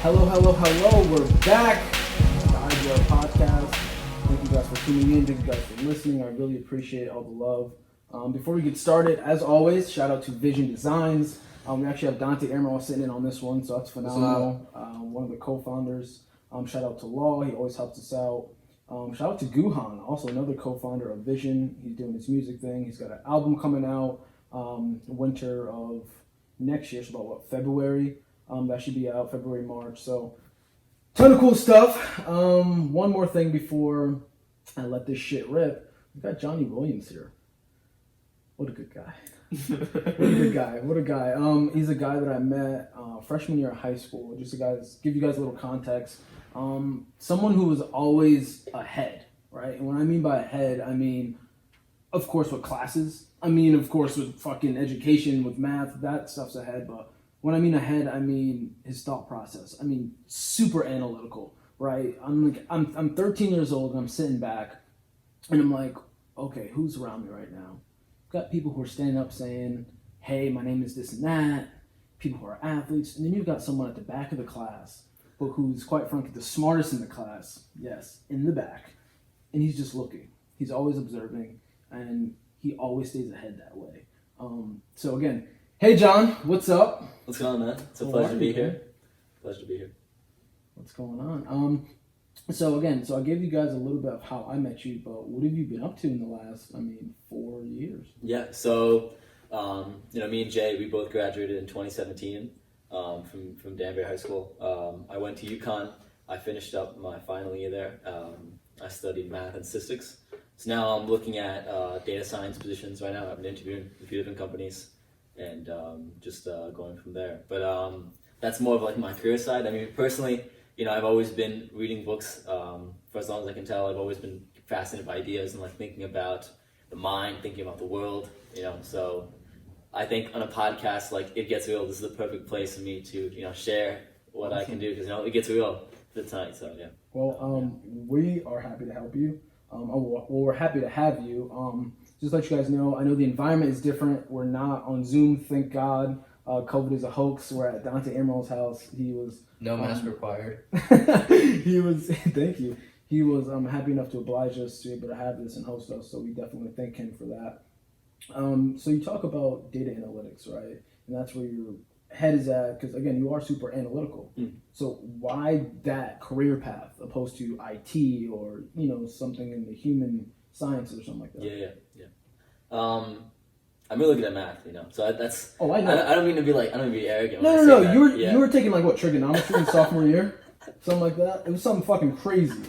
Hello. We're back. The IGR podcast. Thank you guys for tuning in. Thank you guys for listening. I really appreciate all the love. Before we get started, as always, shout out to Vision Designs. We actually have Dante Emerald sitting in on this one, so that's phenomenal. One of the co-founders. Shout out to Law. He always helps us out. Shout out to Guhan, also another co-founder of Vision. He's doing his music thing. He's got an album coming out winter of next year, so about February. That should be out February, March. So, ton of cool stuff. One more thing before I let this shit rip. We got Johnny Wiliams here. What a good guy. What a guy. He's a guy that I met freshman year of high school. Just to give you guys a little context. Someone who was always ahead, right? And what I mean by ahead, I mean, of course, with classes. I mean, of course, with fucking education, with math, that stuff's ahead. But when I mean ahead, I mean his thought process. I mean, super analytical, right? I'm 13 years old and I'm sitting back and I'm like, okay, who's around me right now? Got people who are standing up saying, hey, my name is this and that. People who are athletes. And then you've got someone at the back of the class who's quite frankly the smartest in the class. Yes, in the back. And he's just looking. He's always observing. And he always stays ahead that way. So again, hey John, what's up? What's going on, man? It's a pleasure to be here. What's going on? So I gave you guys a little bit of how I met you, but what have you been up to in the last, 4 years? Yeah, so, me and Jay, we both graduated in 2017 from Danbury High School. I went to UConn. I finished up my final year there. I studied math and statistics. So now I'm looking at data science positions right now. I've been interviewing a few different companies and just going from there. But that's more of like my career side. I mean, personally, I've always been reading books for as long as I can tell. I've always been fascinated by ideas and like thinking about the mind, thinking about the world, So I think on a podcast like It Gets Real, this is the perfect place for me to, share what I can do because, it gets real for tonight. So, yeah. Well, we are happy to help you. We're happy to have you. Just to let you guys know, I know the environment is different. We're not on Zoom, thank God. COVID is a hoax. We're at Dante Emerald's house. He was... No mask required. He was... Thank you. He was happy enough to oblige us to be able to have this and host us, so we definitely thank him for that. So you talk about data analytics, right? And that's where your head is at, because again, you are super analytical. So why that career path opposed to IT or, something in the human sciences or something like that? Yeah. I'm really good at math, So that's. Oh, I know. I don't mean to be arrogant. No. You were taking trigonometry in sophomore year, something like that. It was something fucking crazy.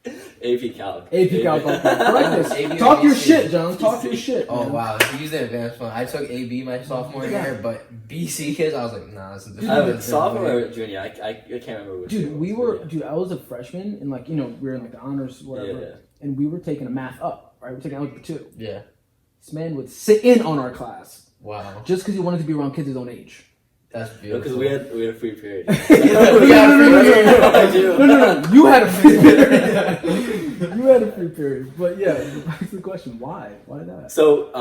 AP Calc. Okay. Correct this. Talk your shit, John. Talk your shit. Oh, man. wow. You used the advanced one. I took AB my sophomore year, but BC kids, I was like, nah, this is sophomore or junior? I can't remember which. Dude, I was a freshman, and we were in the honors, whatever, yeah. And we were taking a math up, right? We were taking algebra 2. Yeah. This man would sit in on our class. Wow. Just because he wanted to be around kids his own age. That's beautiful. Because we had a free period. No. You had a free period. But yeah, that's the question. Why? Why that? So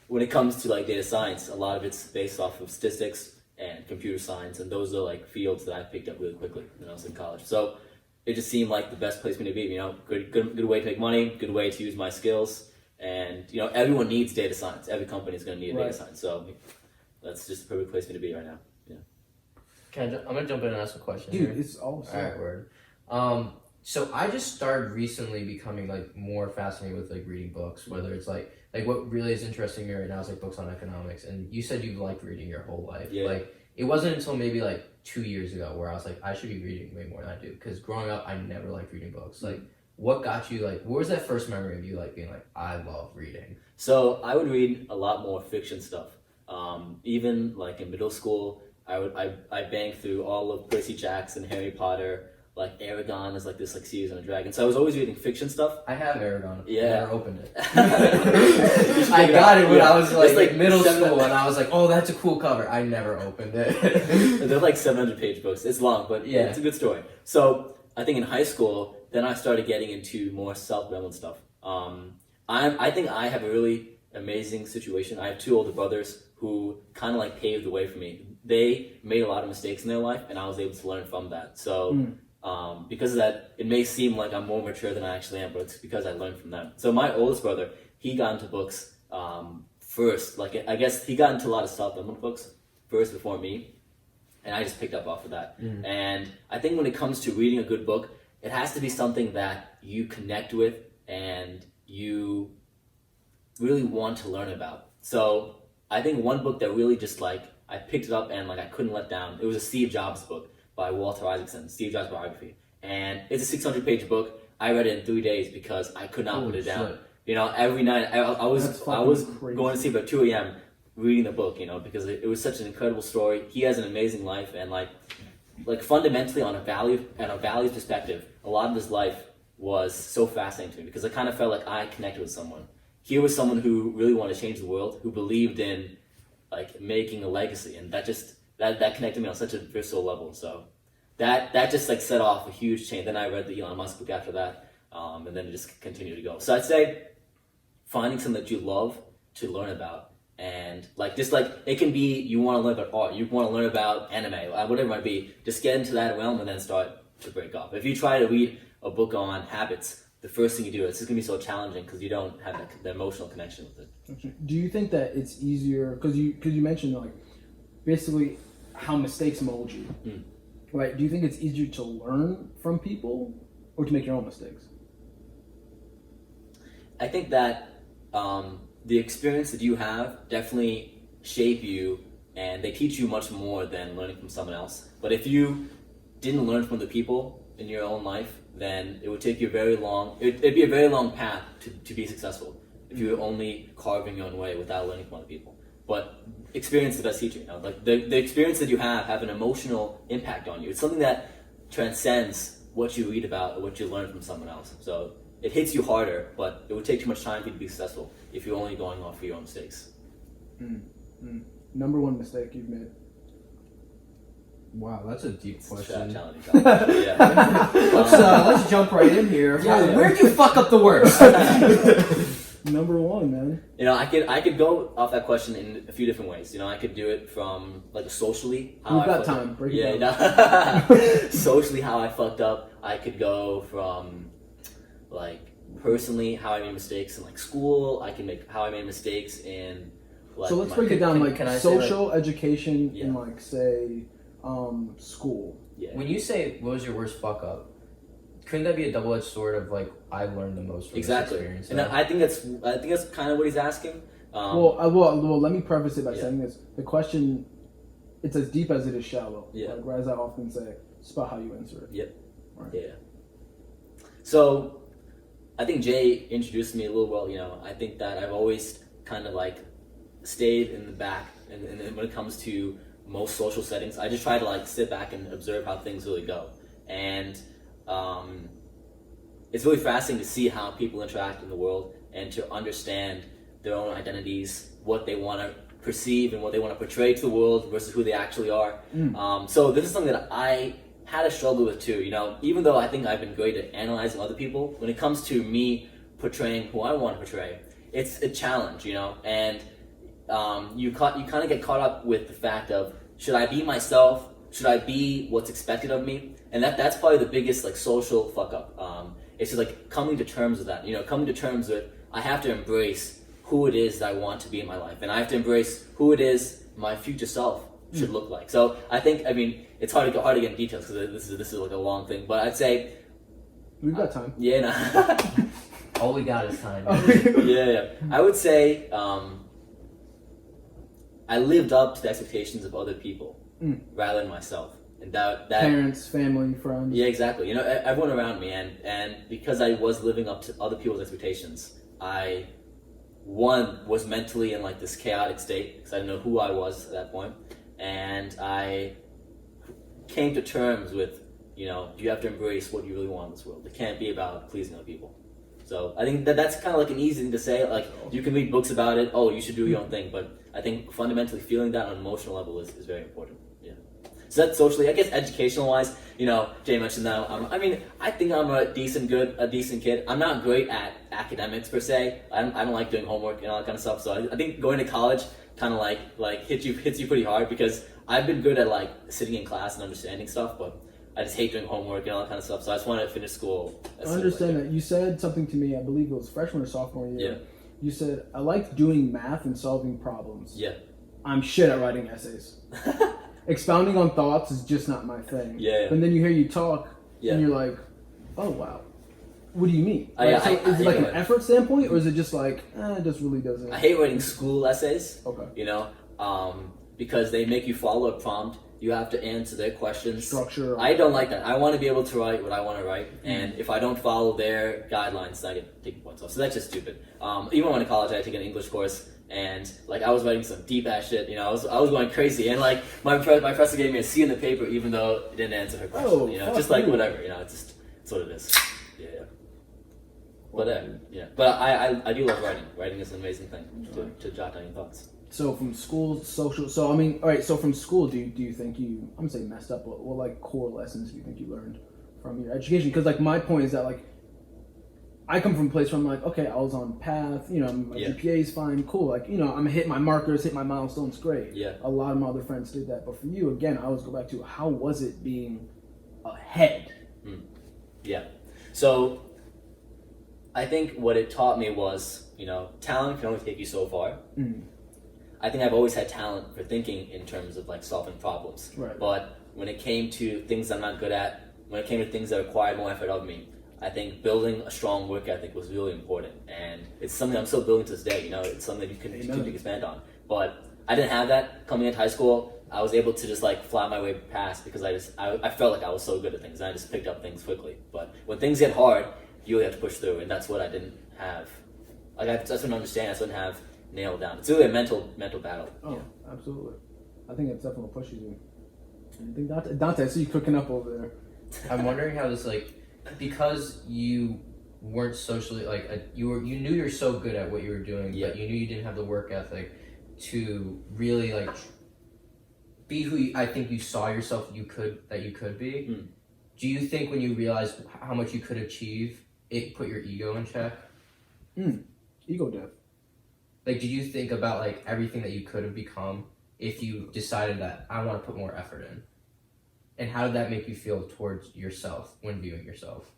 when it comes to data science, a lot of it's based off of statistics and computer science, and those are fields that I picked up really quickly when I was in college. So it just seemed like the best place for me to be. Good way to make money, good way to use my skills, and everyone needs data science. Every company is going to need data science. So that's just the perfect place for me to be right now. Yeah. I'm gonna jump in and ask a question. Dude, here. it's all right. Word. So I just started recently becoming more fascinated with reading books, whether it's like what really is interesting me right now is books on economics. And you said you've liked reading your whole life. Yeah. It wasn't until maybe 2 years ago where I was I should be reading way more than I do, because growing up I never liked reading books. What got you what was that first memory of you being I love reading? So I would read a lot more fiction stuff. Even in middle school, I banged through all of Percy Jackson, Harry Potter, Aragon is this series on a dragon. So I was always reading fiction stuff. I have Aragon. Yeah. Never opened it. I got it when I was middle school, and I was oh, that's a cool cover. I never opened it. They're 700-page books. It's long, but yeah, it's a good story. So I think in high school, then I started getting into more self-development stuff. I think I have a really amazing situation. I have two older brothers who kind of like paved the way for me. They made a lot of mistakes in their life, and I was able to learn from that. So because of that, it may seem like I'm more mature than I actually am, but it's because I learned from them. So my oldest brother, he got into books first. Like, I guess he got into a lot of self-development books first before me, and I just picked up off of that. And I think when it comes to reading a good book, it has to be something that you connect with and you really want to learn about. So I think one book that really just like, I picked it up and like I couldn't let down, it was a Steve Jobs book by Walter Isaacson, Steve Jobs biography. And it's a 600-page book. I read it in 3 days because I could not put it down. You know, every night I was going to sleep at 2 a.m. reading the book, you know, because it was such an incredible story. He has an amazing life, and like fundamentally on a values perspective, a lot of his life was so fascinating to me because I kind of felt like I connected with someone. Here was someone who really wanted to change the world, who believed in like making a legacy, and that connected me on such a visceral level. So that just like set off a huge chain. Then I read the Elon Musk book after that, and then it just continued to go. So I'd say finding something that you love to learn about, and like just like it can be you want to learn about art, you want to learn about anime, whatever it might be. Just get into that realm and then start to break off. If you try to read a book on habits, the first thing you do, it's just gonna be so challenging because you don't have the emotional connection with it. Do you think that it's easier because you mentioned like basically how mistakes mold you, right? Do you think it's easier to learn from people or to make your own mistakes? I think that the experience that you have definitely shape you, and they teach you much more than learning from someone else. But if you didn't learn from the people in your own life, then it would take you it'd be a very long path to be successful if you were only carving your own way without learning from other people. But experience is the best teacher, you know? Like the experience that you have an emotional impact on you. It's something that transcends what you read about or what you learn from someone else. So it hits you harder, but it would take too much time for you to be successful if you're only going off of your own mistakes. Number one mistake you've made? Wow, that's a deep question. Challenging. Yeah. Let's jump right in here. Yeah. Where'd you fuck up the worst? Number one, man. You know, I could go off that question in a few different ways. You know, I could do it from like socially. We've got time. Break it down. Yeah. Socially, how I fucked up. I could go from like personally how I made mistakes in like school. I can make how I made mistakes in. Like, so let's break it down. Like social education Yeah. in like say school. Yeah. When you say what was your worst fuck up, couldn't that be a double-edged sword of like I learned the most from Exactly. this experience? And I think that's kind of what he's asking. Well, let me preface it by Yeah. saying this: the question, it's as deep as it is shallow. Yeah. Like, as I often say, it's about how you answer it. Yep. Right. Yeah. So, I think Jay introduced me a little well. You know, I think that I've always kind of like stayed in the back, and when it comes to most social settings, I just try to like sit back and observe how things really go, and it's really fascinating to see how people interact in the world and to understand their own identities, what they want to perceive and what they want to portray to the world versus who they actually are. So this is something that I had a struggle with too. You know, even though I think I've been great at analyzing other people, when it comes to me portraying who I want to portray, it's a challenge. You know, and you kind of get caught up with the fact of, should I be myself? Should I be what's expected of me? And that's probably the biggest like social fuck up. It's just like coming to terms with that. You know, coming to terms with I have to embrace who it is that I want to be in my life, and I have to embrace who it is my future self should look like. So I mean, it's hard to get in details because this is like a long thing. But I'd say We've got time. yeah, no. All we got is time. yeah. I would say I lived up to the expectations of other people rather than myself, and that Parents, family, friends. yeah, exactly. You know, everyone around me, and because I was living up to other people's expectations, I was mentally in like this chaotic state because I didn't know who I was at that point, and I came to terms with, you know, you have to embrace what you really want in this world. It can't be about pleasing other people. So I think that's kind of like an easy thing to say. Like, you can read books about it. Oh, you should do your own thing. But I think fundamentally feeling that on an emotional level is very important. Yeah. So that's socially. I guess educational wise, Jay mentioned that. I think I'm a decent kid. I'm not great at academics per se. I don't like doing homework and all that kind of stuff. So I think going to college kind of like hits you pretty hard, because I've been good at like sitting in class and understanding stuff, but I just hate doing homework and all that kind of stuff. So I just want to finish school. I understand that. You said something to me, I believe it was freshman or sophomore year. Yeah. You said, I like doing math and solving problems. Yeah. I'm shit at writing essays. Expounding on thoughts is just not my thing. Yeah. And then you hear you talk, and you're like, oh, wow. What do you mean? Is it like an effort standpoint, or is it just like, it just really doesn't? I hate writing school essays. Okay. Because they make you follow a prompt. You have to answer their questions. Structure. I don't like that. I want to be able to write what I want to write, and if I don't follow their guidelines, I get taken points off. So that's just stupid. Even when I went to college, I took an English course, and like I was writing some deep ass shit. I was going crazy, and like my professor gave me a C in the paper, even though it didn't answer her question. Just like whatever. It's what it is. Yeah. But I do love writing. Writing is an amazing thing to jot down your thoughts. So from school, social. So from school, do you think you? I'm gonna say messed up. What like core lessons do you think you learned from your education? Because like my point is that like I come from a place where I'm like, okay, I was on path. My GPA is fine, cool. Like I'm gonna hit my markers, hit my milestones, great. Yeah. A lot of my other friends did that, but for you, again, I always go back to how was it being ahead? Yeah. So I think what it taught me was, talent can only take you so far. I think I've always had talent for thinking in terms of like solving problems. Right. But when it came to things I'm not good at, when it came to things that required more effort of me, I think building a strong work ethic was really important. And it's something I'm still building to this day. It's something that you can continue to expand on. But I didn't have that coming into high school. I was able to just like fly my way past because I felt like I was so good at things, and I just picked up things quickly. But when things get hard, you really have to push through, and that's what I didn't have. Like I just didn't understand. I just didn't have nailed down. It's really a mental battle. Oh, absolutely. I think it's definitely pushes you. I think Dante, I see you cooking up over there. I'm wondering how this because you weren't socially you knew you're so good at what you were doing, but you knew you didn't have the work ethic to really be who I think you saw yourself you could be. Do you think when you realized how much you could achieve, it put your ego in check? Ego death. Did you think about everything that you could have become if you decided that I want to put more effort in? And how did that make you feel towards yourself when viewing yourself?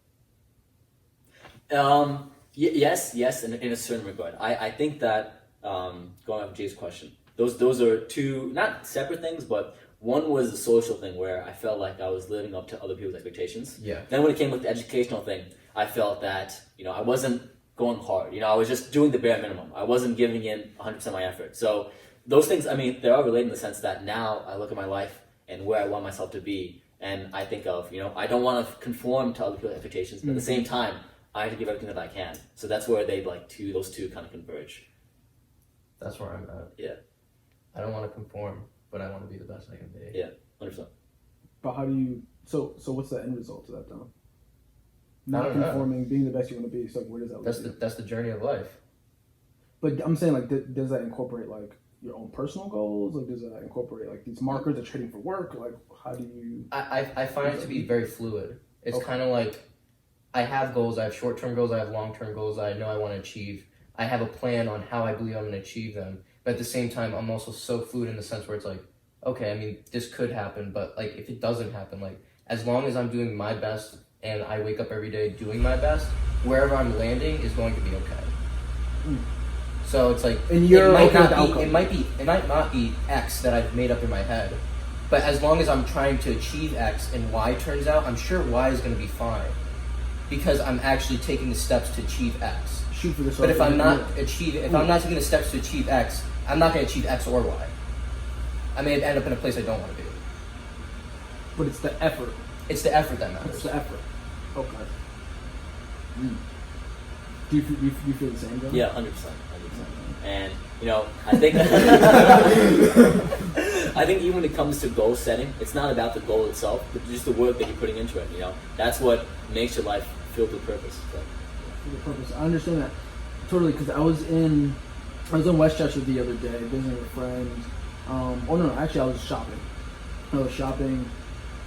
Yes, in a certain regard. I think that going off of Jay's question, those are two not separate things, but one was a social thing where I felt like I was living up to other people's expectations. Yeah. Then when it came with the educational thing, I felt that I wasn't going hard. I was just doing the bare minimum. I wasn't giving in 100% of my effort. So those things, they are related in the sense that now I look at my life and where I want myself to be, and I think of, I don't want to conform to other people's expectations, but at the same time, I have to give everything that I can. So that's where those two kind of converge. That's where I'm at. Yeah. I don't want to conform, but I want to be the best I can be. Yeah, 100%. But how do you, so what's the end result of that though? Not conforming, being the best you want to be. So where does that lead? That's the journey of life. But I'm saying does that incorporate your own personal goals? Does that incorporate these markers that you're hitting for work? How do you? I find it to be very fluid. It's kind of I have goals. I have short-term goals. I have long-term goals that I know I want to achieve. I have a plan on how I believe I'm going to achieve them. But at the same time, I'm also so fluid in the sense where it's okay, this could happen, but if it doesn't happen, as long as I'm doing my best and I wake up every day doing my best, wherever I'm landing is going to be okay. So it's and you're it might not be X that I've made up in my head, but as long as I'm trying to achieve X and Y turns out, I'm sure Y is going to be fine because I'm actually taking the steps to achieve X. Shoot for the But if I'm not taking the steps to achieve X, I'm not going to achieve X or Y. I may end up in a place I don't want to be. But it's the effort. It's the effort that matters. It's the effort. Okay. Do you feel the same, Joe? Yeah, 100%. And I think I think even when it comes to goal setting, it's not about the goal itself, but just the work that you're putting into it. That's what makes your life filled with purpose. The purpose. I understand that totally because I was in Westchester the other day visiting a friend. Actually I was shopping.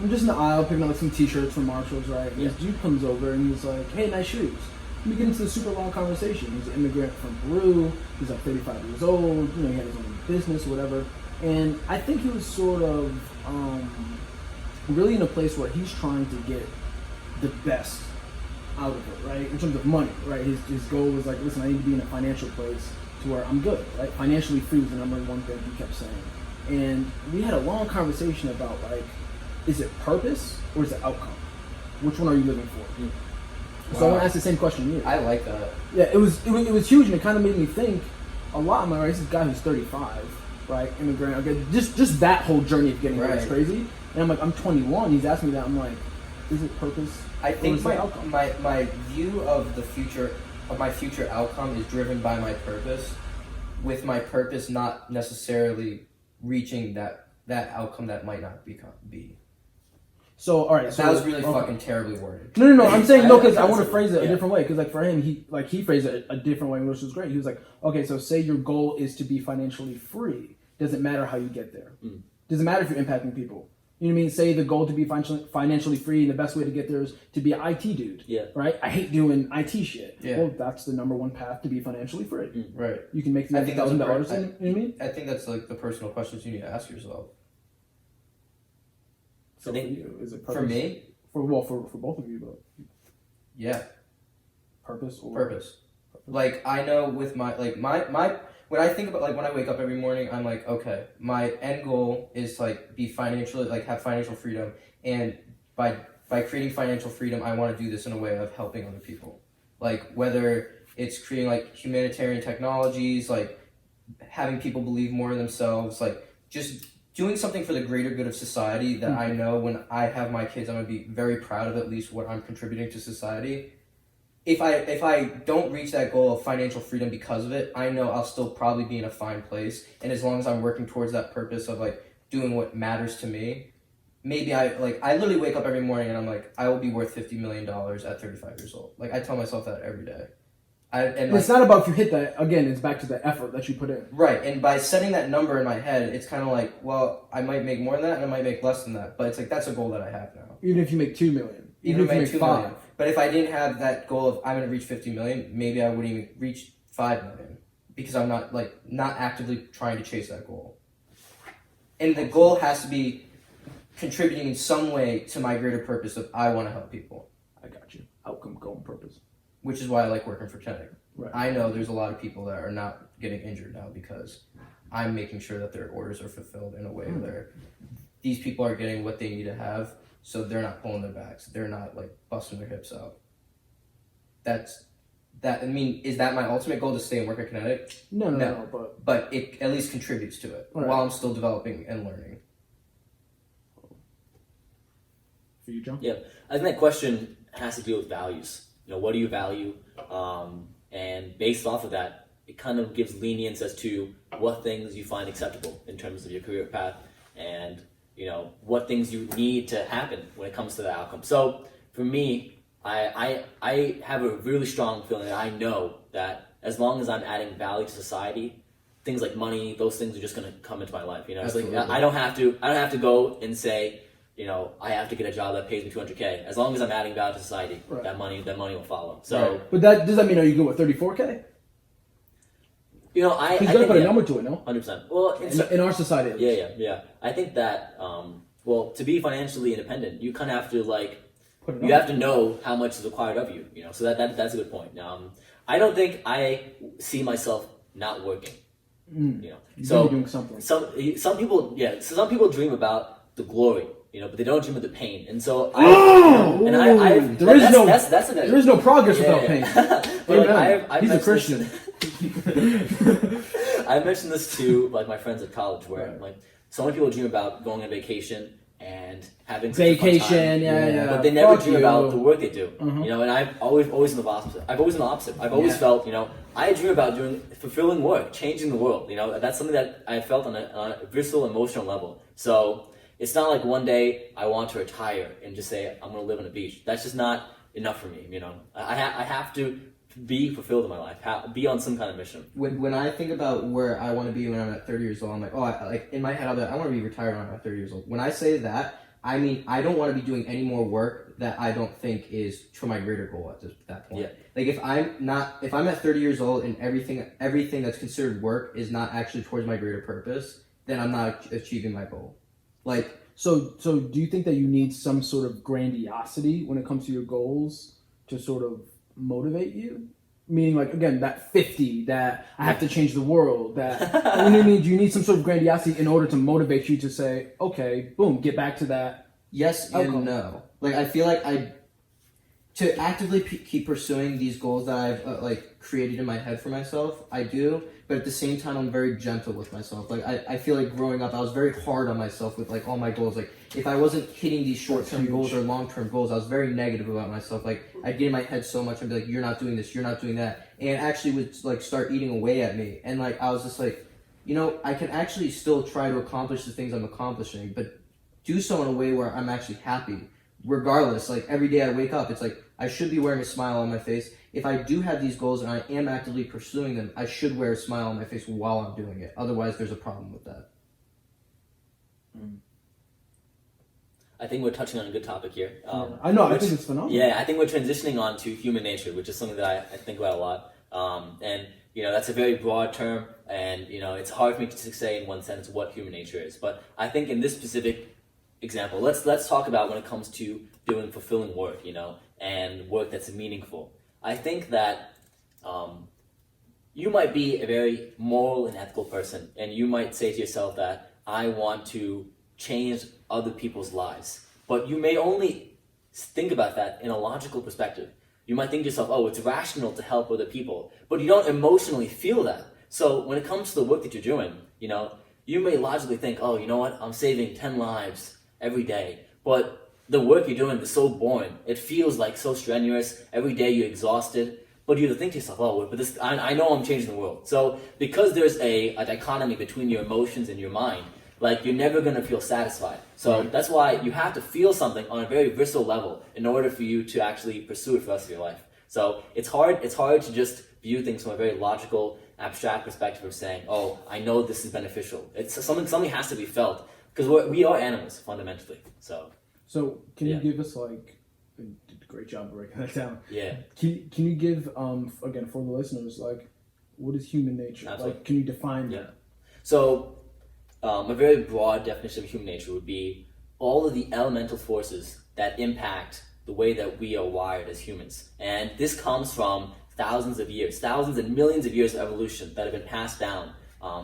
I'm just in the aisle picking up like some t-shirts from Marshalls, right? And this dude comes over and he's like, hey, nice shoes. And we get into a super long conversation. He's an immigrant from Peru. He's like 35 years old. You know, he had his own business, whatever. And I think he was sort of really in a place where he's trying to get the best out of it, right? In terms of money, right? His goal was like, listen, I need to be in a financial place to where I'm good, right? Financially free was the number one thing he kept saying. And we had a long conversation about like, is it purpose or is it outcome? Which one are you living for? Wow. So I want to ask the same question to you. I like that. Yeah, it was huge, and it kind of made me think a lot. I'm like, right, this is a guy who's 35, right, immigrant. Okay, just that whole journey of getting there is crazy. And I'm like, I'm 21. He's asking me that. I'm like, is it purpose? I think outcome? my view of the future of my future outcome is driven by my purpose, with my purpose not necessarily reaching that outcome that might not be. So all right, so that was really fucking terribly worded. No. I'm saying no because I want to phrase it a different way. Because like for him, he phrased it a different way, which was great. He was like, okay, so say your goal is to be financially free. Doesn't matter how you get there. Doesn't matter if you're impacting people. You know what I mean? Say the goal to be financially free, and the best way to get there is to be an IT dude. Yeah. Right? I hate doing IT shit. Yeah. Well, that's the number one path to be financially free. Right. You can make $300,000. You know what I mean? I think that's like the personal questions you need to ask yourself. So for you, is it purpose? For me? For both of you, but yeah. Purpose or purpose. Like I know with my when I think about like when I wake up every morning, I'm like, okay, my end goal is like be financially like have financial freedom, and by creating financial freedom, I want to do this in a way of helping other people. Like whether it's creating like humanitarian technologies, like having people believe more in themselves, like just doing something for the greater good of society that I know when I have my kids, I'm gonna be very proud of at least what I'm contributing to society. If I don't reach that goal of financial freedom because of it, I know I'll still probably be in a fine place. And as long as I'm working towards that purpose of like doing what matters to me, maybe I literally wake up every morning and I'm like, I will be worth $50 million at 35 years old. Like I tell myself that every day. It's not about if you hit that, again, it's back to the effort that you put in. Right, and by setting that number in my head, it's kind of like, well, I might make more than that and I might make less than that. But it's like, that's a goal that I have now. Even if you make $2 million. Even if you make $5 million. But if I didn't have that goal of I'm going to reach 50 million, maybe I wouldn't even reach 5 million because I'm not actively trying to chase that goal. And the goal has to be contributing in some way to my greater purpose of I want to help people. I got you. Outcome, goal, and purpose. Which is why I like working for Kinetic. Right. I know there's a lot of people that are not getting injured now because I'm making sure that their orders are fulfilled in a way where these people are getting what they need to have. So they're not pulling their backs. They're not like busting their hips out. I mean, is that my ultimate goal to stay and work at Kinetic? No, but it at least contributes to it while I'm still developing and learning. For you, John? Yeah, I think that question has to do with values. You know, what do you value? And based off of that, it kind of gives lenience as to what things you find acceptable in terms of your career path and you know, what things you need to happen when it comes to the outcome. So for me, I have a really strong feeling that I know that as long as I'm adding value to society, things like money, those things are just going to come into my life. You know, it's like I don't have to go and say, you know, I have to get a job that pays me $200K. As long as I'm adding value to society, that money will follow. So, but does that mean are you good with $34K? You know, I you gotta put a number to it, no? 100%. Well, in our society. Yeah. I think that, well, to be financially independent, you kind of have to you have to know how much is required of you. You know, so that's a good point. I don't think I see myself not working. You know, so doing something. Some people dream about the glory. You know, but they don't dream of the pain, and so there is no progress without pain. But he's a Christian. I mentioned this to like my friends at college, where like so many people dream about going on vacation and having vacation, but they never dream about the work they do. You know, and I've always been the opposite. I've always felt, you know, I dream about doing fulfilling work, changing the world. You know, that's something that I felt on a visceral, emotional level. So it's not like one day I want to retire and just say I'm going to live on a beach. That's just not enough for me. You know, I have to be fulfilled in my life, be on some kind of mission. When I think about where I want to be when I'm at 30 years old, I'm like, like in my head, I want to be retired when I'm at 30 years old. When I say that, I mean, I don't want to be doing any more work that I don't think is to my greater goal at that point. Yeah. Like if I'm at 30 years old and everything that's considered work is not actually towards my greater purpose, then I'm not achieving my goal. Like, So do you think that you need some sort of grandiosity when it comes to your goals to sort of motivate you? Meaning, like, again, that 50, that I have to change the world, that, you know what I mean? Do you need some sort of grandiosity in order to motivate you to say, okay, boom, get back to that? yes outcome? and no. Like, I feel like to actively keep pursuing these goals that I've like created in my head for myself, I do. But at the same time, I'm very gentle with myself. Like I feel like growing up, I was very hard on myself with like all my goals. Like if I wasn't hitting these short-term goals or long-term goals, I was very negative about myself. Like I'd get in my head so much and be like, "You're not doing this. You're not doing that," and it actually would like start eating away at me. And like I was just like, you know, I can actually still try to accomplish the things I'm accomplishing, but do so in a way where I'm actually happy. Regardless, like every day I wake up, it's like I should be wearing a smile on my face. If I do have these goals and I am actively pursuing them, I should wear a smile on my face while I'm doing it. Otherwise, there's a problem with that. I think we're touching on a good topic here. I know, I think it's phenomenal. Yeah, I think we're transitioning on to human nature, which is something that I think about a lot. And, you know, that's a very broad term, and, you know, it's hard for me to say in one sentence what human nature is. But I think in this specific example, let's talk about when it comes to doing fulfilling work, you know, and work that's meaningful. I think that you might be a very moral and ethical person, and you might say to yourself that I want to change other people's lives. But you may only think about that in a logical perspective. You might think to yourself, oh, it's rational to help other people, but you don't emotionally feel that. So when it comes to the work that you're doing, you know, you may logically think, oh, you know what, I'm saving 10 lives every day. But the work you're doing is so boring. It feels like so strenuous. Every day you're exhausted. But you think to yourself, oh, but this, I know I'm changing the world. So because there's a dichotomy between your emotions and your mind, like you're never going to feel satisfied. So that's why you have to feel something on a very visceral level in order for you to actually pursue it for the rest of your life. So it's hard to just view things from a very logical, abstract perspective of saying, oh, I know this is beneficial. It's something has to be felt, because we are animals fundamentally. So can you give us like, you did a great job breaking that down. Yeah. Can you give again for the listeners, like, what is human nature? Absolutely. Like, can you define that? So a very broad definition of human nature would be all of the elemental forces that impact the way that we are wired as humans. And this comes from thousands and millions of years of evolution that have been passed down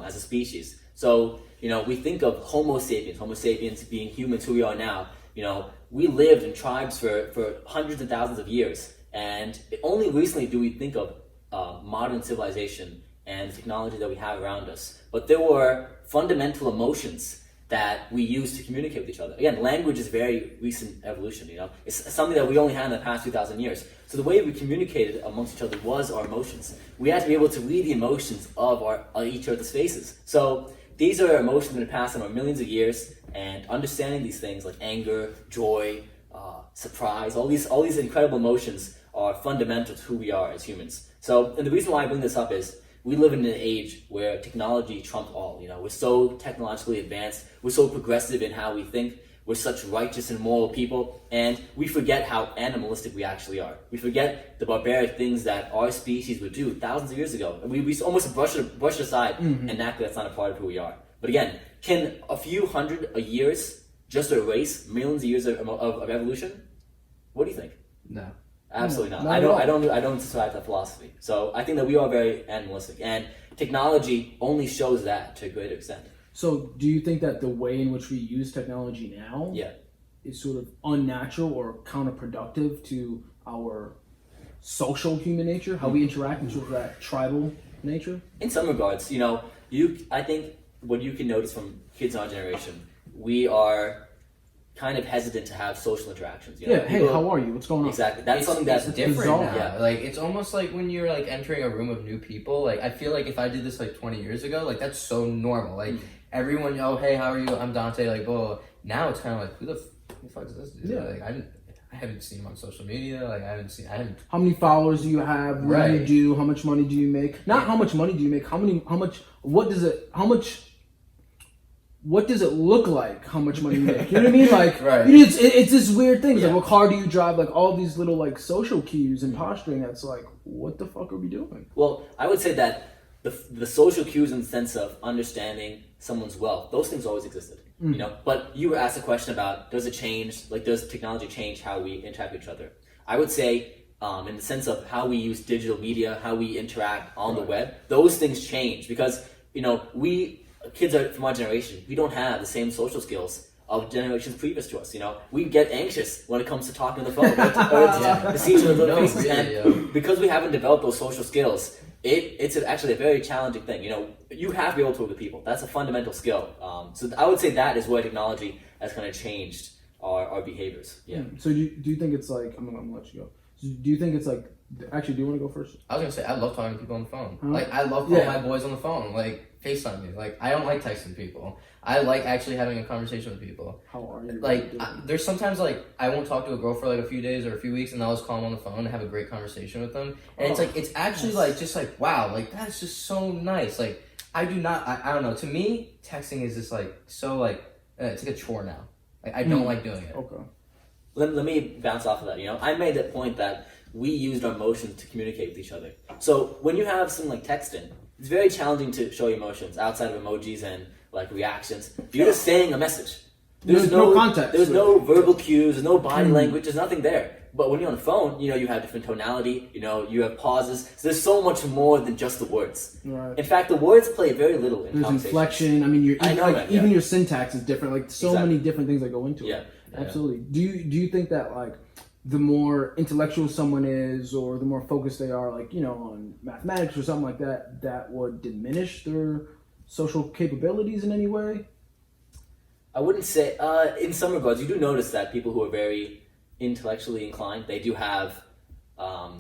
as a species. So, you know, we think of Homo sapiens being humans who we are now. You know, we lived in tribes for hundreds and thousands of years. And only recently do we think of modern civilization and the technology that we have around us. But there were fundamental emotions that we use to communicate with each other. Again, language is very recent evolution, you know. It's something that we only had in the past 2,000 years. So the way we communicated amongst each other was our emotions. We had to be able to read the emotions of each other's faces. So these are emotions that have passed on over millions of years, and understanding these things like anger, joy, surprise, all these incredible emotions are fundamental to who we are as humans. So, and the reason why I bring this up is we live in an age where technology trumps all. You know, we're so technologically advanced, we're so progressive in how we think, we're such righteous and moral people, and we forget how animalistic we actually are. We forget the barbaric things that our species would do thousands of years ago. And we almost brush it aside and act like that's not a part of who we are. But again, can a few hundred years just erase millions of years of evolution? What do you think? No. Absolutely not. Not I don't subscribe to that philosophy. So I think that we are very animalistic, and technology only shows that to a greater extent. So do you think that the way in which we use technology now is sort of unnatural or counterproductive to our social human nature, how we interact in sort of that tribal nature? In some regards, you know, I think what you can notice from kids in our generation, we are kind of hesitant to have social interactions. You know? Yeah, hey, how are you? What's going on? Exactly. That's something that's different bizarre. now. Yeah. Like, it's almost like when you're like entering a room of new people. Like, I feel like if I did this like 20 years ago, like that's so normal. Like everyone, oh hey, how are you? I'm Dante. Like, blah. Now it's kind of like, who the fuck is this dude? Yeah. Like, I haven't seen him on social media. Like, I haven't. How many followers do you have? What do you do? How much money do you make? Not how much money do you make. How much what does it look like? How much money you make? You know what I mean? Like, Right. It's this weird thing. It's Yeah. like, what car do you drive? Like all these little like social cues and posturing. That's like, what the fuck are we doing? Well, I would say that the social cues in the sense of understanding someone's wealth, those things always existed. You know, but you were asked a question about does technology change how we interact with each other? I would say in the sense of how we use digital media, how we interact on the web, those things change because, you know, kids from our generation, we don't have the same social skills of generations previous to us. You know, we get anxious when it comes to talking on the phone or to see each other's faces. And because we haven't developed those social skills, it's actually a very challenging thing. You know, you have to be able to work with people. That's a fundamental skill. So I would say that is where technology has kind of changed our behaviors. Yeah. So do you think it's like, I'm gonna let you go. So do you think it's like, actually, do you want to go first? I was gonna say I love talking to people on the phone. Huh? Like I love calling my boys on the phone, like FaceTime me. Like I don't like texting people. I like actually having a conversation with people. How are you? Like there's sometimes like I won't talk to a girl for like a few days or a few weeks, and I'll just call them on the phone and have a great conversation with them. And it's like it's actually like just like wow, like that's just so nice. Like I do not, I don't know. To me, texting is just like so like it's like a chore now. Like I don't like doing it. Okay. Let me bounce off of that. You know, I made that point that we used our emotions to communicate with each other. So when you have something like texting, it's very challenging to show your emotions outside of emojis and like reactions. You're just saying a message. There's no context. There's no verbal cues. There's no body language. There's nothing there. But when you're on the phone, you know, you have different tonality. You know, you have pauses. So there's so much more than just the words. Right. In fact, the words play very little in There's conversation. inflection. I mean, even your syntax is different. Like so Exactly. many different things that go into it. Yeah. Absolutely. Do you think that like the more intellectual someone is, or the more focused they are, like you know, on mathematics or something like that, that would diminish their social capabilities in any way? I wouldn't say, in some regards, you do notice that people who are very intellectually inclined, they do have,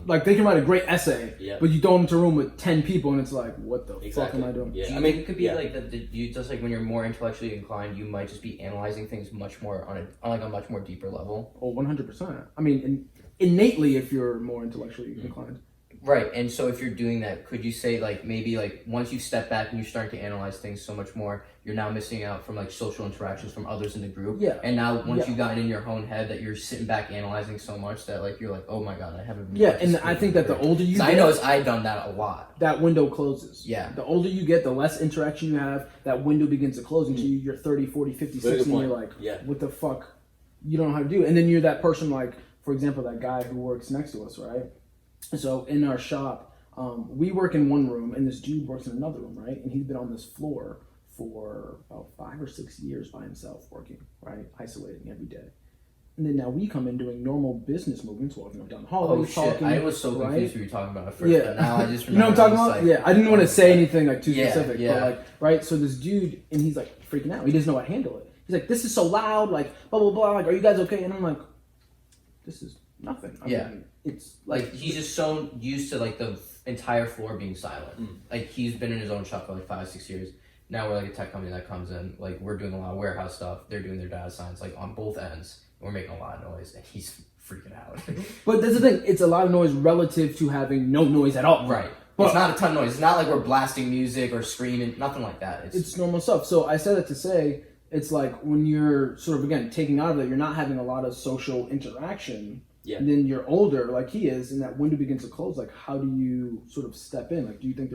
Like they can write a great essay, Yeah. but you throw them into a room with 10 people, and it's like, what the fuck am I doing? Yeah. Do you think it could be like that? You just like when you're more intellectually inclined, you might just be analyzing things much more on a much more deeper level. Oh, 100%. I mean, innately, if you're more intellectually inclined. Right, and so if you're doing that, could you say like maybe like once you step back and you start to analyze things so much more, you're now missing out from like social interactions from others in the group. Yeah. And now once you've gotten in your own head that you're sitting back analyzing so much that like you're like, oh my god, I haven't. Yeah, and I think that the older you get, I know I've done that a lot. that window closes. Yeah. The older you get, the less interaction you have, that window begins to close until you're 30, 40, 50, Very 60, good and you're point. like, Yeah. what the fuck? You don't know how to do it. And then you're that person like, for example, that guy who works next to us, right? So in our shop, we work in one room and this dude works in another room, right? And he's been on this floor for about 5 or 6 years by himself working, right? Isolating every day. And then now we come in doing normal business movements, walking up down the hallway, Oh shit! talking. I was so confused right? what you were talking about at first, Yeah. but now I just You know what I'm talking about? like, Yeah, I didn't want to say anything like too Yeah, specific, yeah. but like, right? So this dude, and he's like freaking out. He doesn't know how to handle it. He's like, "This is so loud, like blah blah blah. Like, are you guys okay?" And I'm like, "This is nothing." I mean, it's Like he's just so used to like the entire floor being silent. Like he's been in his own shop for like 5-6 years. Now we're like a tech company that comes in. Like we're doing a lot of warehouse stuff. They're doing their data science like on both ends. And we're making a lot of noise, and he's freaking out. But that's the thing. It's a lot of noise relative to having no noise at all. Right. But It's not a ton of noise. It's not like we're blasting music or screaming. Nothing like that. it's normal stuff. So I said it to say it's like when you're sort of again taking out of it, you're not having a lot of social interaction. Yeah. And then you're older, like he is, and that window begins to close. Like, how do you sort of step in? Like, do you think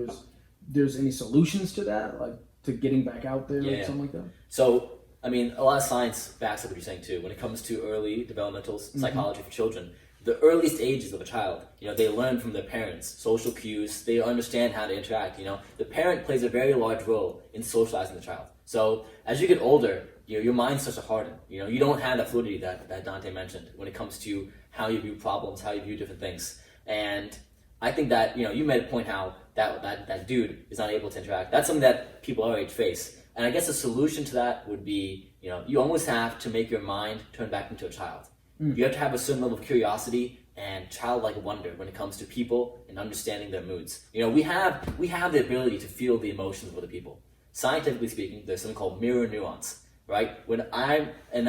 there's any solutions to that, like to getting back out there or something like that? So, I mean, a lot of science backs up what you're saying too. When it comes to early developmental psychology for children, the early stages of a child, you know, they learn from their parents, social cues, they understand how to interact, you know. The parent plays a very large role in socializing the child. So, as you get older, you know, your mind starts to harden. You know, you don't have that fluidity that Dante mentioned when it comes to how you view problems, how you view different things. And I think that, you know, you made a point how that dude is not able to interact. That's something that people our age face. And I guess the solution to that would be, you know, you almost have to make your mind turn back into a child. You have to have a certain level of curiosity and childlike wonder when it comes to people and understanding their moods. You know, we have the ability to feel the emotions of other people. Scientifically speaking, there's something called mirror nuance, right?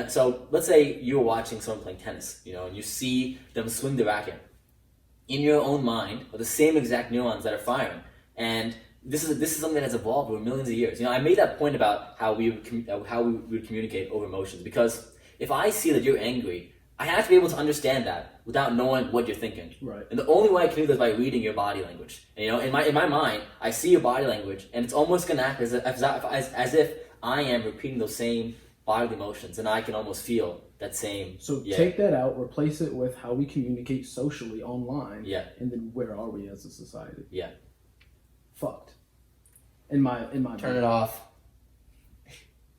So let's say you're watching someone playing tennis, you know, and you see them swing the racket. In your own mind are the same exact neurons that are firing. And this is something that has evolved over millions of years. I made that point about how we would communicate over emotions, because if I see that you're angry, I have to be able to understand that without knowing what you're thinking. Right. And the only way I can do that is by reading your body language. And, in my mind, I see your body language, and it's almost going to act as if I am repeating those same bodily emotions, and I can almost feel that same. So take that out, replace it with how we communicate socially online. Yeah. And then where are we as a society? Yeah. Fucked. In my Turn it off.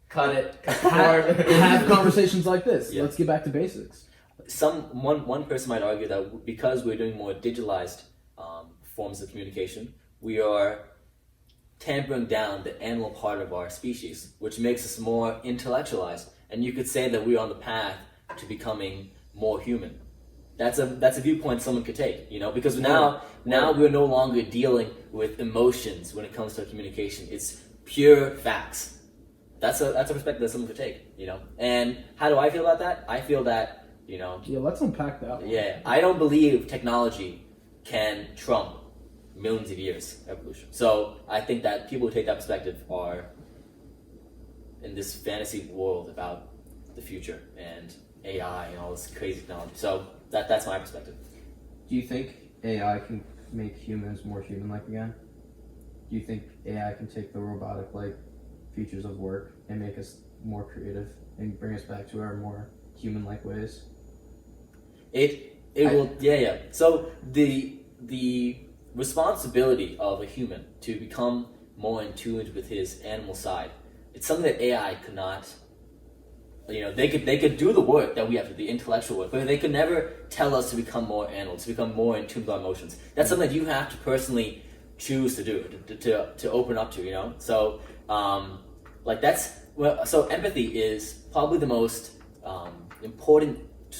Cut it. Have conversations like this. Yeah. Let's get back to basics. One person might argue that because we're doing more digitalized forms of communication, we are tampering down the animal part of our species, which makes us more intellectualized. And you could say that we're on the path to becoming more human. That's a viewpoint someone could take, because now we're no longer dealing with emotions when it comes to communication. It's pure facts. That's a perspective that someone could take, And how do I feel about that? I feel that, Yeah, let's unpack that one. Yeah, I don't believe technology can trump millions of years evolution. So I think that people who take that perspective are in this fantasy world about the future and AI and all this crazy technology. So that's my perspective. Do you think AI can make humans more human-like again? Do you think AI can take the robotic-like features of work and make us more creative and bring us back to our more human-like ways? It will, yeah. So the responsibility of a human to become more in tune with his animal side, it's something that AI could not. They could do the work that we have to, the intellectual work, but they could never tell us to become more animal, to become more in tune with our emotions. That's something that you have to personally choose to do, to open up to, So, so empathy is probably the most important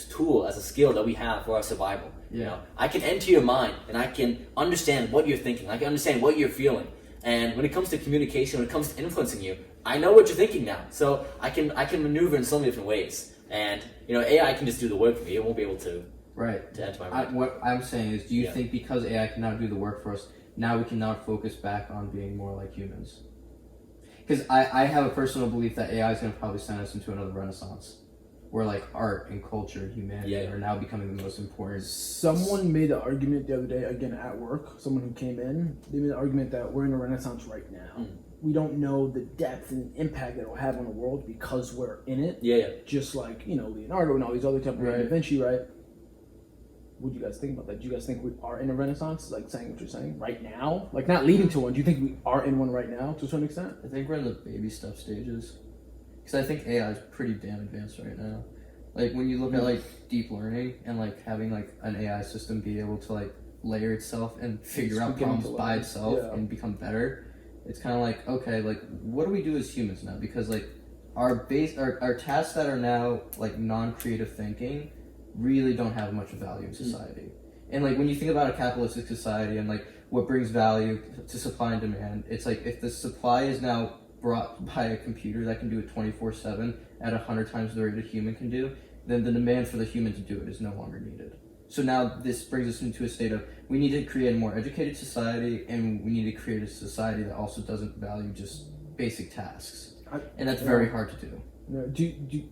tool as a skill that we have for our survival. Yeah. I can enter your mind and I can understand what you're thinking. I can understand what you're feeling. And when it comes to communication, when it comes to influencing you, I know what you're thinking now. So I can maneuver in so many different ways. And AI can just do the work for me. It won't be able to enter my mind. What I'm saying is, do you think because AI can now do the work for us, now we can now focus back on being more like humans? Because I have a personal belief that AI is going to probably send us into another renaissance, where like art and culture and humanity are now becoming the most important. Someone made the argument the other day, again at work, someone who came in, they made the argument that we're in a renaissance right now. We don't know the depth and impact that it will have on the world because we're in it. Yeah. Just like, Leonardo and all these other type of Da Vinci, right? What do you guys think about that? Do you guys think we are in a renaissance, like saying what you're saying, right now? Like not leading to one. Do you think we are in one right now to a certain extent? I think we're in the baby step stages. Because I think AI is pretty damn advanced right now. Like when you look at like deep learning and like having like an AI system be able to like layer itself and figure out problems by itself and become better, it's kind of like, okay, like what do we do as humans now? Because like our tasks that are now like non-creative thinking really don't have much value in society. And like when you think about a capitalistic society and like what brings value to supply and demand, it's like if the supply is now brought by a computer that can do it 24/7 at 100 times the rate a human can do, then the demand for the human to do it is no longer needed. So now this brings us into a state of we need to create a more educated society, and we need to create a society that also doesn't value just basic tasks. And that's very hard to do.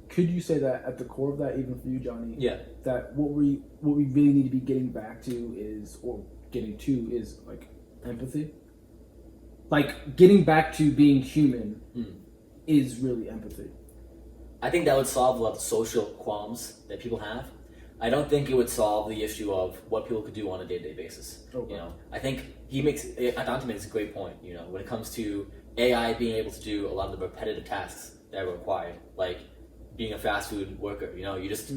Could you say that at the core of that, even for you, Johnny? Yeah. That what we really need to be getting back to is like empathy. Like getting back to being human is really empathy. I think that would solve a lot of social qualms that people have. I don't think it would solve the issue of what people could do on a day-to-day basis. Okay. I think Dante makes a great point. When it comes to AI being able to do a lot of the repetitive tasks that are required, like being a fast food worker. You're just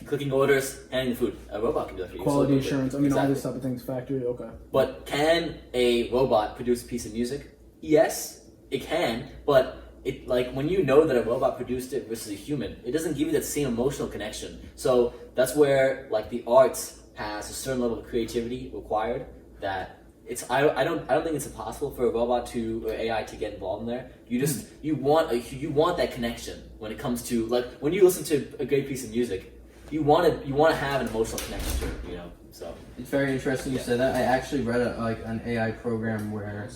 clicking orders, handing the food. A robot can do that for you. Quality assurance. All this type of things. Factory. Okay. But can a robot produce a piece of music? Yes, it can. But when you know that a robot produced it versus a human, it doesn't give you that same emotional connection. So that's where like the arts has a certain level of creativity required that I don't think it's impossible for a robot or AI to get involved in there. You want that connection when it comes to like when you listen to a great piece of music. you want to have an emotional connection to it, you know. So It's very interesting you said that. I actually read an AI program where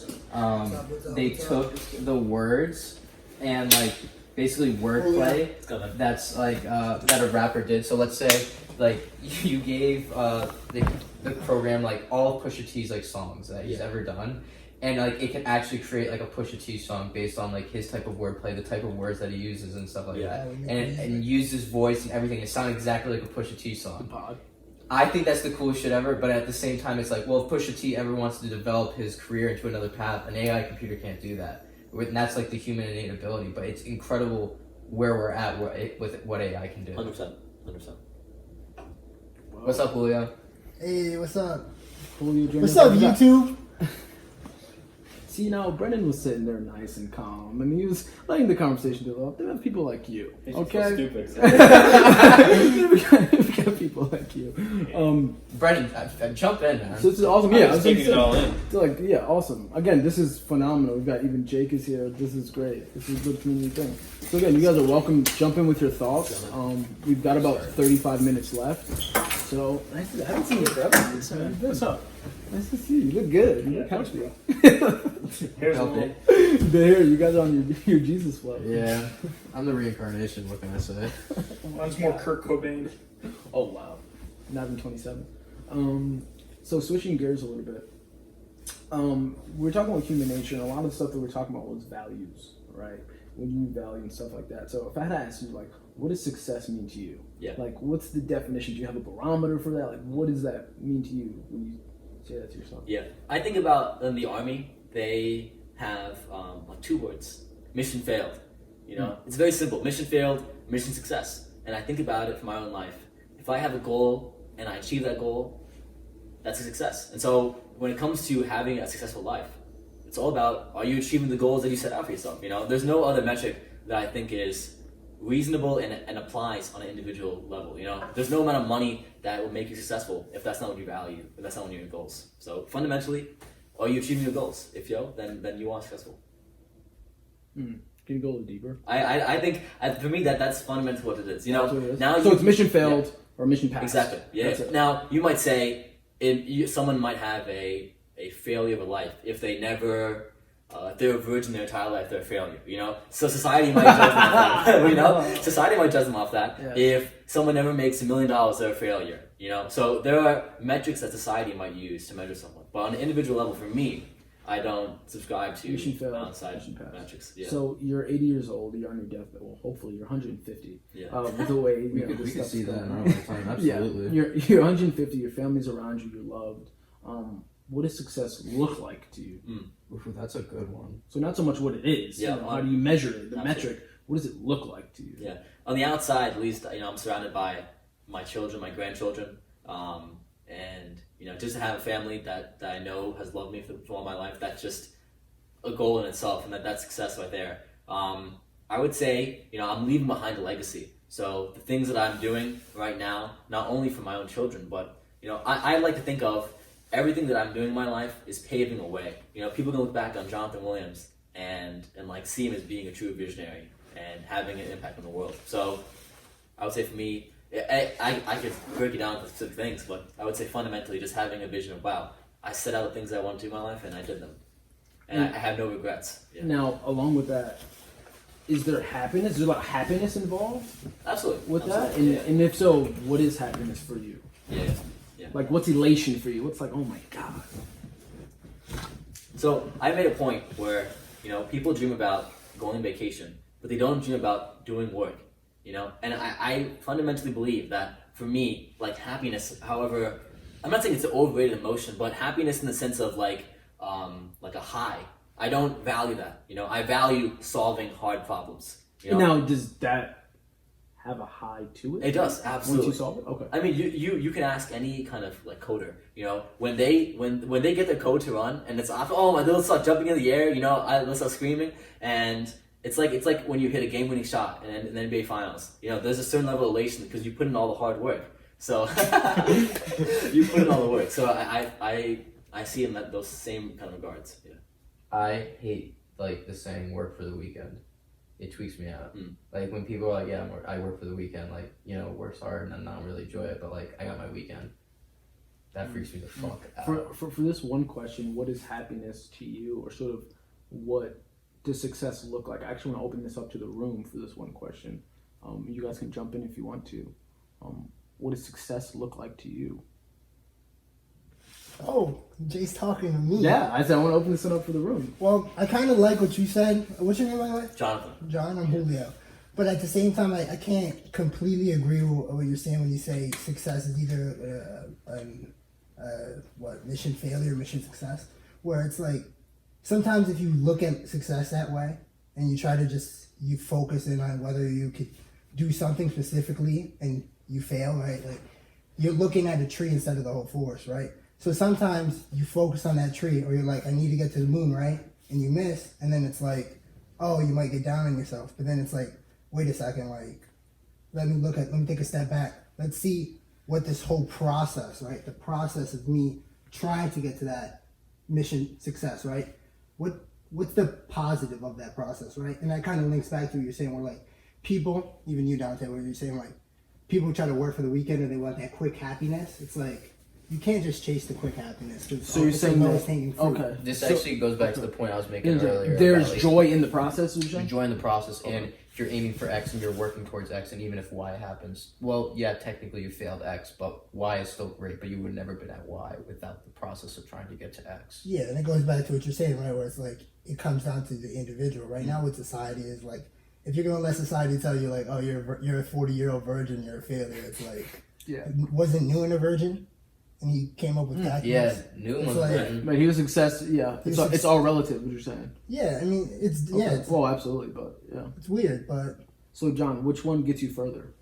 they took the words and like basically wordplay that's like that a rapper did. So let's say like you gave the program like all of Pusha T's like songs that he's ever done, and like it can actually create like a Pusha T song based on like his type of wordplay, the type of words that he uses and stuff like that, and use his voice and everything. It sounded exactly like a Pusha T song. I think that's the coolest shit ever, but at the same time, it's like, well, if Pusha T ever wants to develop his career into another path, an AI computer can't do that. And that's like the human innate ability, but it's incredible where we're at with what AI can do. 100%. What's up, Julio? Hey, what's up? Julio Jr. What's up, YouTube? See, now Brendan was sitting there nice and calm, and he was letting the conversation develop. There are people like you, okay? Stupid. We got people like you. Brendan, jump in, man. So this is awesome. I Yeah, was taking it all in. So like, yeah, awesome. Again, this is phenomenal. We've got even Jake is here. This is great. This is a good community thing. So again, you guys are welcome. Jump in with your thoughts. We've got about 35 minutes left. So nice to, I haven't seen you forever. What's up? Nice to see you. You look good. You look healthy. Here's a little. There, you guys are on your Jesus flow. Yeah, I'm the reincarnation. What can I say? Mine's more Kurt Cobain. Oh wow, not even 27. So switching gears a little bit. We're talking about human nature, and a lot of the stuff that we're talking about was values, right? When you value and stuff like that. So if I had to ask you, like, what does success mean to you? Yeah. Like, what's the definition? Do you have a barometer for that? Like, what does that mean to you when you say that to yourself? Yeah, I think about in the Army, they have like 2 words: mission failed. You know, it's very simple: mission failed, mission success. And I think about it for my own life. If I have a goal and I achieve that goal, that's a success. And so when it comes to having a successful life, it's all about, are you achieving the goals that you set out for yourself? You know, there's no other metric that I think is reasonable and applies on an individual level. You know, there's no amount of money that will make you successful if that's not what you value, if that's not one of your goals. So fundamentally, are you achieving your goals? If yo, then you are successful. Can you go a little deeper? I think for me that's fundamentally what it is. You know, That's what it is? now So it's mission failed or mission passed. Exactly. Yeah. That's it. Now you might say someone might have a failure of a life if they never. If they're a virgin their entire life, they're a failure, you know? So society might judge them off that, you know? Society might judge them off that. Yeah. If someone never makes $1 million, they're a failure, you know? So there are metrics that society might use to measure someone. But on an individual level, for me, I don't subscribe to Mission failed, outside mission passed. metrics. Yeah. So you're 80 years old. You're on your deathbed. Well, hopefully you're 150. Yeah. With the way We could stuff's see that going in on. our lifetime. Absolutely. Yeah, you're 150. Your family's around you. You're loved. What does success look like to you? Oof, that's a good one. So not so much what it is. Yeah. How do you measure it? The Absolutely. metric. What does it look like to you? Yeah. On the outside, at least, you know, I'm surrounded by my children, my grandchildren, and you know, just to have a family that I know has loved me for all my life. That's just a goal in itself, and that's success right there. I would say, you know, I'm leaving behind a legacy. So the things that I'm doing right now, not only for my own children, but you know, I like to think of everything that I'm doing in my life is paving a way. You know, people can look back on Jonathan Wiliams and like see him as being a true visionary and having an impact on the world. So I would say for me, I could break it down into specific things, but I would say fundamentally just having a vision of, wow, I set out the things I want to do in my life and I did them. And I have no regrets. Yeah. Now, along with that, is there happiness? Is there a lot of happiness involved Absolutely. with that? Absolutely. And if so, what is happiness for you? Yeah. Like, what's elation for you? What's like, oh my God. So I made a point where, you know, people dream about going on vacation, but they don't dream about doing work, you know? And I fundamentally believe that for me, like happiness, however, I'm not saying it's an overrated emotion, but happiness in the sense of like a high. I don't value that, you know? I value solving hard problems. You know? Now, does that have a high to it? It does, absolutely. Once you solve it? Okay. I mean, you can ask any kind of like coder, you know, when they get their code to run and it's off, oh, they'll start jumping in the air, you know, they'll start screaming, and it's like when you hit a game-winning shot in the NBA Finals, you know, there's a certain level of elation because you put in all the hard work. So you put in all the work. So I see in those same kind of regards. Yeah. I hate like the saying "work for the weekend." it tweaks me out. Mm. Like when people are like, yeah, I work for the weekend, like, you know, works hard and I don't really enjoy it, but like I got my weekend. That freaks me the fuck out. For this one question, what is happiness to you, or sort of what does success look like? I actually want to open this up to the room for this one question. You guys can jump in if you want to. What does success look like to you? Oh, Jay's talking to me. Yeah, I said I want to open this up for the room. Well, I kind of like what you said. What's your name, by the way? Jonathan. John. I'm Julio. But at the same time, I can't completely agree with what you're saying when you say success is either mission failure, mission success. Where it's like sometimes if you look at success that way and you try to you focus in on whether you could do something specifically and you fail, right? Like you're looking at a tree instead of the whole forest, right? So sometimes you focus on that tree, or you're like, I need to get to the moon, right? And you miss, and then it's like, oh, you might get down on yourself. But then it's like, wait a second, like, let me take a step back. Let's see what this whole process, right? The process of me trying to get to that mission success, right? What's the positive of that process, right? And that kind of links back to what you're saying, where like people, even you, Dante, where you're saying like people try to work for the weekend and they want that quick happiness. It's like you can't just chase the quick happiness. So you're saying that, okay. This actually goes back to the point I was making earlier. There's about, like, joy in the process, would you say? joy in the process, and if you're aiming for X and you're working towards X, and even if Y happens, well, yeah, technically you failed X, but Y is still great, but you would have never been at Y without the process of trying to get to X. Yeah, and it goes back to what you're saying, right? Where it's like it comes down to the individual. Right now, what society is like, if you're gonna let society tell you like, oh, you're a 40-year-old virgin, you're a failure. It's like, Yeah. Wasn't Newton a virgin? And he came up with that. Yeah, Newton was like, But he was success. Yeah, it's all relative. What you're saying? Yeah, I mean, it's Okay. yeah, it's, Well, absolutely, but yeah. it's weird, but So, John, which one gets you further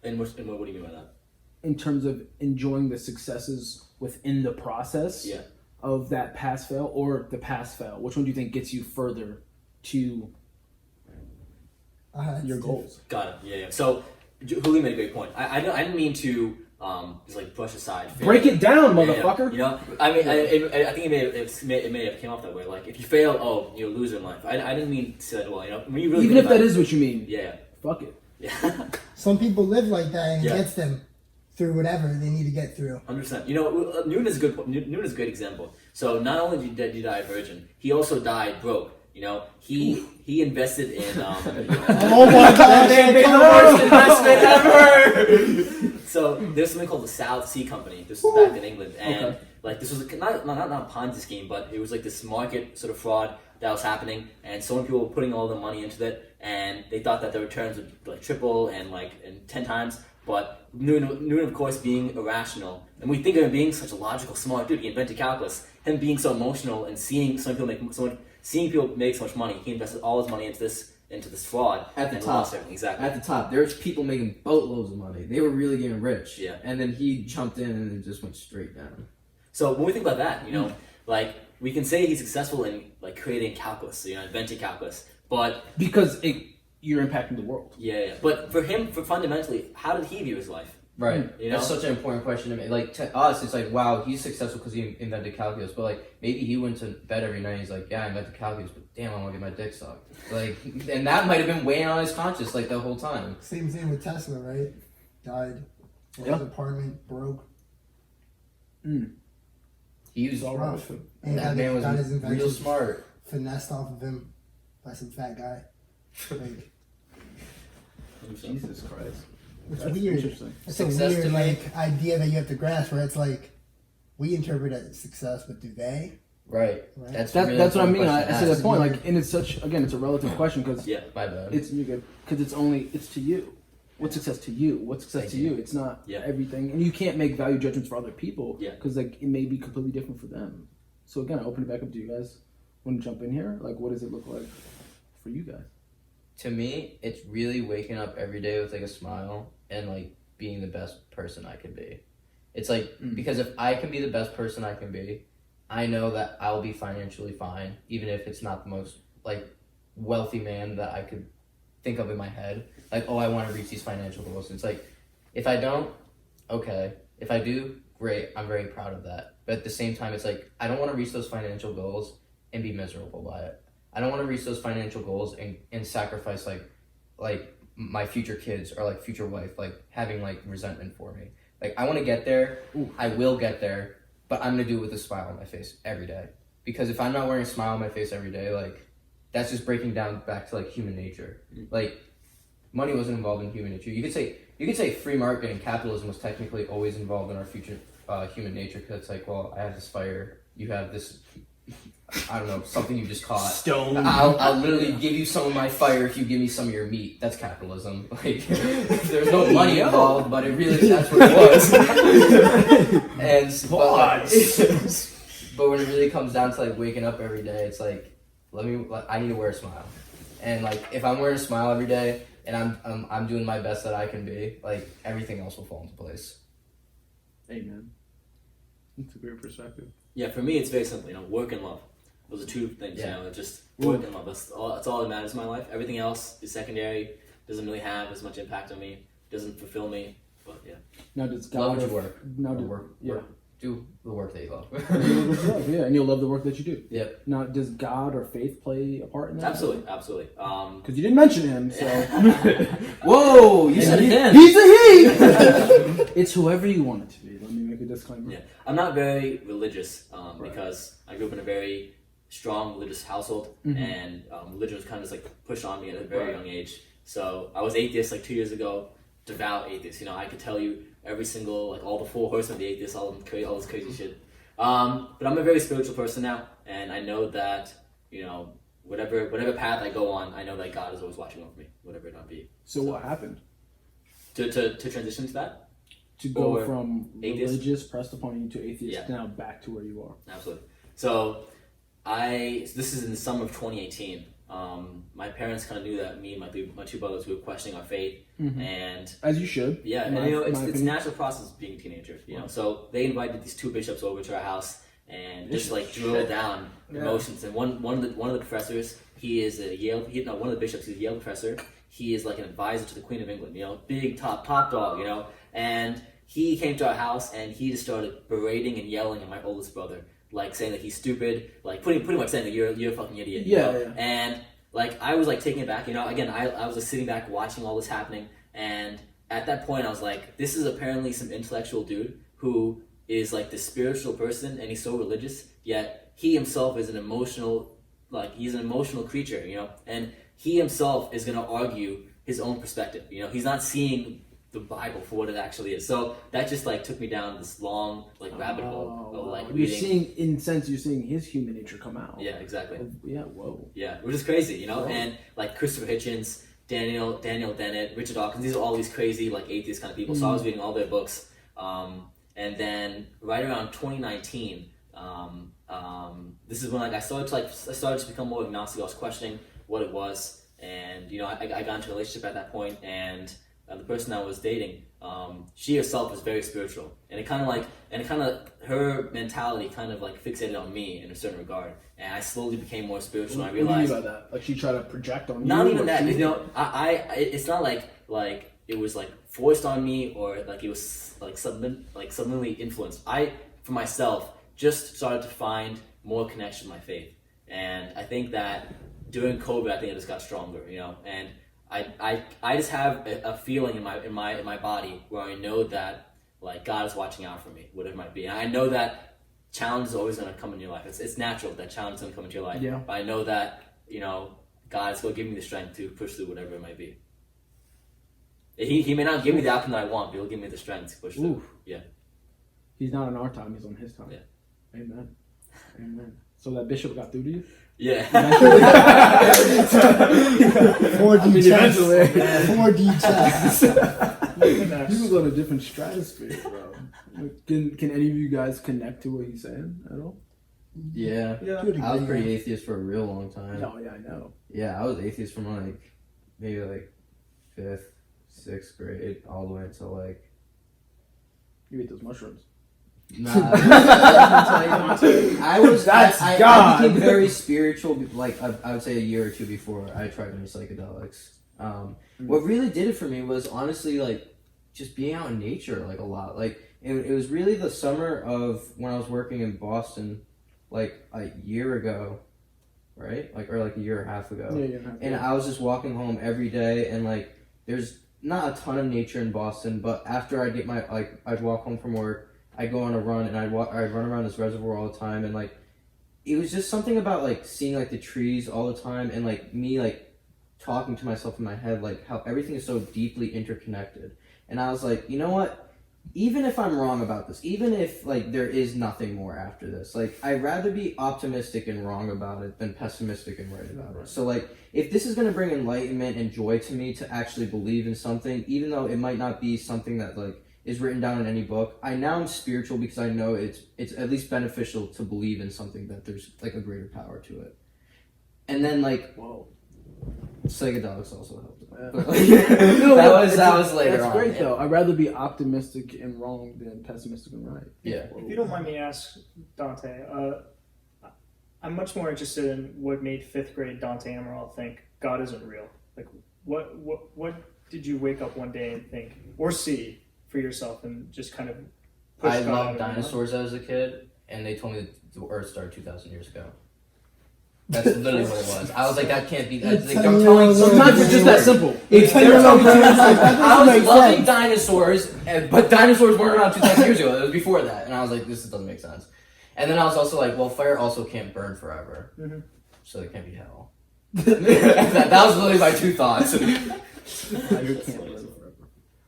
And what do you mean by that? in terms of enjoying the successes within the process Yeah. of that pass fail or the pass fail? Which one do you think gets you further to your goals? Got it. Yeah. So Julio made a great point. I didn't mean to just like brush aside failure. Break it down, Yeah, motherfucker. You know, I mean, I think it may have came off that way. Like, if you fail, oh, you're a loser in life. I didn't mean to say that. Well, you know, when you really Even if that is what you mean. yeah, Fuck it. yeah, some people live like that, and it Yeah. gets them through whatever they need to get through. 100%. You know, Newton is a great example. So not only did he die a virgin, he also died broke. You know, he invested in. Oh my God! Worst investment ever. So there's something called the South Sea Company. This was back in England, and Okay. like this was not a Ponzi scheme, but it was like this market sort of fraud that was happening, and so many people were putting all their money into it, and they thought that the returns would like triple and 10 times. But Newton, of course, being irrational, and we think of him being such a logical, smart dude. He invented calculus. Him being so emotional and seeing people make so much money, he invested all his money into this fraud At the and top. lost everything. Exactly. At the top, there's people making boatloads of money. They were really getting rich. Yeah. And then he jumped in and it just went straight down. So when we think about that, you know, like we can say he's successful in like creating calculus, you know, inventing calculus, but Because you're impacting the world. yeah. But for him, fundamentally, how did he view his life? Right. You know? That's such an important question to me. Like, to us, it's like, wow, he's successful because he invented calculus. But, like, maybe he went to bed every night and he's like, yeah, I invented calculus, but damn, I want to get my dick sucked. Like, and that might have been weighing on his conscience, like, the whole time. Same thing with Tesla, right? Died. His apartment broke. He was All rough. And that man got his was real invention smart. finessed off of him by some fat guy. Like, Jesus Christ. it's That's weird. interesting. It's Success a weird to me- like idea that you have to grasp. Where it's like we interpret it as success, but do they? Right. Right. That's That's what I mean. I say said that point. Like, and it's such it's a relative question because Yeah. My bad. it's to you. What's success to you? What's success Thank to you. you? It's not Yeah. everything, and you can't make value judgments for other people. Yeah. Because like it may be completely different for them. So again, I open it back up to you guys. Want to jump in here? Like, what does it look like for you guys? To me, it's really waking up every day with like a smile and like being the best person I can be. It's like because if I can be the best person I can be, I know that I'll be financially fine, even if it's not the most like wealthy man that I could think of in my head. Like, oh, I want to reach these financial goals. It's like if I don't, okay. If I do, great. I'm very proud of that. But at the same time, it's like I don't want to reach those financial goals and be miserable by it. I don't want to reach those financial goals and sacrifice like my future kids or like future wife like having like resentment for me. Like I want to get there. I will get there, but I'm gonna do it with a smile on my face every day. Because if I'm not wearing a smile on my face every day, like that's just breaking down back to like human nature. Like money wasn't involved in human nature. You could say free market and capitalism was technically always involved in our future human nature, because it's like, well, I have this fire, you have this, I don't know, something you just caught. Stone. I'll literally give you some of my fire if you give me some of your meat. That's capitalism. Like there's no money involved, but it really that's what it was. But when it really comes down to like waking up every day, it's like I need to wear a smile. And like if I'm wearing a smile every day and I'm doing my best that I can be, like everything else will fall into place. Amen. That's a great perspective. Yeah, for me, it's very simple. Work and love. Those are two things. Yeah. Just work and love. That's all that matters in my life. Everything else is secondary. Doesn't really have as much impact on me. Doesn't fulfill me. But yeah. Now does Love God what you work. Now Work. Do the work that you love. Yeah, and you'll love the work that you do. Yep. Now, does God or faith play a part in that? Absolutely. Because you didn't mention him, so. Whoa! You said it again. He's a he! It's whoever you want it to be. Let me make a disclaimer. Yeah, I'm not very religious because I grew up in a very strong religious household, and religion was kind of just like pushed on me at a very young age. So I was atheist like 2 years ago, devout atheist. I could tell you every single, like all the 4 horsemen of the atheists, all this crazy shit. But I'm a very spiritual person now, and I know that whatever path I go on, I know that God is always watching over me, whatever it might be. So what happened? To transition to that? To go Or from atheist? religious, pressed upon you, to atheist, Yeah. now back to where you are. Absolutely. So this is in the summer of 2018. My parents kind of knew that me and my 2 brothers, we were questioning our faith, and As you should. yeah, in and my it's a opinion. natural process of being a teenager, So they invited these 2 bishops over to our house and just like drill down emotions. And one of the professors, he is a Yale. One of the bishops, he's a Yale professor. He is like an advisor to the Queen of England, big top dog, And he came to our house and he just started berating and yelling at my oldest brother, like saying that he's stupid, like pretty much saying that you're a fucking idiot. Yeah. And like I was like taking it back, Again, I was just sitting back watching all this happening, and at that point I was like, this is apparently some intellectual dude who is like the spiritual person, and he's so religious, yet he himself is an emotional creature, and he himself is gonna argue his own perspective. He's not seeing the Bible for what it actually is. So that just like took me down this long like rabbit hole of like You're reading. you're seeing his human nature come out. Yeah, exactly. Yeah, whoa. Yeah, which is crazy, Whoa. And like Christopher Hitchens, Daniel Dennett, Richard Dawkins, these are all these crazy like atheist kind of people. So I was reading all their books, and then right around 2019, this is when like I started to become more agnostic. I was questioning what it was, and I got into a relationship at that point, and the person I was dating, she herself is very spiritual, and it kind of her mentality kind of like fixated on me in a certain regard, and I slowly became more spiritual. And I realized, what do you mean by that? Like she tried to project on you? not even or that. she- It's not like it was like forced on me, or like it was like subliminally influenced. I, for myself, just started to find more connection with my faith, and I think that during COVID, I just got stronger, and I just have a feeling in my body where I know that like God is watching out for me, whatever it might be, and I know that challenge is always going to come in your life. It's natural that challenge is going to come into your life. Yeah. But I know that God is going to give me the strength to push through whatever it might be. He may not give me the outcome that I want, but he'll give me the strength to push through. Oof. Yeah. He's not on our time, he's on his time. Yeah. Amen. So that bishop got through to you? Yeah. 4D chess. eventually. 4D chess. He was on a different stratosphere, bro. Can any of you guys connect to what he's saying at all? Yeah. To a I was degree, pretty yeah. atheist for a real long time. Oh yeah, I know. Yeah, I was atheist from like maybe like 5th, 6th grade all the way until like You ate those mushrooms. nah. I was That's I God. became very spiritual like I would say a year or 2 before I tried any psychedelics. What really did it for me was honestly like just being out in nature like a lot. Like it was really the summer of when I was working in Boston like a year ago. right? Like, or like a year and a half ago. Yeah. And I was just walking home every day, and like there's not a ton of nature in Boston, but after I get my I'd walk home from work, I'd go on a run, and I'd run around this reservoir all the time, and like it was just something about like seeing like the trees all the time, and like me like talking to myself in my head like how everything is so deeply interconnected. And I was like, you know what? Even if I'm wrong about this, even if like there is nothing more after this, like I'd rather be optimistic and wrong about it than pessimistic and right about it. So like if this is going to bring enlightenment and joy to me to actually believe in something, even though it might not be something that like is written down in any book, I now am spiritual because I know it's at least beneficial to believe in something that there's like a greater power to it. And then like psychedelics also helped. But, like, that was later that's on. Great though. I'd rather be optimistic and wrong than pessimistic and right. Yeah. If you don't mind me ask Dante, I'm much more interested in what made 5th grade Dante Amaral think God isn't real. Like, what did you wake up one day and think or see for yourself and just kind of push I God out loved of your dinosaurs as a kid, and they told me that the Earth started 2,000 years ago. That's literally what it was. I was like, that can't be. That's like, I'm telling you, Sometimes it's just that simple. It's they're telling me I was makes loving sense. dinosaurs, but dinosaurs weren't around 2,000 years ago. It was before that, and I was like, this doesn't make sense. And then I was also like, well, fire also can't burn forever, so it can't be hell. that was literally my two thoughts.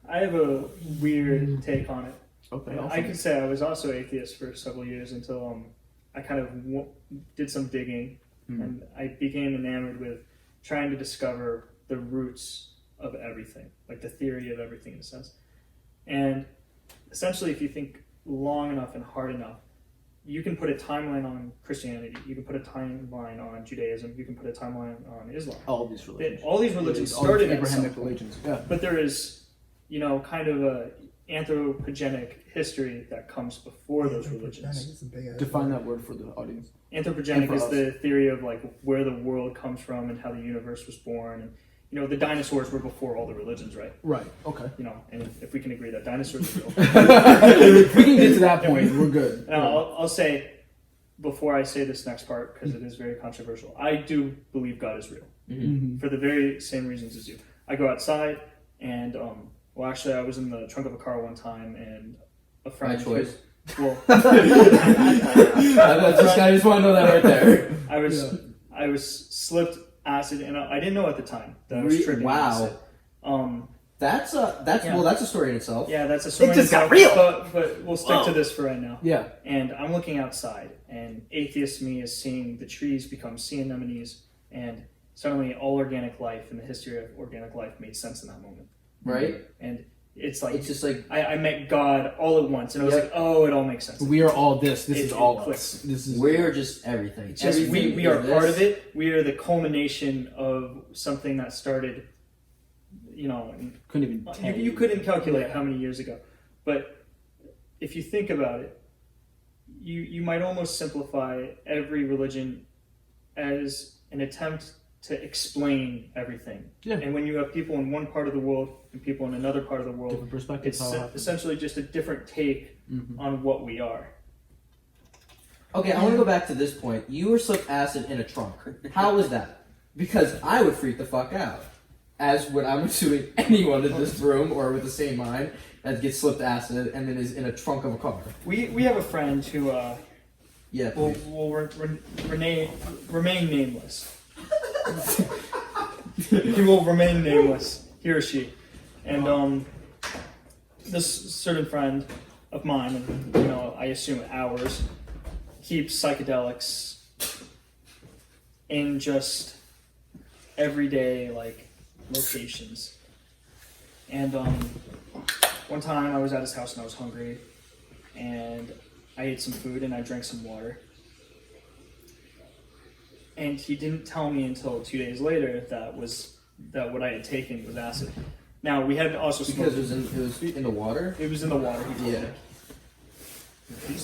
I have a weird take on it. Okay. I could say I was also atheist for several years until I kind of did some digging, and I became enamored with trying to discover the roots of everything, like the theory of everything in a sense. And essentially, if you think long enough and hard enough, you can put a timeline on Christianity, you can put a timeline on Judaism, you can put a timeline on Islam. All these religions. All these religions All started these at some Abrahamic point. religions. Yeah. But there is, kind of a anthropogenic history that comes before those religions. Define that word for the audience. Anthropogenic is the theory of like where the world comes from and how the universe was born, and the dinosaurs were before all the religions, right? Right. Okay. And if we can agree that dinosaurs are real, If we can get to that point, we're good. Now I'll say before I say this next part, because it is very controversial, I do believe God is real for the very same reasons as you. I go outside and actually I was in the trunk of a car one time and a friend. My choice. Well, I just want to know that right there. I was slipped acid, and I didn't know at the time that I was tripping acid. That's a story in itself. Yeah, that's a story. It just in itself, got real. But we'll stick to this for right now. Yeah. And I'm looking outside, and atheist me is seeing the trees become sea anemones, and suddenly all organic life and the history of organic life made sense in that moment. Right. And it's like it's just like I met God all at once, and I was like, oh, it all makes sense. We are all this. This is all clicks. us. This is we're just everything. Just Everything we are is part this. of it. We are the culmination of something that started. Couldn't even tell You couldn't calculate how many years ago, but if you think about it, you might almost simplify every religion as an attempt to explain everything. Yeah. And when you have people in one part of the world and people in another part of the world, different perspectives. it's essentially just a different take on what we are. Okay, I want to go back to this point. You were slipped acid in a trunk. How was that? Because I would freak the fuck out. As would, I'm assuming, anyone in this room or with the same mind that gets slipped acid and then is in a trunk of a car. We have a friend who will remain nameless. He will remain nameless, he or she. And this certain friend of mine, and I assume ours, keeps psychedelics in just everyday locations. And one time I was at his house and I was hungry, and I ate some food and I drank some water. And he didn't tell me until 2 days later that what I had taken was acid. Now we had also smoked. Because it was in the water? It was in the water. He told Yeah. me.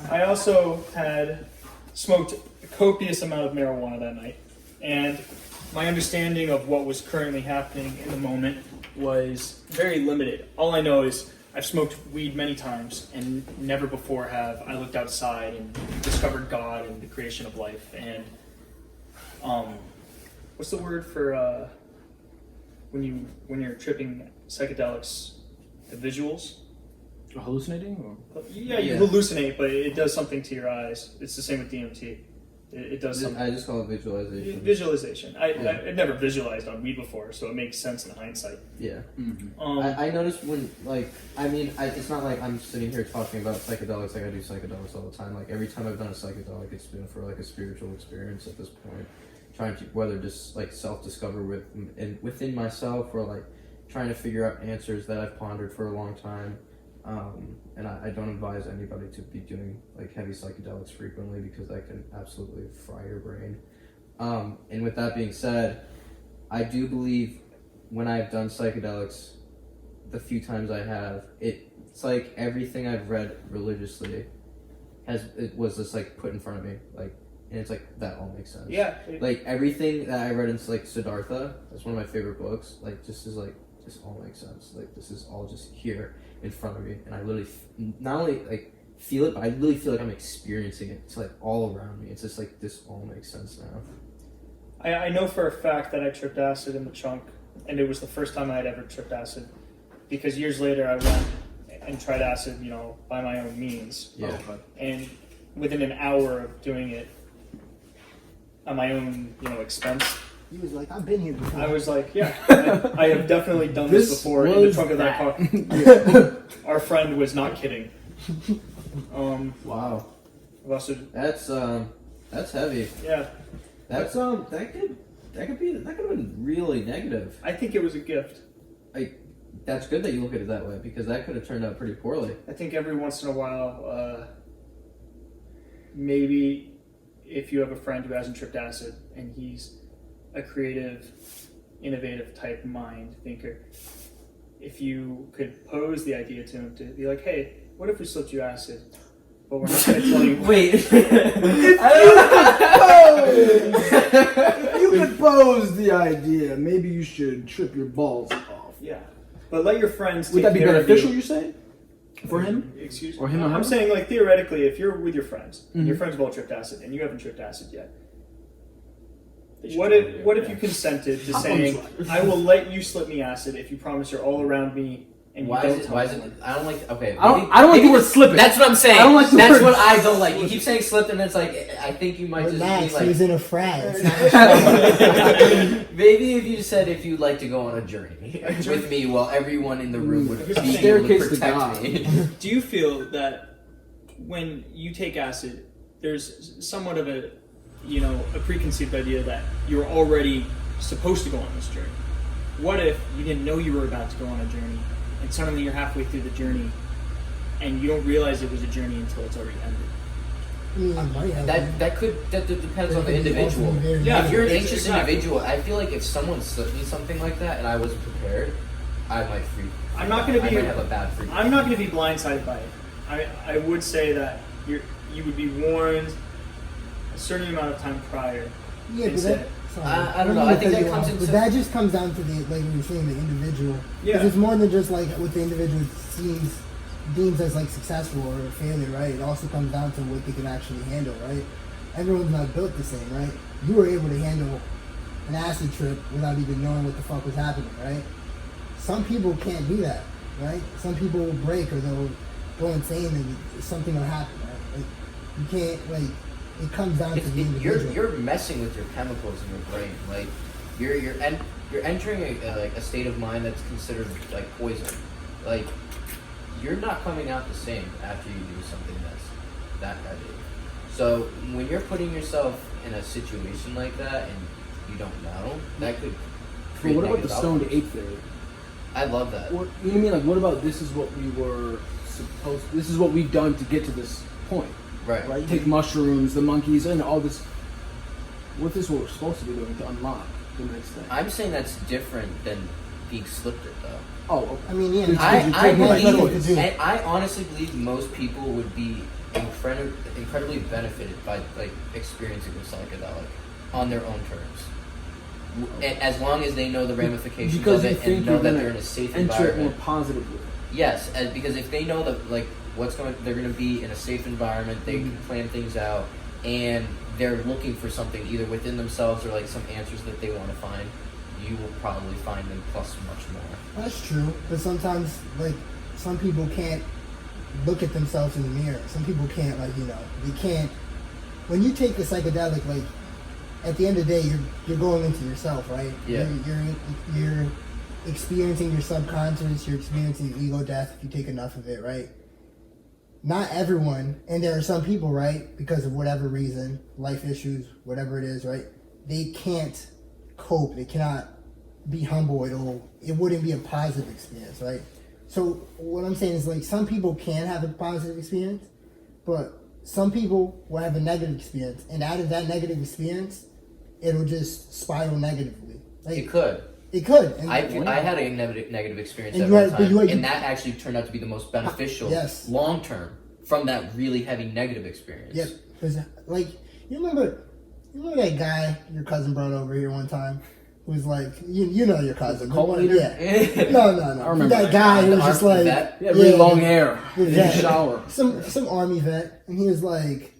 I also had smoked a copious amount of marijuana that night, and my understanding of what was currently happening in the moment was very limited. All I know is I've smoked weed many times, and never before have I looked outside and discovered God and the creation of life. And what's the word for when you're tripping psychedelics? The visuals. Hallucinating? Or? Yeah, you hallucinate, but it does something to your eyes. It's the same with DMT. It does something. I just call it visualization. Visualization. I'd never visualized on weed before, so it makes sense in hindsight. Yeah. Mm-hmm. I noticed when, like, it's not like I'm sitting here talking about psychedelics like I do psychedelics all the time. Like, every time I've done a psychedelic, it's been for, like, a spiritual experience at this point. Trying to, whether just, like, self-discover within myself or, like, trying to figure out answers that I've pondered for a long time. And I don't advise anybody to be doing like heavy psychedelics frequently because that can absolutely fry your brain. And with that being said, I do believe when I've done psychedelics, the few times I have, it's like everything I've read religiously it was just like put in front of me, like, and it's like that all makes sense. Yeah. Like everything that I read in like Siddhartha, that's one of my favorite books. Like just all makes sense. Like this is all just here in front of me, and I literally not only like feel it, but I really feel like I'm experiencing it. It's like all around me. It's just like this all makes sense now. I know for a fact that I tripped acid in the trunk, and it was the first time I had ever tripped acid, because years later I went and tried acid, by my own means. Yeah. And within an hour of doing it at my own, expense, He was like, I've been here before. I was like, yeah, I have definitely done this before in the trunk of that car. Our friend was not kidding. Wow. Busted. That's heavy. Yeah, That's that could have been really negative. I think it was a gift. That's good that you look at it that way because that could have turned out pretty poorly. I think every once in a while, maybe if you have a friend who hasn't tripped acid and he's a creative, innovative type mind thinker, if you could pose the idea to him to be like, hey, what if we slipped you acid? But we're not going to tell you. Wait. You could pose the idea. Maybe you should trip your balls off. Yeah. But let your friends take Would that be care of beneficial, you. you say? For him? Excuse me? Or him or her? I'm saying, like, theoretically, if you're with your friends, Mhm. your friends have all tripped acid, and you haven't tripped acid yet, what if you consented to saying, I will let you slip me acid if you promise you're all around me and you Why don't is tell it? anyone? I don't like. Okay. I don't like the word slipping. That's what I'm saying. I don't like the That's word what I don't like. You keep saying slipped, and it's like I think you might Relax, just be he was like. in a frat. It's not Maybe if you said if you'd like to go on a journey with me, while everyone in the room would be able to Staircase to protect God. me. Do you feel that when you take acid, there's somewhat of a preconceived idea that you're already supposed to go on this journey? What if you didn't know you were about to go on a journey, and suddenly you're halfway through the journey, and you don't realize it was a journey until it's already ended? That depends on the individual. Yeah, If you're an it's- anxious exactly. individual, I feel like if someone slipped me something like that and I wasn't prepared, I might freak. I'm not gonna be- I might have a bad freak. I'm not going to be blindsided by it. I would say that you would be warned a certain amount of time prior. Yeah, but Instead. that, sorry. I don't know. I think Cut that you comes off, into- But that just comes down to like we were saying, the individual. Yeah. Because it's more than just like what the individual deems as like successful or a failure, right? It also comes down to what they can actually handle, right? Everyone's not built the same, right? You were able to handle an acid trip without even knowing what the fuck was happening, right? Some people can't do that, right? Some people will break or they'll go insane and something will happen, right? Like, you can't, like, it comes down to the individual. You're messing with your chemicals in your brain. Like you're entering a state of mind that's considered like poison. Like you're not coming out the same after you do something that's that heavy. So when you're putting yourself in a situation like that and you don't know, that could But create what about the negative stoned outcomes. ape theory? I love that. What, you know what I mean? Like, what about this is what we were supposed? This is what we've done to get to this point, Right. right? Take mushrooms, the monkeys, and all this. What if this is what we're supposed to be doing to unlock the next thing? I'm saying that's different than being slipped it though. Oh, okay. I mean, yeah. Because I you take more like effort choice. to do. and I honestly believe most people would be incredibly benefited by like experiencing the psychedelic on their own terms, as long as they know the ramifications Because of you it think and know you're that gonna they're in a safe enter it more environment. positively. Yes, because if they know that like they're going to be in a safe environment, they can plan things out, and they're looking for something either within themselves or like some answers that they want to find, you will probably find them plus much more. That's true, but sometimes like some people can't look at themselves in the mirror. Some people can't, like, you know, they can't. When you take a psychedelic, like, at the end of the day, you're going into yourself, right? Yeah. You're experiencing your subconscious. You're experiencing your ego death if you take enough of it, right? Not everyone, and there are some people, right, because of whatever reason, life issues, whatever it is, right? They can't cope. They cannot be humble at all. It wouldn't be a positive experience, right? So what I'm saying is, like, some people can have a positive experience, but some people will have a negative experience, and out of that negative experience, it'll just spiral negatively. Like, It could. It could. And I had a negative experience And at you one had- but time, you- and that actually turned out to be the most beneficial Yes. long term from that really heavy negative experience. Yep. 'Cause, like, you remember that guy your cousin brought over here one time? Who was like, you know your cousin. The cult the one- leader? Yeah. No. I remember that that guy who The was just army like, vet? Yeah, really long hair. the In the vet. shower. Some army vet, and he was like,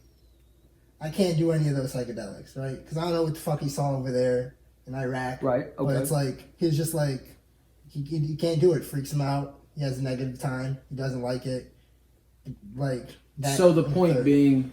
I can't do any of those psychedelics, right? Because I don't know what the fuck he saw over there in Iraq. Right, But okay. it's like, he's just like, he can't do it. Freaks him out. He has a negative time. He doesn't like it. Like, that. So the point being,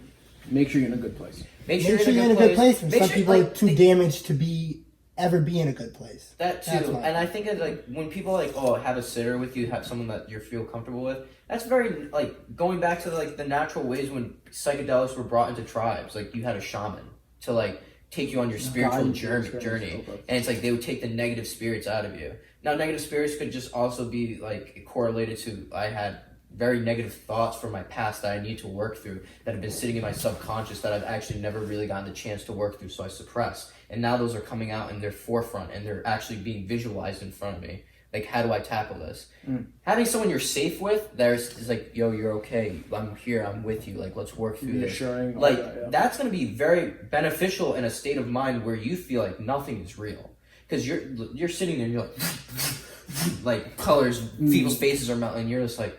make sure you're in a good place. Make Make sure you're in a good place. Make Some sure, people like, are too damaged to ever be in a good place. That too, That's my and I think that, like, when people like, oh, have a sitter with you, have someone that you feel comfortable with. That's very, like, going back to like the natural ways when psychedelics were brought into tribes. Like, you had a shaman to like take you on your spiritual Guide you journey, experience, okay. and it's like they would take the negative spirits out of you. Now, negative spirits could just also be like correlated to I had very negative thoughts from my past that I need to work through that have been sitting in my subconscious that I've actually never really gotten the chance to work through, so I suppressed. And now those are coming out in their forefront and they're actually being visualized in front of me. Like, how do I tackle this? Having someone you're safe with, is like, yo, you're okay. I'm here. I'm with you. Like, let's work through this. Reassuring, all Like, that, yeah. that's going to be very beneficial in a state of mind where you feel like nothing is real. Because you're sitting there and you're like, like, colors, people's faces are melting. And you're just like,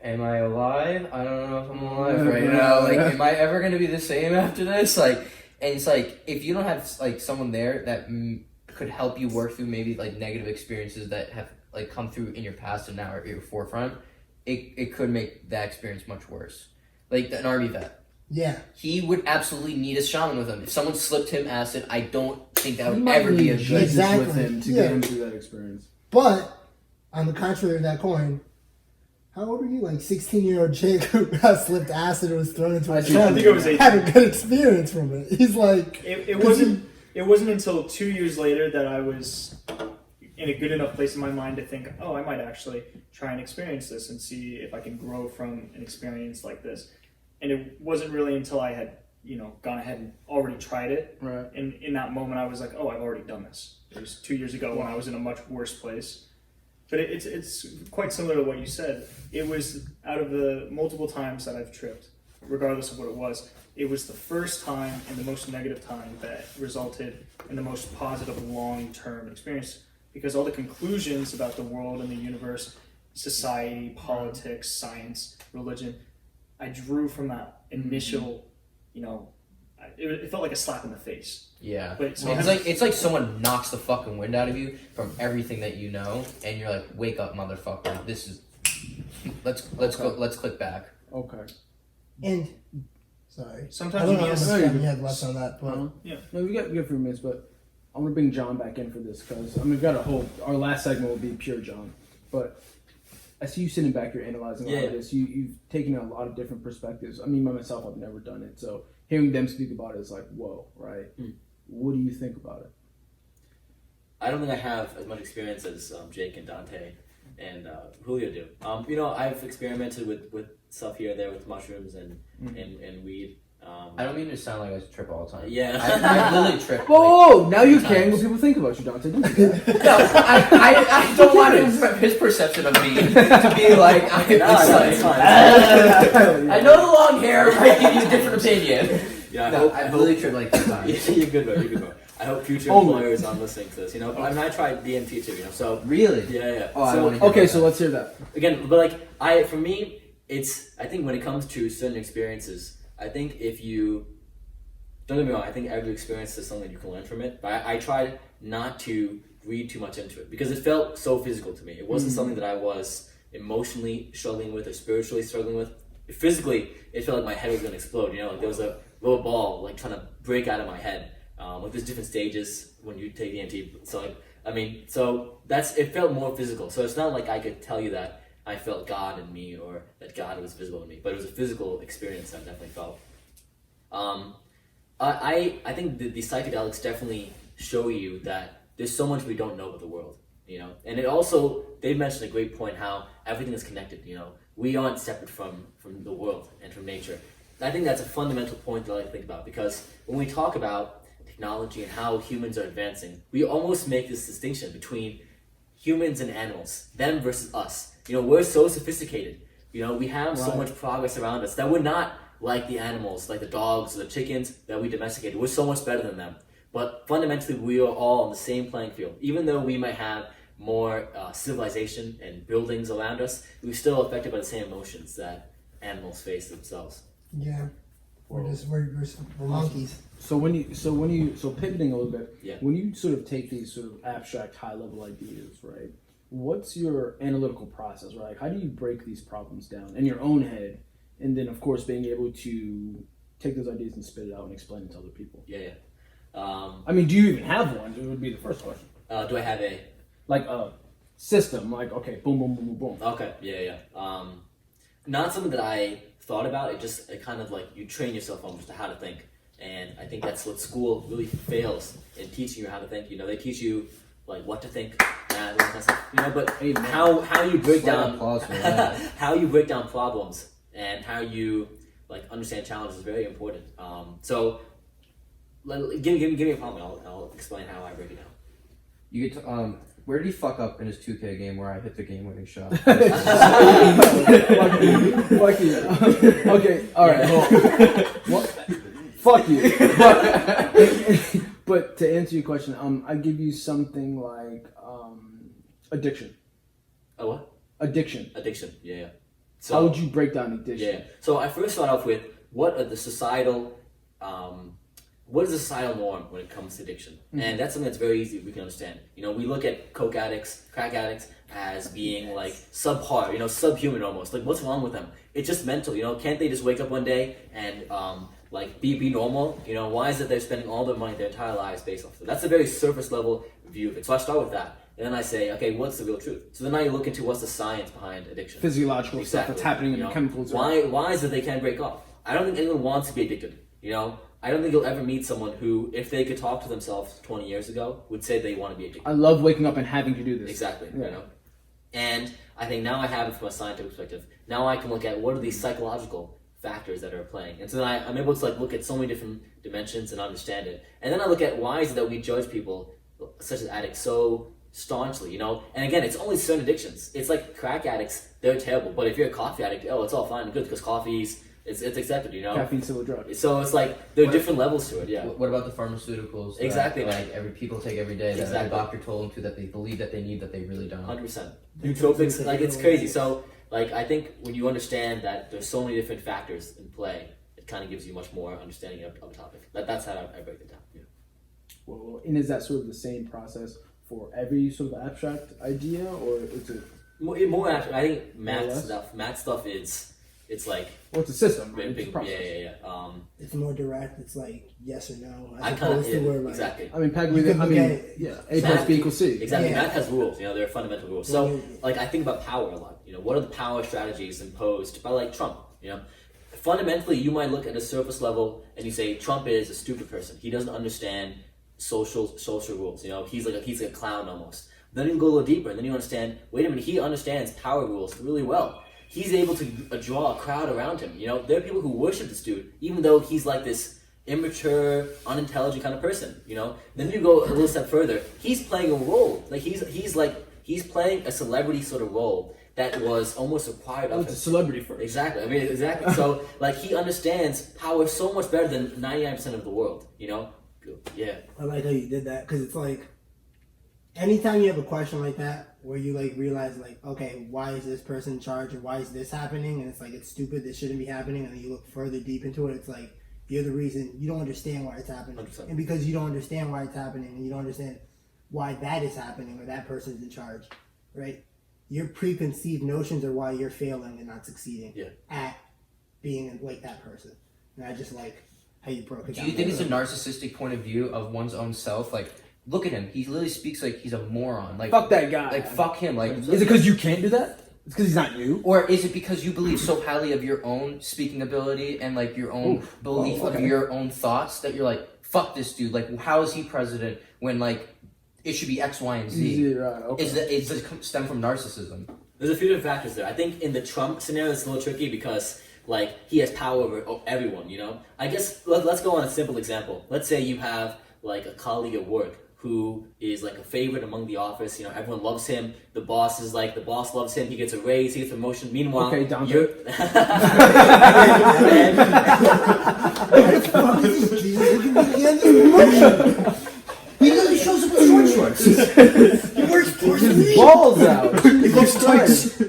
am I alive? I don't know if I'm alive right now. Like, am I ever going to be the same after this? Like, and it's like, if you don't have like someone there that could help you work through maybe like negative experiences that have like come through in your past and now are at your forefront, it could make that experience much worse. Like an army vet, Yeah. he would absolutely need a shaman with him. If someone slipped him acid, I don't think that You would might ever be a need good. Jesus Exactly. with him to Yeah. get him through that experience. But on the contrary of that coin, how old were you? Like 16-year-old Jake who got slipped acid and was thrown into a I trap. think it was 18. Had a good experience from it. He's like, It wasn't until 2 years later that I was in a good enough place in my mind to think, oh, I might actually try and experience this and see if I can grow from an experience like this. And it wasn't really until I had, gone ahead and already tried it. Right. And in that moment, I was like, oh, I've already done this. It was 2 years ago when I was in a much worse place. But it's quite similar to what you said. It was out of the multiple times that I've tripped, regardless of what it was the first time and the most negative time that resulted in the most positive long-term experience. Because all the conclusions about the world and the universe, society, politics, science, religion, I drew from that initial, it felt like a slap in the face. Yeah, But so it's like someone knocks the fucking wind out of you from everything that you know, and you're like, wake up, motherfucker! This is let's go, let's click back. Okay. and sorry. Sometimes I don't you know how need much No, you're time you good. have left on that, but No, we got a few minutes, but I want to bring John back in for this because we've got our last segment will be pure John, but I see you sitting back here analyzing a lot of this. You've taken a lot of different perspectives. I mean, by myself, I've never done it, so hearing them speak about it is like, whoa, right? What do you think about it? I don't think I have as much experience as Jake and Dante and Julio do. I've experimented with stuff here and there with mushrooms and weed. I don't mean to sound like I trip all the time. Yeah. I literally trip. Whoa! Now you're times. caring what people think about you, Dante. Don't do that. No, I don't want his perception of me to be like, It's fine. I know the long hair might give you a different opinion. Yeah, No, I literally tripped like 2 times. You're good, bro. I hope future Only. employers aren't listening to this. I mean, I tried DMT too. So Really? yeah. Oh, I so wanna hear Okay, about so that. let's hear that. again, but for me, I think when it comes to certain experiences, I think if you don't get me wrong, I think every experience is something you can learn from it, but I tried not to read too much into it because it felt so physical to me. It wasn't something that I was emotionally struggling with or spiritually struggling with. Physically, it felt like my head was going to explode, you know, like there was a little ball like trying to break out of my head. Like there's different stages when you take DMT. So like, I mean, so it felt more physical. So it's not like I could tell you that I felt God in me or that God was visible in me, but it was a physical experience I definitely felt. I think the psychedelics definitely show you that there's so much we don't know about the world, you know? And it also, they mentioned a great point how everything is connected, you know? We aren't separate from the world and from nature. I think that's a fundamental point that I like to think about because when we talk about technology and how humans are advancing, we almost make this distinction between humans and animals, them versus us. You know, we're so sophisticated. You know, we have so much progress around us that we're not like the animals, like the dogs or the chickens that we domesticated. We're so much better than them. But fundamentally, we are all on the same playing field. Even though we might have more civilization and buildings around us, we're still affected by the same emotions that animals face themselves. Yeah. We're monkeys. So pivoting a little bit, Yeah. when you sort of take these sort of abstract, high-level ideas, right? What's your analytical process, right? Like, how do you break these problems down in your own head, and then, of course, being able to take those ideas and spit it out and explain it to other people? Yeah. I mean, do you even have one? It would be the first question. Do I have a... Like a system, like, okay, boom, boom, boom, boom, boom. Okay, yeah. Not something that I thought about. It kind of like you train yourself almost to how to think. And I think that's what school really fails in teaching you how to think. You know, they teach you like what to think, that kind of stuff, you know, but how you break down how you break down problems and how you like understand challenges is very important. So give me a problem. I'll explain how I break it down. You get to, where did he fuck up in his 2K game where I hit the game-winning shot? Fuck you. Okay, all right. Well, fuck you. But to answer your question, I give you something like addiction. Oh, what? Addiction. Yeah. So, how would you break down addiction? Yeah. So I first start off with what is the societal norm when it comes to addiction? Mm-hmm. And that's something that's very easy we can understand. You know, we look at coke addicts, crack addicts as being like subpar, you know, subhuman almost. Like, what's wrong with them? It's just mental, you know. Can't they just wake up one day and like be normal? You know, why is it they're spending all their money, their entire lives based off of it? That's a very surface level view of it. So I start with that. And then I say, okay, what's the real truth? So then I look into what's the science behind addiction. Physiological stuff that's happening in the chemicals. Why is it they can't break off? I don't think anyone wants to be addicted, you know? I don't think you'll ever meet someone who, if they could talk to themselves 20 years ago, would say they want to be addicted. I love waking up and having to do this. Exactly, yeah. You know? And I think now I have it from a scientific perspective. Now I can look at what are these psychological factors that are playing. And so then I'm able to like look at so many different dimensions and understand it. And then I look at why is it that we judge people, such as addicts, so staunchly, you know? And again, it's only certain addictions. It's like crack addicts, they're terrible. But if you're a coffee addict, it's all fine and good because coffee's it's accepted, you know. Caffeine's still a drug. So it's like there are different levels to it. Yeah. What about the pharmaceuticals? Exactly. Like people take every day. Exactly. That the doctor told them to, that they believe that they need, that they really don't. 100%. Nootropics, like it's crazy. So like I think when you understand that there's so many different factors in play, it kind of gives you much more understanding of a topic. That's how I break it down. Yeah. Well, and is that sort of the same process for every sort of abstract idea, or is it more abstract? I think math stuff is. It's like it's a system, right? It's a process. Yeah. It's more direct. It's like yes or no. I kind of exactly. I mean, A plus B equals C. Exactly. Yeah. Math has rules. You know, there are fundamental rules. So, like, I think about power a lot. You know, what are the power strategies imposed by like Trump? You know, fundamentally, you might look at a surface level and you say Trump is a stupid person. He doesn't understand social rules. You know, he's like a clown almost. Then you go a little deeper, and then you understand. Wait a minute, he understands power rules really well. He's able to draw a crowd around him. You know, there are people who worship this dude, even though he's like this immature, unintelligent kind of person. You know, then you go a little step further. He's playing a role. Like he's playing a celebrity sort of role that was almost required of him. It's a celebrity first. Exactly. I mean, exactly. So like he understands power so much better than 99% of the world. You know, yeah. I like how you did that because it's like anytime you have a question like that, where you like realize like, okay, why is this person in charge or why is this happening? And it's like, it's stupid, this shouldn't be happening. And then you look further deep into it, it's like, you're the reason. You don't understand why it's happening. 100%. And because you don't understand why it's happening, and you don't understand why that is happening or that person's in charge, right? Your preconceived notions are why you're failing and not succeeding at being like that person. And I just like how you broke it down. Do you think it's a narcissistic point of view of one's own self? Like, look at him. He literally speaks like he's a moron. Like, Fuck that guy. Like, fuck him. Like, Is it because you can't do that? It's because he's not you? or is it because you believe so highly of your own speaking ability and like your own belief of your own thoughts that you're like, fuck this dude. Like, how is he president when like it should be X, Y, and Z? Right, okay. Is it stem from narcissism? There's a few different factors there. I think in the Trump scenario, it's a little tricky because, like, he has power over everyone, you know? I guess, let's go on a simple example. Let's say you have, like, a colleague at work who is, like, a favorite among the office. You know, everyone loves him. The boss loves him. He gets a raise. He gets a promotion. Meanwhile, Okay, Dante. you're... He literally shows up in short shorts. He works for me. Balls out. He goes twice.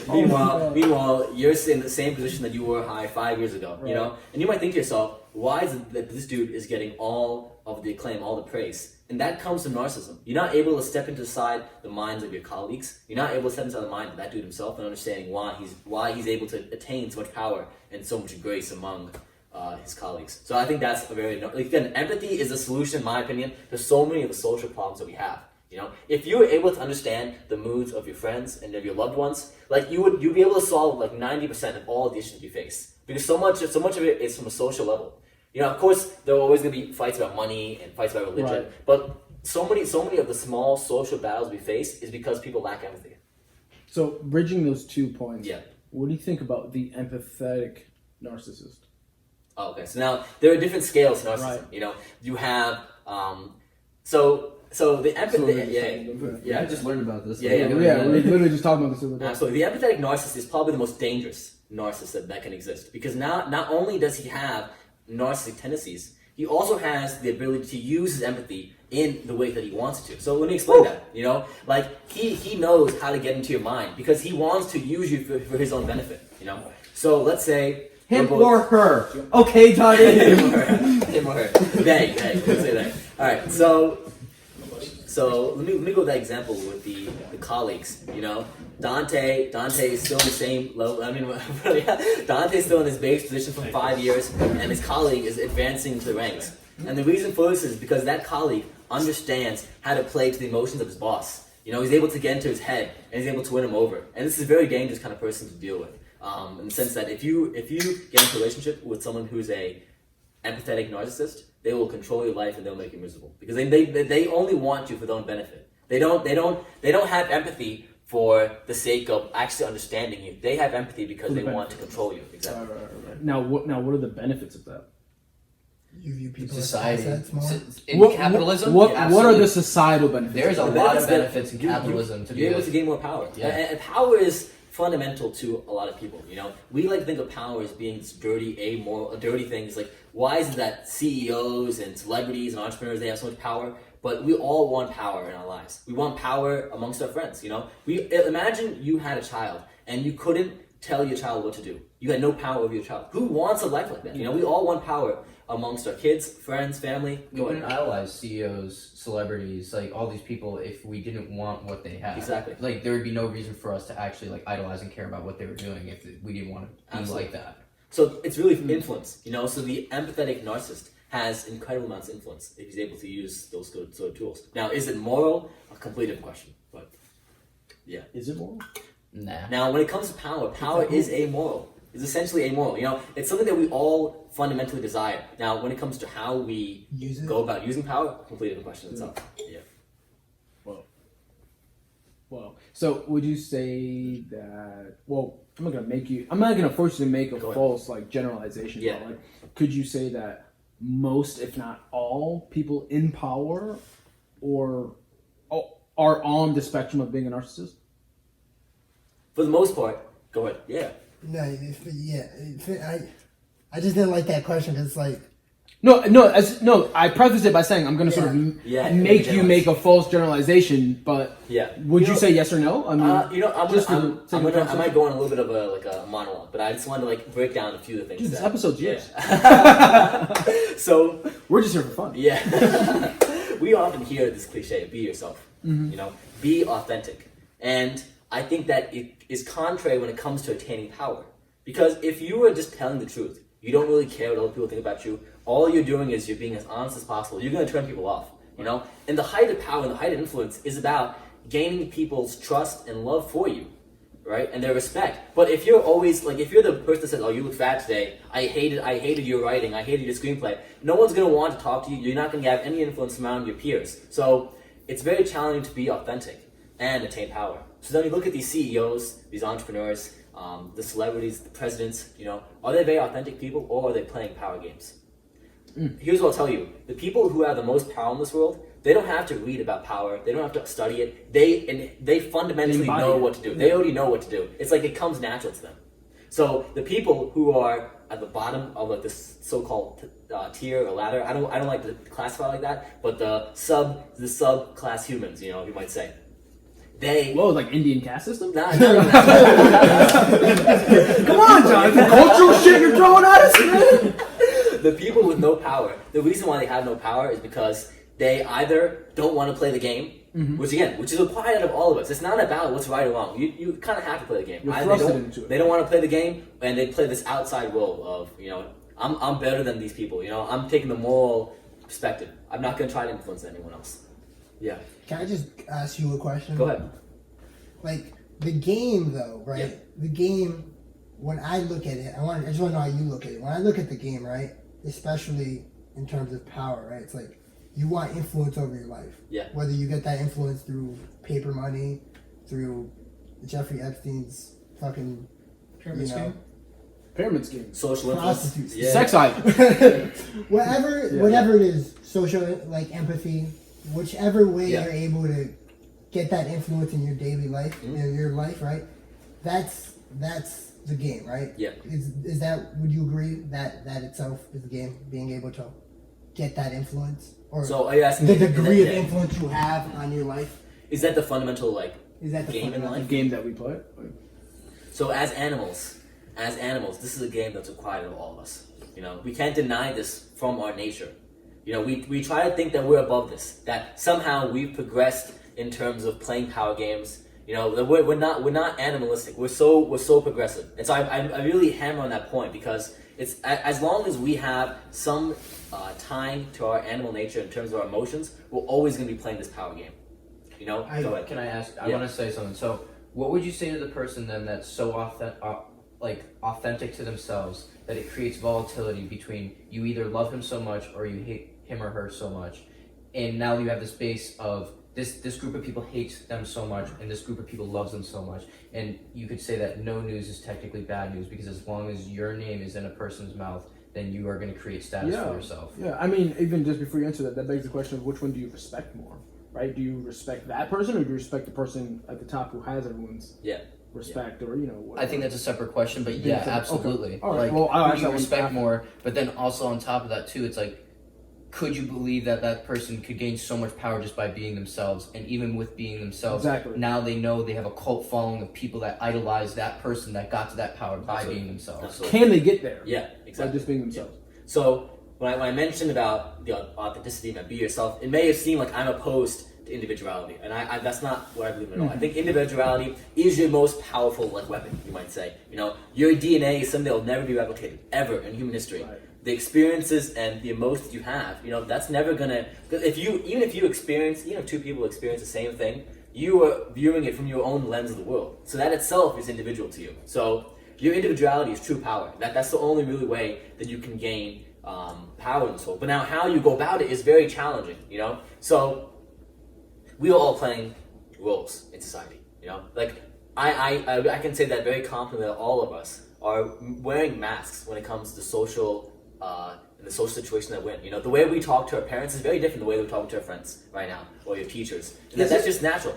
Meanwhile, you're in the same position that you were 5 years ago, you know? And you might think to yourself, why is it that this dude is getting all of the acclaim, all the praise? And that comes from narcissism. You're not able to step inside the minds of your colleagues. You're not able to step inside the mind of that dude himself and understanding why he's able to attain so much power and so much grace among his colleagues. So I think that's a very, again, empathy is a solution, in my opinion, to so many of the social problems that we have. You know, if you were able to understand the moods of your friends and of your loved ones, like you'd be able to solve like 90% of all of the issues you face, because so much of it is from a social level. You know, of course, there are always going to be fights about money and fights about religion, but so many of the small social battles we face is because people lack empathy. So, bridging those 2 points, Yeah. what do you think about the empathetic narcissist? Oh, okay, so now there are different scales to narcissism. Right. You know, you have so the empathy. Yeah, I just learned about this. Yeah, we're literally just talking about this the other day. Absolutely. The empathetic narcissist is probably the most dangerous narcissist that can exist, because not only does he have narcissistic tendencies, he also has the ability to use his empathy in the way that he wants to. So let me explain that. You know, like he knows how to get into your mind because he wants to use you for his own benefit. You know, so let's say Him or her. Okay, Dante. him or her. They. Let's say they. All right. So let me go with that example with the colleagues. You know, Dante is still in the same level. I mean, Dante's still in his base position for 5 years, and his colleague is advancing to the ranks. And the reason for this is because that colleague understands how to play to the emotions of his boss. You know, he's able to get into his head, and he's able to win him over. And this is a very dangerous kind of person to deal with, in the sense that if you get into a relationship with someone who's a empathetic narcissist, they will control your life and they'll make you miserable because they only want you for their own benefit. They don't have empathy for the sake of actually understanding you. They have empathy because they want to control you. Exactly. Right. Now, what are the benefits of that? You view people Society. as assets more? In capitalism? What Yeah, are absolutely. the societal benefits? There's a The lot of benefits benefits in that capitalism to be you're able able to gain more power. Yeah. And power is fundamental to a lot of people. You know, we like to think of power as being this dirty, amoral, dirty thing. It's like, why is it that CEOs and celebrities and entrepreneurs, they have so much power? But we all want power in our lives. We want power amongst our friends. You know, imagine you had a child and you couldn't tell your child what to do. You had no power over your child. Who wants a life like that? You know, we all want power amongst our kids, friends, family. We wouldn't idolize CEOs, celebrities, like all these people if we didn't want what they have. Exactly. Like there would be no reason for us to actually like idolize and care about what they were doing if we didn't want to be like that. So it's really influence, you know. So the empathetic narcissist has incredible amounts of influence if he's able to use those sort of tools. Now, is it moral? A completely different question. But yeah. Is it moral? Nah. Now, when it comes to power is amoral. It's essentially amoral. You know, it's something that we all fundamentally desire. Now, when it comes to how we go about using power, a completely different question itself. Yeah. Well, so would you say that? Well, I'm not gonna force you to make a false like generalization. Yeah. But, like, could you say that most, if not all, people in power, are on the spectrum of being a narcissist? For the most part, go ahead. Yeah. No, I just didn't like that question because it's like, No. I prefaced it by saying I'm going to sort of make you make a false generalization, but would you say yes or no? I mean, I might go on a little bit of a monologue, but I just wanted to break down a few of the things. Dude, this episode's yours. So we're just here for fun. Yeah, we often hear this cliche: "Be yourself." Be authentic, and I think that it is contrary when it comes to attaining power. Because if you are just telling the truth, you don't really care what other people think about you. All you're doing is you're being as honest as possible. You're going to turn people off, And the height of power and the height of influence is about gaining people's trust and love for you, right? And their respect. But if you're always if you're the person that says, "Oh, you look fat today. I hated your writing. I hated your screenplay." No one's going to want to talk to you. You're not going to have any influence around your peers. So it's very challenging to be authentic and attain power. So then you look at these CEOs, these entrepreneurs, the celebrities, the presidents, are they very authentic people or are they playing power games? Here's what I'll tell you. The people who have the most power in this world, they don't have to read about power. They don't have to study it. They fundamentally know what to do. They already know what to do. It's like it comes natural to them. So the people who are at the bottom of this so-called tier or ladder, I don't like to classify like that, but the sub-class humans, you might say. Like Indian caste system? Nah, Come on, John. The cultural shit you're throwing at us, man. The people with no power, the reason why they have no power is because they either don't want to play the game, which is required out of all of us. It's not about what's right or wrong. You kind of have to play the game. They don't want to play the game, and they play this outside role of, I'm better than these people. I'm taking the moral perspective. I'm not going to try to influence anyone else. Yeah. Can I just ask you a question? Go ahead. Like the game, though, right? Yeah. The game. When I look at it, I just want to know how you look at it. When I look at the game, right, especially in terms of power, right? It's like you want influence over your life. Yeah. Whether you get that influence through paper money, through Jeffrey Epstein's fucking Pyramid scheme. Pyramid scheme. Social influence. Prostitutes. Yeah. Sex item. whatever it is, social empathy, whichever way you're able to get that influence in your daily life, in your life, right? That's the game, right? Yeah. Is that? Would you agree that itself is the game? Being able to get that influence, or so are you asking the degree of influence you have on your life? Is that the fundamental Is that the game in life? The game that we play. So as animals, this is a game that's required of all of us. We can't deny this from our nature. We try to think that we're above this, that somehow we've progressed in terms of playing power games. That we're not animalistic. We're so progressive, and so I really hammer on that point because it's as long as we have some time to our animal nature in terms of our emotions, we're always going to be playing this power game. Go ahead. Can I ask? I want to say something. So, what would you say to the person then that's so authentic to themselves that it creates volatility between you either love him so much or you hate him or her so much, and now you have this base of this group of people hates them so much and this group of people loves them so much, and you could say that no news is technically bad news because as long as your name is in a person's mouth, then you are going to create status for yourself. Yeah, I mean, even just before you answer that begs the question of which one do you respect more, right? Do you respect that person or do you respect the person at the top who has everyone's respect or whatever? I think that's a separate question, but yeah, absolutely. Okay. All right. Well, who do you respect more? But then also on top of that too, it's like, could you believe that person could gain so much power just by being themselves? And even with being themselves, now they know they have a cult following of people that idolize that person that got to that power by being themselves. Absolutely. Can they get there? Yeah, exactly. By just being themselves. Yeah. So when I mentioned about the authenticity and be yourself, it may have seemed like I'm opposed to individuality, and I that's not what I believe in at all. I think individuality is your most powerful weapon, you might say. Your DNA is something that will never be replicated ever in human history. Right. The experiences and the emotions you have, that's never gonna. Even if two people experience the same thing, you are viewing it from your own lens of the world. So that itself is individual to you. So your individuality is true power. That's the only really way that you can gain power in this world. But now, how you go about it is very challenging. So we are all playing roles in society. I can say that very confidently that all of us are wearing masks when it comes to social. In the social situation that we're in. The way we talk to our parents is very different than the way we talk to our friends right now, or your teachers. And that's just natural.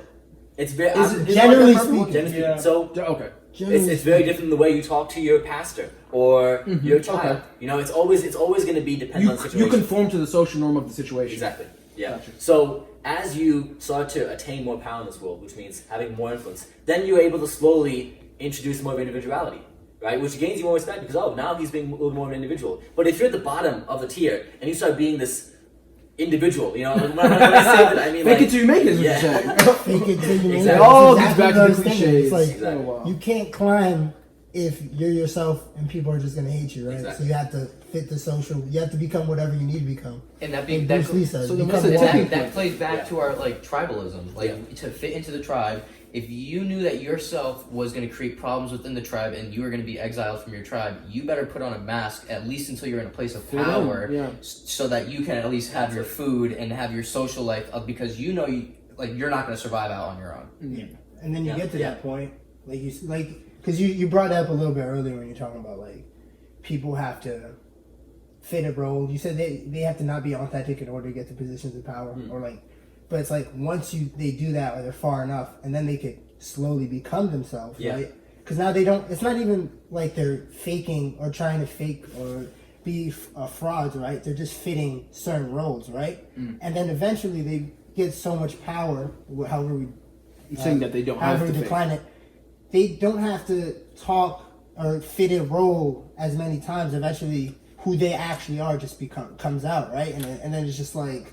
It's very Generally like speaking. Yeah. So Okay. it's very different than the way you talk to your pastor or your child. Okay. You know, it's always going to be dependent on the You situation. conform to the social norm of the situation. Exactly. Yeah. Gotcha. So as you start to attain more power in this world, which means having more influence, then you're able to slowly introduce more of individuality, right? Which gains you more respect because now he's being a little more of an individual. But if you're at the bottom of the tier and you start being this individual, you know, when I say that, I mean Fake like, it till you make it, is what yeah. you're saying. Fake it till you make Exactly. it. It all That's gets back exactly to what the I'm saying. cliches. It's like Exactly. Oh, wow. you can't climb if you're yourself and people are just gonna hate you, right? Exactly. So you have to fit the social. You have to become whatever you need to become. And that Like being Bruce Lee says, so then become what's the one. tipping that point? plays back Yeah. to our like tribalism, like to fit into the tribe. If you knew that yourself was going to create problems within the tribe and you were going to be exiled from your tribe, you better put on a mask at least until you're in a place of Fit in, power, yeah. so that you can at least have your food and have your social life, because you know you're not going to survive out on your own. And then you Yeah. get to Yeah. that point, because you brought that up a little bit earlier when you're talking about like people have to fit a role. You said they have to not be authentic in order to get to positions of power, or like, but it's like once they do that or they're far enough, and then they could slowly become themselves, Yeah. right? Because now they don't. It's not even like they're faking or trying to fake or be frauds, right? They're just fitting certain roles, right? And then eventually they get so much power, however we. You're saying that they don't have However to we fake. decline it, they don't have to talk or fit a role as many times. Eventually, who they actually are just comes out, right? And then it's just like,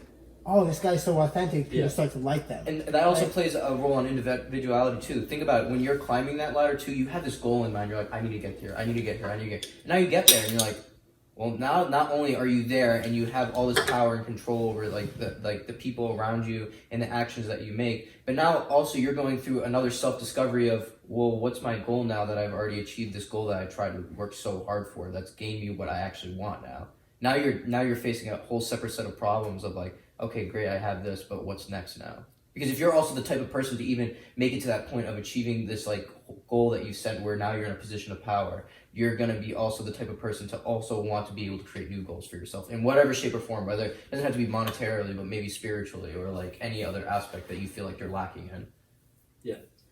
oh, this guy's so authentic. People Yeah. start to like them. And that also Right. plays a role on individuality too. Think about it, when you're climbing that ladder too, you have this goal in mind. You're like, I need to get here, I need to get here, I need to get. Now you get there, and you're like, well, now not only are you there and you have all this power and control over the people around you and the actions that you make, but now also you're going through another self-discovery of, well, what's my goal now that I've already achieved this goal that I tried to work so hard for? That's gained me what I actually want now. Now you're facing a whole separate set of problems of like, okay, great, I have this, but what's next now? Because if you're also the type of person to even make it to that point of achieving this like goal that you set where now you're in a position of power, you're going to be also the type of person to also want to be able to create new goals for yourself in whatever shape or form, whether it doesn't have to be monetarily, but maybe spiritually or like any other aspect that you feel like you're lacking in.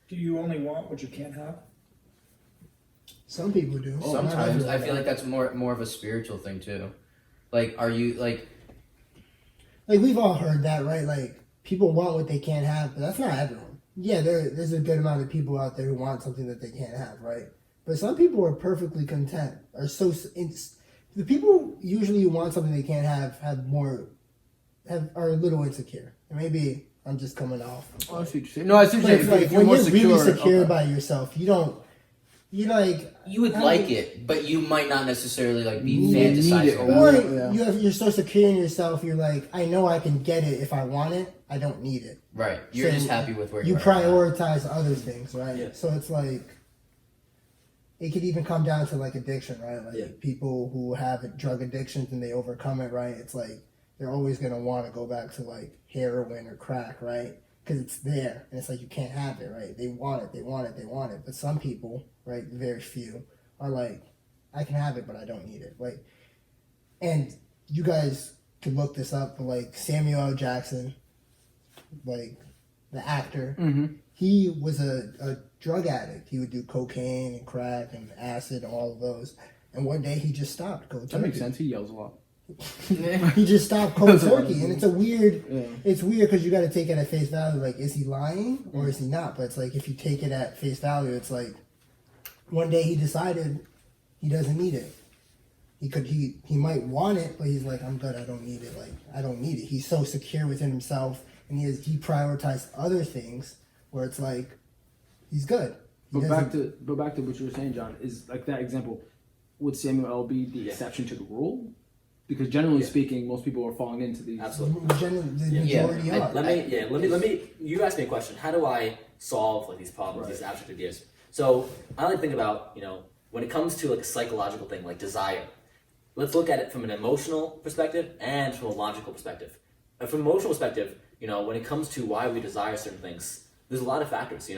Do you only want what you can't have? Some people do. Not Sometimes I everyone. feel like that's more of a spiritual thing too. Like, are you like, Like we've all heard that, right? Like people want what they can't have, but that's not everyone. Yeah, there's a good amount of people out there who want something that they can't have, right? But some people are perfectly content. The people usually who want something they can't have are a little insecure. And maybe I'm just coming off. Oh, I see what you're saying. No, I see what But you're it's saying. like If you're when more you're really secure okay. by yourself, you like. you would I like mean- it, but you might not necessarily like be Need it fantasizing or about Or it. Yeah. you're so secure in yourself, you're like, I know I can get it if I want it. I don't need it. Right. You're So just happy with where You you are. prioritize other things, right? Yeah. So it's like, it could even come down to like addiction, right? Like Yeah. people who have drug addictions and they overcome it, right? It's like they're always going to want to go back to like heroin or crack, right? Because it's there and it's like you can't have it, right? They want it, they want it, they want it. But some people, right, very few, are like, I can have it, but I don't need it. Like, and you guys could look this up, but like Samuel L. Jackson, like the actor, he was a drug addict. He would do cocaine and crack and acid, all of those. And one day he just stopped cold turkey. That makes sense. He yells a lot. He just stopped cold turkey, and it's a weird. Yeah. It's weird because you got to take it at face value. Like, is he lying or is he not? But it's like if you take it at face value, it's like one day he decided he doesn't need it. He might want it, but he's like, I'm good. I don't need it. Like, I don't need it. He's so secure within himself, and he prioritized other things where it's like he's good. He But doesn't- back to what you were saying, John, is like that example. Would Samuel L. be the Yeah. exception to the rule? Because generally Yeah. speaking, most people are falling into these. Absolutely. the Yeah. majority are. Let me. You asked me a question. How do I solve like these problems, these abstract ideas? So I like to think about, when it comes to like a psychological thing like desire. Let's look at it from an emotional perspective and from a logical perspective. From an emotional perspective, when it comes to why we desire certain things, there's a lot of factors.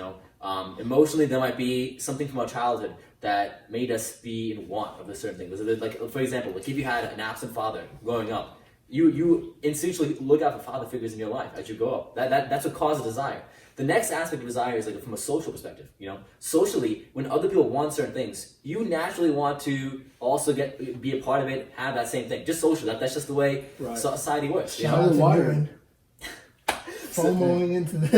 Emotionally, there might be something from our childhood that made us be in want of a certain thing. Like, for example, like if you had an absent father growing up, You instinctually look out for father figures in your life as you grow up. That's what causes desire. The next aspect of desire is like from a social perspective. Socially, when other people want certain things, you naturally want to also be a part of it, have that same thing. Just social. That's just the way society works. Shout out to Newman. FOMOing into the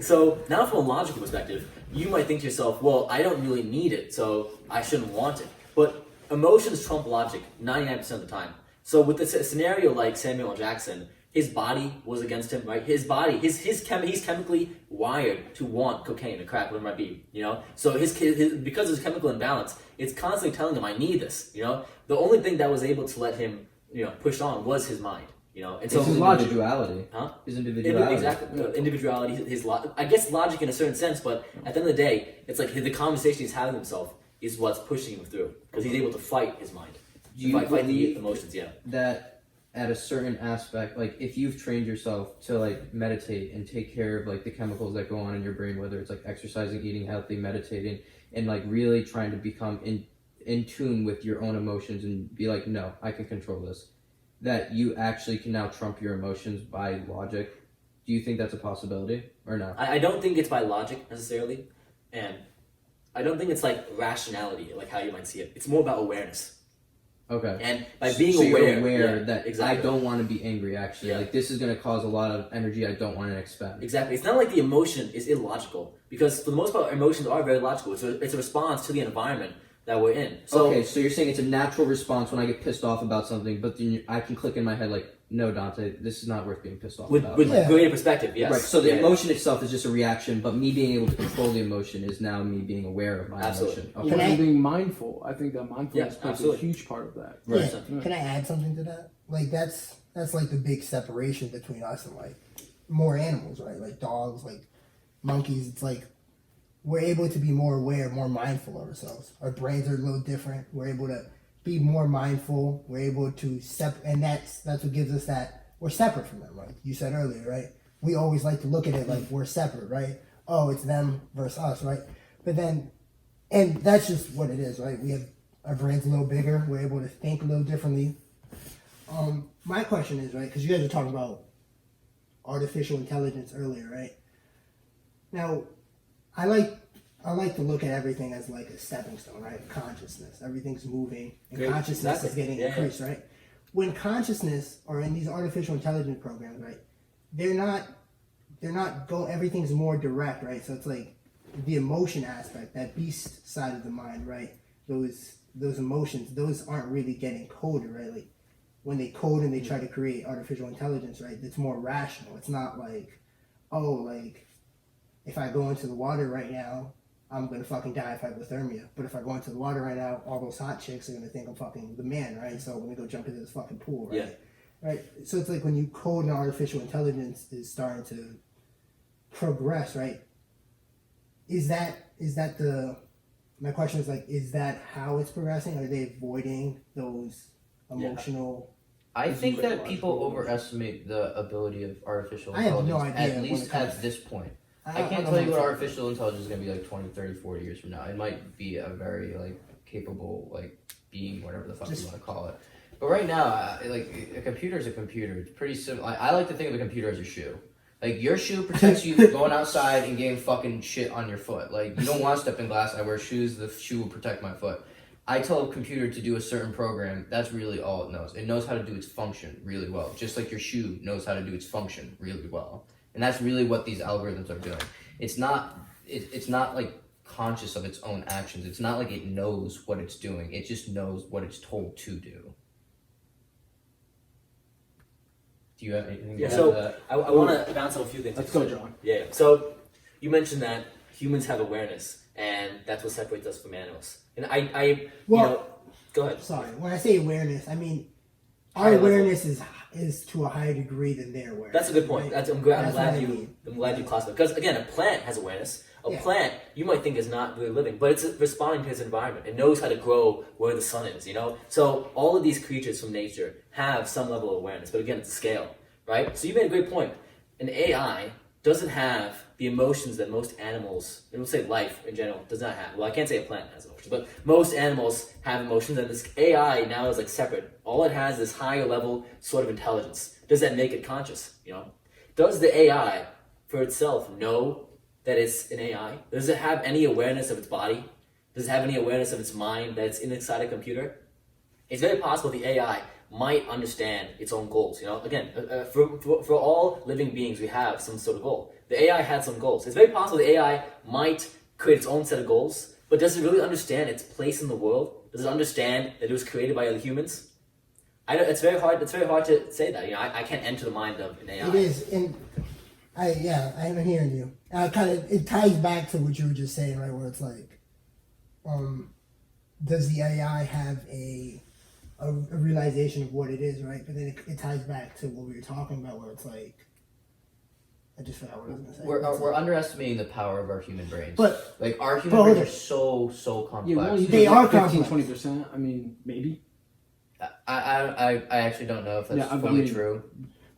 So now from a logical perspective, you might think to yourself, well, I don't really need it, so I shouldn't want it. But emotions trump logic 99% of the time. So with a scenario like Samuel L. Jackson, his body was against him, right? His body, he's chemically wired to want cocaine or crack, whatever it might be, So because of his chemical imbalance, it's constantly telling him, I need this, The only thing that was able to let him, push on was his mind. And so his individuality. Huh? His individuality. Exactly. Individuality, I guess logic in a certain sense, but at the end of the day, it's like the conversation he's having with himself is what's pushing him through. Because he's able to fight his mind. Fight the emotions, That at a certain aspect, like if you've trained yourself to like meditate and take care of like the chemicals that go on in your brain, whether it's like exercising, eating healthy, meditating, and like really trying to become in tune with your own emotions and be like, no, I can control this. That you actually can now trump your emotions by logic. Do you think that's a possibility or no? I don't think it's by logic necessarily, and I don't think it's like rationality, like how you might see it. It's more about awareness. Okay. And by being so aware, you're aware that exactly. I don't want to be angry, actually. Yeah. Like, this is going to cause a lot of energy I don't want to expend. Exactly. It's not like the emotion is illogical, because for the most part, emotions are very logical. It's a response to the environment that we're in. So, okay, so you're saying it's a natural response when I get pissed off about something, but then I can click in my head like, no, Dante, this is not worth being pissed off about. With greater perspective, yes. Right, so the emotion itself is just a reaction, but me being able to control the emotion is now me being aware of my Absolutely. emotion. Okay. And being mindful. I think that mindfulness plays a absolutely. huge part of that. Right. Yeah. Can I add something to that? Like that's like the big separation between us and like more animals, right? Like dogs, like monkeys. It's like we're able to be more aware, more mindful of ourselves. Our brains are a little different. We're able to be more mindful. We're able to and that's what gives us that we're separate from them, right? You said earlier, right? We always like to look at it like we're separate, right? Oh, it's them versus us, right? But then, and that's just what it is, right? We have our brains a little bigger. We're able to think a little differently. My question is, right? Because you guys were talking about artificial intelligence earlier, right? Now, I like to look at everything as like a stepping stone, right? Consciousness, everything's moving, and Great. consciousness Exactly. is getting increased, right? When consciousness or in these artificial intelligence programs, right? They're not everything's more direct, right? So it's like the emotion aspect, that beast side of the mind, right? Those emotions, those aren't really getting coded, right? Like when they code and they try to create artificial intelligence, right? It's more rational. It's not like, oh, like if I go into the water right now, I'm gonna fucking die if I have hypothermia. But if I go into the water right now, all those hot chicks are gonna think I'm fucking the man, right? So I'm gonna go jump into this fucking pool, right? Yeah. Right. So it's like when you code an artificial intelligence is starting to progress, right? Is that my question is like, is that how it's progressing? Are they avoiding those emotional? I think that people overestimate the ability of artificial I have intelligence, no idea at when least it comes- at this point. I don't can't know tell you how what to- artificial intelligence is going to be like 20, 30, 40 years from now. It might be a very like capable like being, whatever the fuck you want to call it. But right now, like a computer is a computer. It's pretty simple. I like to think of a computer as a shoe. Like your shoe protects you going outside and getting fucking shit on your foot. Like you don't want to step in glass. I wear shoes. The shoe will protect my foot. I tell a computer to do a certain program. That's really all it knows. It knows how to do its function really well. Just like your shoe knows how to do its function really well. And that's really what these algorithms are doing. It's not like conscious of its own actions. It's not like it knows what it's doing. It just knows what it's told to do. Do you have anything to add to that? I want to bounce off a few things. Let's go, John. Yeah. So you mentioned that humans have awareness, and that's what separates us from animals. And go ahead. Sorry, when I say awareness, I mean our Higher level. awareness is to a higher degree than their awareness. That's a good point. right? I'm glad That's what I you mean. classified, because again, a plant has awareness. A plant you might think is not really living, but it's responding to its environment. It knows how to grow where the sun is. So all of these creatures from nature have some level of awareness, but again, it's a scale, right? So you made a great point. An AI doesn't have the emotions that most animals, and we'll say life in general, does not have. Well, I can't say a plant has emotions, but most animals have emotions, and this AI now is like separate. All it has is higher level sort of intelligence. Does that make it conscious? You know, does the AI for itself know that it's an AI? Does it have any awareness of its body? Does it have any awareness of its mind that it's inside a computer? It's very possible the AI might understand its own goals. You know, again, for all living beings, we have some sort of goal. The AI had some goals. It's very possible the AI might create its own set of goals, but does it really understand its place in the world? Does it understand that it was created by other humans? It's very hard to say that. You know, I can't enter the mind of an AI. It is, and I'm hearing you. It ties back to what you were just saying, right? Where it's like, does the AI have a realization of what it is, right? But then it ties back to what we were talking about, where it's like, I just forgot what I was going to say. We're underestimating the power of our human brains. But like our human brains are so complex. Yeah, well, They are 15, complex. 20%. I mean, maybe. I actually don't know if that's fully true.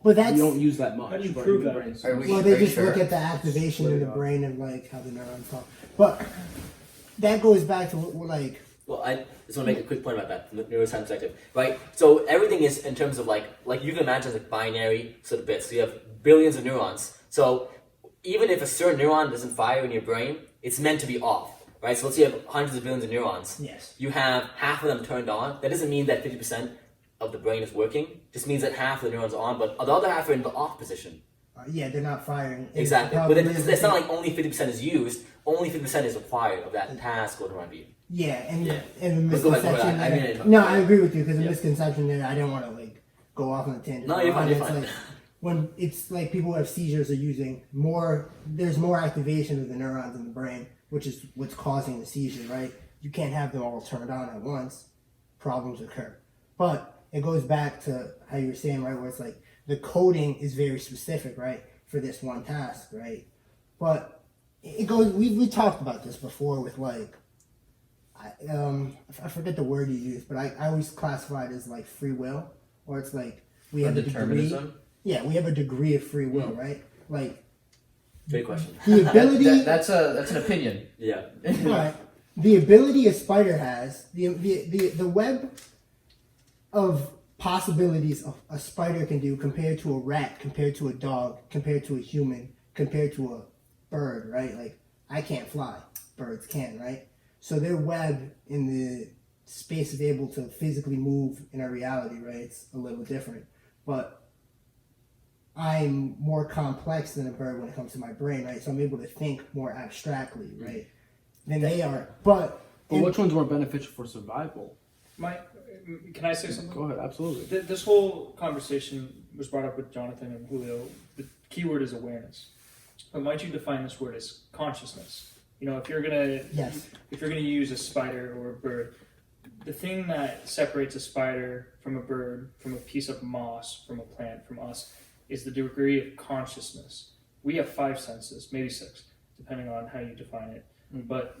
But that's, You don't use that much. How do you but prove human that? brains- Are we- well, they just sure? look at the activation in the Straight up. brain and like how the neurons talk. But that goes back to what like, Well, I just want to make a quick point about that from the neuroscience perspective, right? So everything is in terms of like you can imagine like binary sort of bits. So you have billions of neurons. So even if a certain neuron doesn't fire in your brain, it's meant to be off, right? So let's say you have hundreds of billions of neurons. yes. You have half of them turned on. That doesn't mean that 50% of the brain is working. Just means that half of the neurons are on, but the other half are in the off position. Yeah, they're not firing. And Exactly. the But problem is it's not like only 50% is used. Only 50% is required of that task or neuron beam. Yeah, and Yeah. and the But go ahead, misconception I there. mean, No, I agree with you because the Yeah. misconception there. I didn't want to like go off on a tangent. No, you're fine, It's you're fine. like, when it's like people who have seizures are using more. There's more activation of the neurons in the brain, which is what's causing the seizure. Right? You can't have them all turned on at once. Problems occur. But it goes back to how you were saying, right? Where it's like the coding is very specific, right, for this one task, right? But it goes. We talked about this before with like. I forget the word you use, but I always classify it as like free will, or it's like we have a degree. Determinism. Yeah, we have a degree of free will, right? Like Great question. the ability. That's an opinion. Yeah. Right. The ability a spider has, the web of possibilities a spider can do compared to a rat, compared to a dog, compared to a human, compared to a bird, right? Like I can't fly, birds can, right? So their web in the space is able to physically move in our reality, right? It's a little different. But I'm more complex than a bird when it comes to my brain, right? So I'm able to think more abstractly, right? Than they are. But which one's more beneficial for survival? Can I say something? Go ahead, absolutely. This whole conversation was brought up with Jonathan and Julio. The keyword is awareness. But might you define this word as consciousness? You know, if you're gonna use a spider or a bird, the thing that separates a spider from a bird, from a piece of moss, from a plant, from us, is the degree of consciousness. We have 5 senses, maybe 6, depending on how you define it. But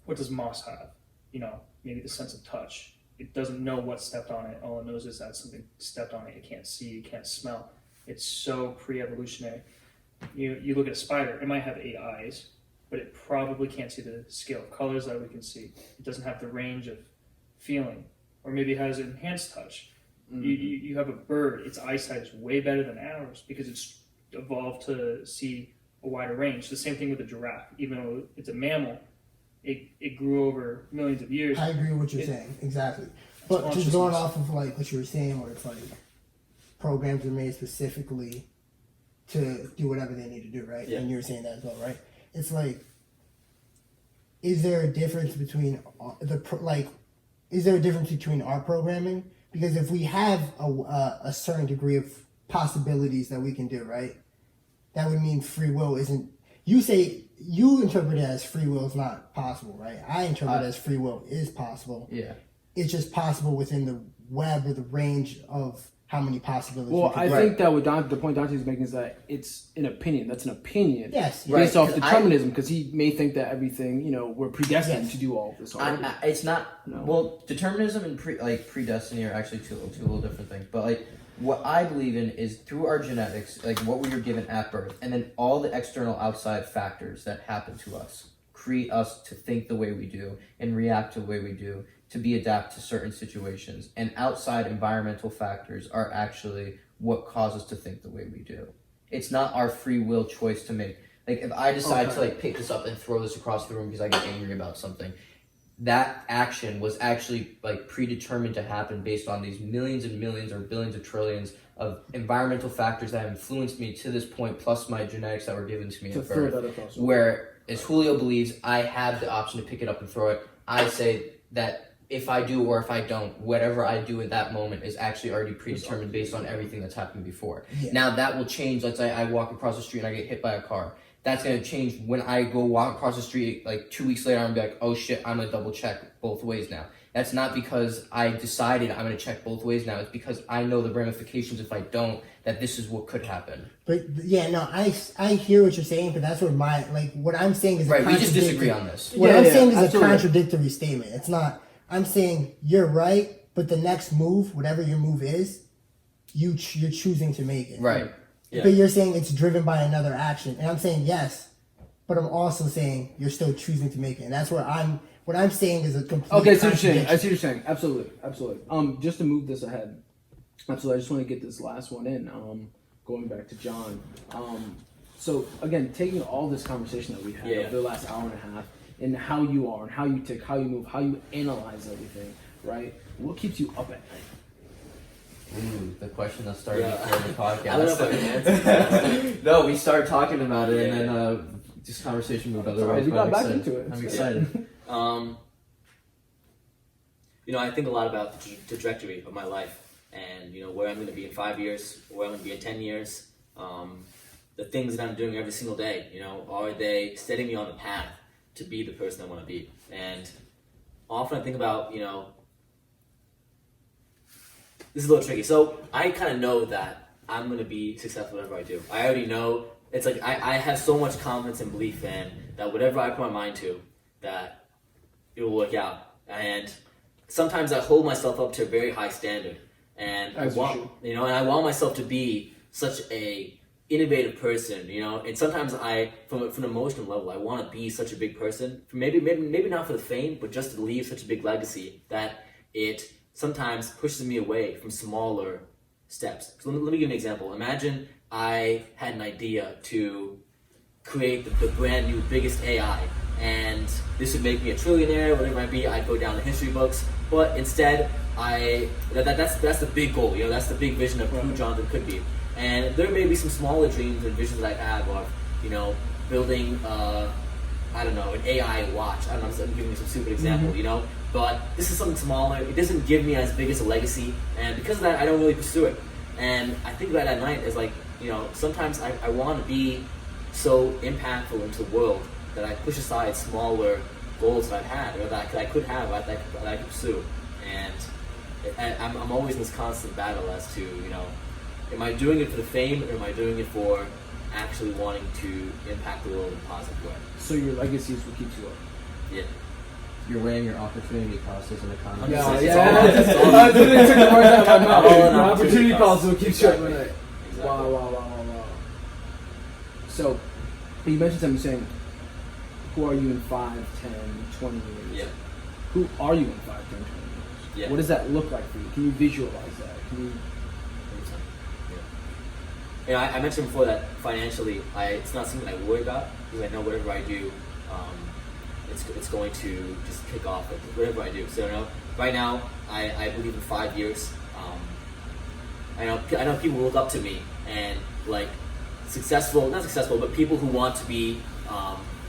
what does moss have? You know, maybe the sense of touch. It doesn't know what stepped on it. All it knows is that something stepped on it. It can't see, it can't smell. It's so pre-evolutionary. You look at a spider, it might have 8 eyes, but it probably can't see the scale of colors that we can see. It doesn't have the range of feeling, or maybe it has enhanced touch. You have a bird, its eyesight is way better than ours because it's evolved to see a wider range. The same thing with a giraffe. Even though it's a mammal, it grew over millions of years. I agree with what you're saying, exactly. But just going off of like what you were saying, where it's like programs are made specifically to do whatever they need to do, right? Yeah. And you were saying that as well, right? It's like, is there a difference between is there a difference between our programming? Because if we have a certain degree of possibilities that we can do, right? That would mean free will isn't. You interpret it as free will is not possible, right? I interpret it as free will is possible. Yeah. It's just possible within the web or the range of how many possibilities. Well, we can I do. think that the point Dante's making is that it's an opinion. That's an opinion. Yes. Based Right, off 'cause determinism, because he may think that everything, we're predestined Yes. to do all of this already. It's not. No. Well, determinism and predestiny are actually two little different things. But like what I believe in is through our genetics, like what we were given at birth, and then all the external outside factors that happen to us create us to think the way we do and react to the way we do, to be adapt to certain situations. And outside environmental factors are actually what cause us to think the way we do. It's not our free will choice to make. Like if I decide to like pick this up and throw this across the room because I get angry about something, that action was actually like predetermined to happen based on these millions and millions or billions or trillions of environmental factors that have influenced me to this point, plus my genetics that were given to me at birth. Where, as Julio believes, I have the option to pick it up and throw it. I say that if I do or if I don't, whatever I do at that moment is actually already predetermined based on everything that's happened before. Yeah. Now that will change. Let's say I walk across the street and I get hit by a car. That's going to change when I go walk across the street like 2 weeks later. I'm going to be like, oh shit, I'm going to double check both ways now. That's not because I decided I'm going to check both ways now. It's because I know the ramifications if I don't, that this is what could happen. But yeah, no, I hear what you're saying, but that's where what I'm saying is right. We just disagree on this. What I'm saying is a contradictory statement. It's not. I'm saying you're right, but the next move, whatever your move is, you're choosing to make it. Right. Yeah. But you're saying it's driven by another action, and I'm saying yes, but I'm also saying you're still choosing to make it, and that's where what I'm saying is a complete. Okay, so I see what you're saying. Absolutely. Just to move this ahead, absolutely. I just want to get this last one in. Going back to John. So again, taking all this conversation that we had over the last hour and a half, and how you are, and how you tick, how you move, how you analyze everything, right? What keeps you up at night? Ooh, the question that started before the podcast. I don't know if I can answer. No, we started talking about it, and then this conversation moved other ways. We got back into it. I'm excited. I think a lot about the trajectory of my life, and where I'm going to be in 5 years, where I'm going to be in 10 years. The things that I'm doing every single day, are they setting me on the path to be the person I want to be? And often I think about, this is a little tricky. So I kind of know that I'm going to be successful whatever I do. I already know. It's like I have so much confidence and belief in that whatever I put my mind to, that it will work out. And sometimes I hold myself up to a very high standard. And I want myself to be such a innovative person, and sometimes from an emotional level, I want to be such a big person. Maybe not for the fame, but just to leave such a big legacy that it sometimes pushes me away from smaller steps. So let me give you an example. Imagine I had an idea to create the brand new biggest AI, and this would make me a trillionaire, whatever it might be. I'd go down the history books, but instead, that's the big goal. That's the big vision of who Jonathan could be. And there may be some smaller dreams and visions that I have of, building, an AI watch. I don't know, I'm giving you some stupid example, but this is something smaller. It doesn't give me as big as a legacy, and because of that, I don't really pursue it. And I think about it at night as sometimes I want to be so impactful into the world that I push aside smaller goals that I've had or that I could have, that I could pursue. And I'm always in this constant battle as to, am I doing it for the fame or am I doing it for actually wanting to impact the world in a positive way? So your legacy is what keeps you up. Yeah. You're weighing your opportunity cost as an economist. I literally took the words out of my mouth. Your opportunity cost is what keeps you up at night. Exactly. Wow. So, you mentioned something saying, who are you in 5, 10, 20 years? Yeah. Who are you in 5, 10, 20 years? Yeah. What does that look like for you? Can you visualize that? I mentioned before that financially, it's not something I worry about because I know whatever I do, it's going to just kick off whatever I do. So right now, I believe in 5 years. I know people look up to me and not successful, but people who want to be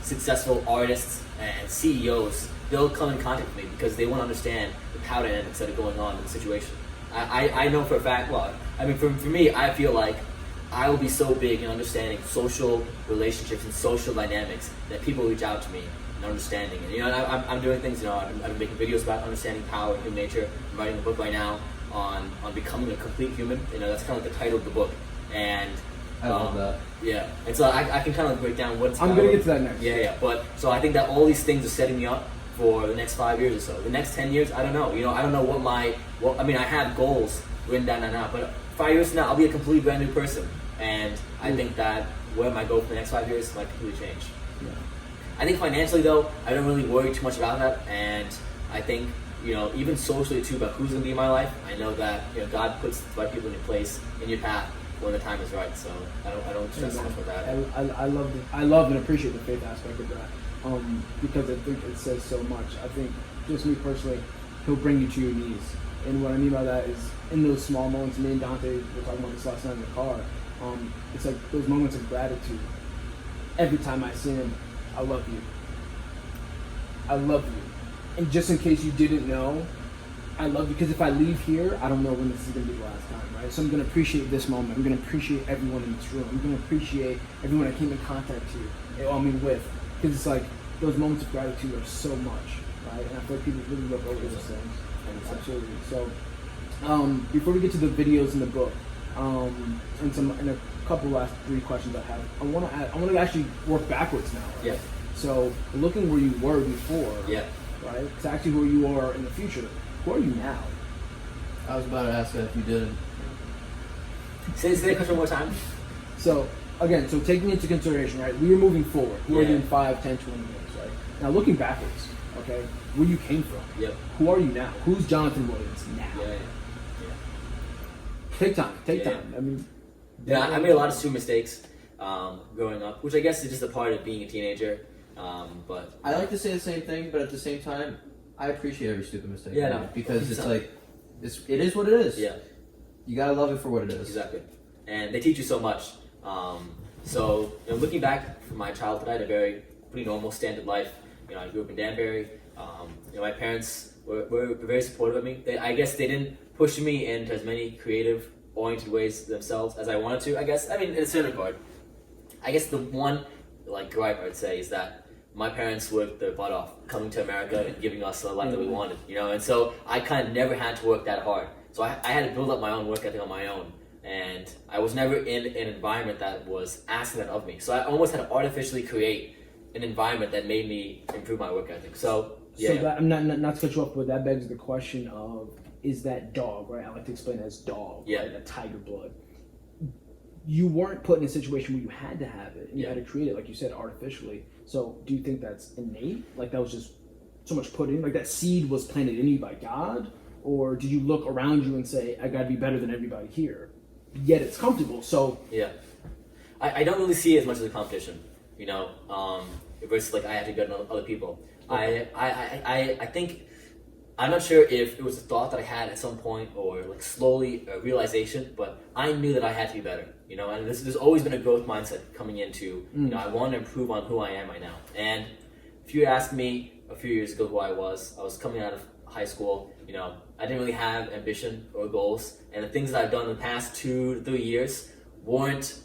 successful artists and CEOs, they'll come in contact with me because they want to understand the power dynamics that are going on in the situation. I know for a fact, for me, I feel like I will be so big in understanding social relationships and social dynamics that people reach out to me and understanding it. I'm doing things, I've been making videos about understanding power and human nature. I'm writing a book right now on becoming a complete human. That's kind of like the title of the book. And I love that. Yeah, and so I can kind of break down what's. I'm gonna get to that next. Yeah. But so I think that all these things are setting me up for the next 5 years or so. The next 10 years, I don't know. I don't know I have goals written down now, but 5 years from now, I'll be a completely brand new person. And I think that where my goal for the next 5 years might completely change. Yeah. I think financially, though, I don't really worry too much about that. And I think, even socially, too, about who's going to be in my life, I know that, God puts the right people in your place, in your path, when the time is right. So I don't stress so much about that. I love and appreciate the faith aspect of that, because I think it says so much. I think, just me personally, he'll bring you to your knees. And what I mean by that is, in those small moments, me and Dante were talking about this last night in the car, it's like those moments of gratitude. Every time I see him, I love you. I love you. And just in case you didn't know, I love you, because if I leave here, I don't know when this is going to be the last time, right? So I'm going to appreciate this moment. I'm going to appreciate everyone in this room. I'm going to appreciate everyone I came in contact with. Because it's like, those moments of gratitude are so much, right? And I feel like people really look over those things. And absolutely. So, before we get to the videos in the book, and a couple last 3 questions I have, I want to actually work backwards now. Right? Yeah. So, looking where you were before, Yeah. right? To actually where you are in the future. Who are you now? I was about to ask that if you didn't. Say that question one more time. So, again, taking into consideration, right, we are moving forward. Who are you in 5, 10, 20 years, right? Now, looking backwards, okay, where you came from. Yep. Who are you now? Who's Jonathan Williams now? Yeah. Take time. Yeah. I mean, I made a lot of stupid mistakes growing up, which I guess is just a part of being a teenager. But I like to say the same thing, but at the same time, I appreciate every stupid mistake. Yeah, I no. make, because it's like, it is what it is. yeah, You gotta love it for what it is. exactly. And they teach you so much. So looking back from my childhood, I had a pretty normal standard life. I grew up in Danbury. My parents were very supportive of me. I guess they didn't push me into as many creative oriented ways themselves as I wanted to. I guess, in a certain regard. I guess the one gripe I'd say is that my parents worked their butt off coming to America and giving us the life that we wanted, and so I kind of never had to work that hard. So I had to build up my own work ethic on my own, and I was never in an environment that was asking that of me. So I almost had to artificially create an environment that made me improve my work ethic. So yeah. So that, I'm not to cut you off, but that begs the question of, is that dog, right? I like to explain it as dog, Yeah. right? That tiger blood. You weren't put in a situation where you had to have it, and you Yeah. had to create it, like you said, artificially. So do you think that's innate? Like that was just so much put in? Like that seed was planted in you by God? Or did you look around you and say, I gotta be better than everybody here? Yet it's comfortable, so... Yeah. I don't really see it as much as a competition, versus I have to be better than other people. Okay. I think, I'm not sure if it was a thought that I had at some point or slowly a realization, but I knew that I had to be better, and there's always been a growth mindset coming into, I want to improve on who I am right now. And if you asked me a few years ago who I was coming out of high school, I didn't really have ambition or goals, and the things that I've done in the past 2 to 3 years weren't,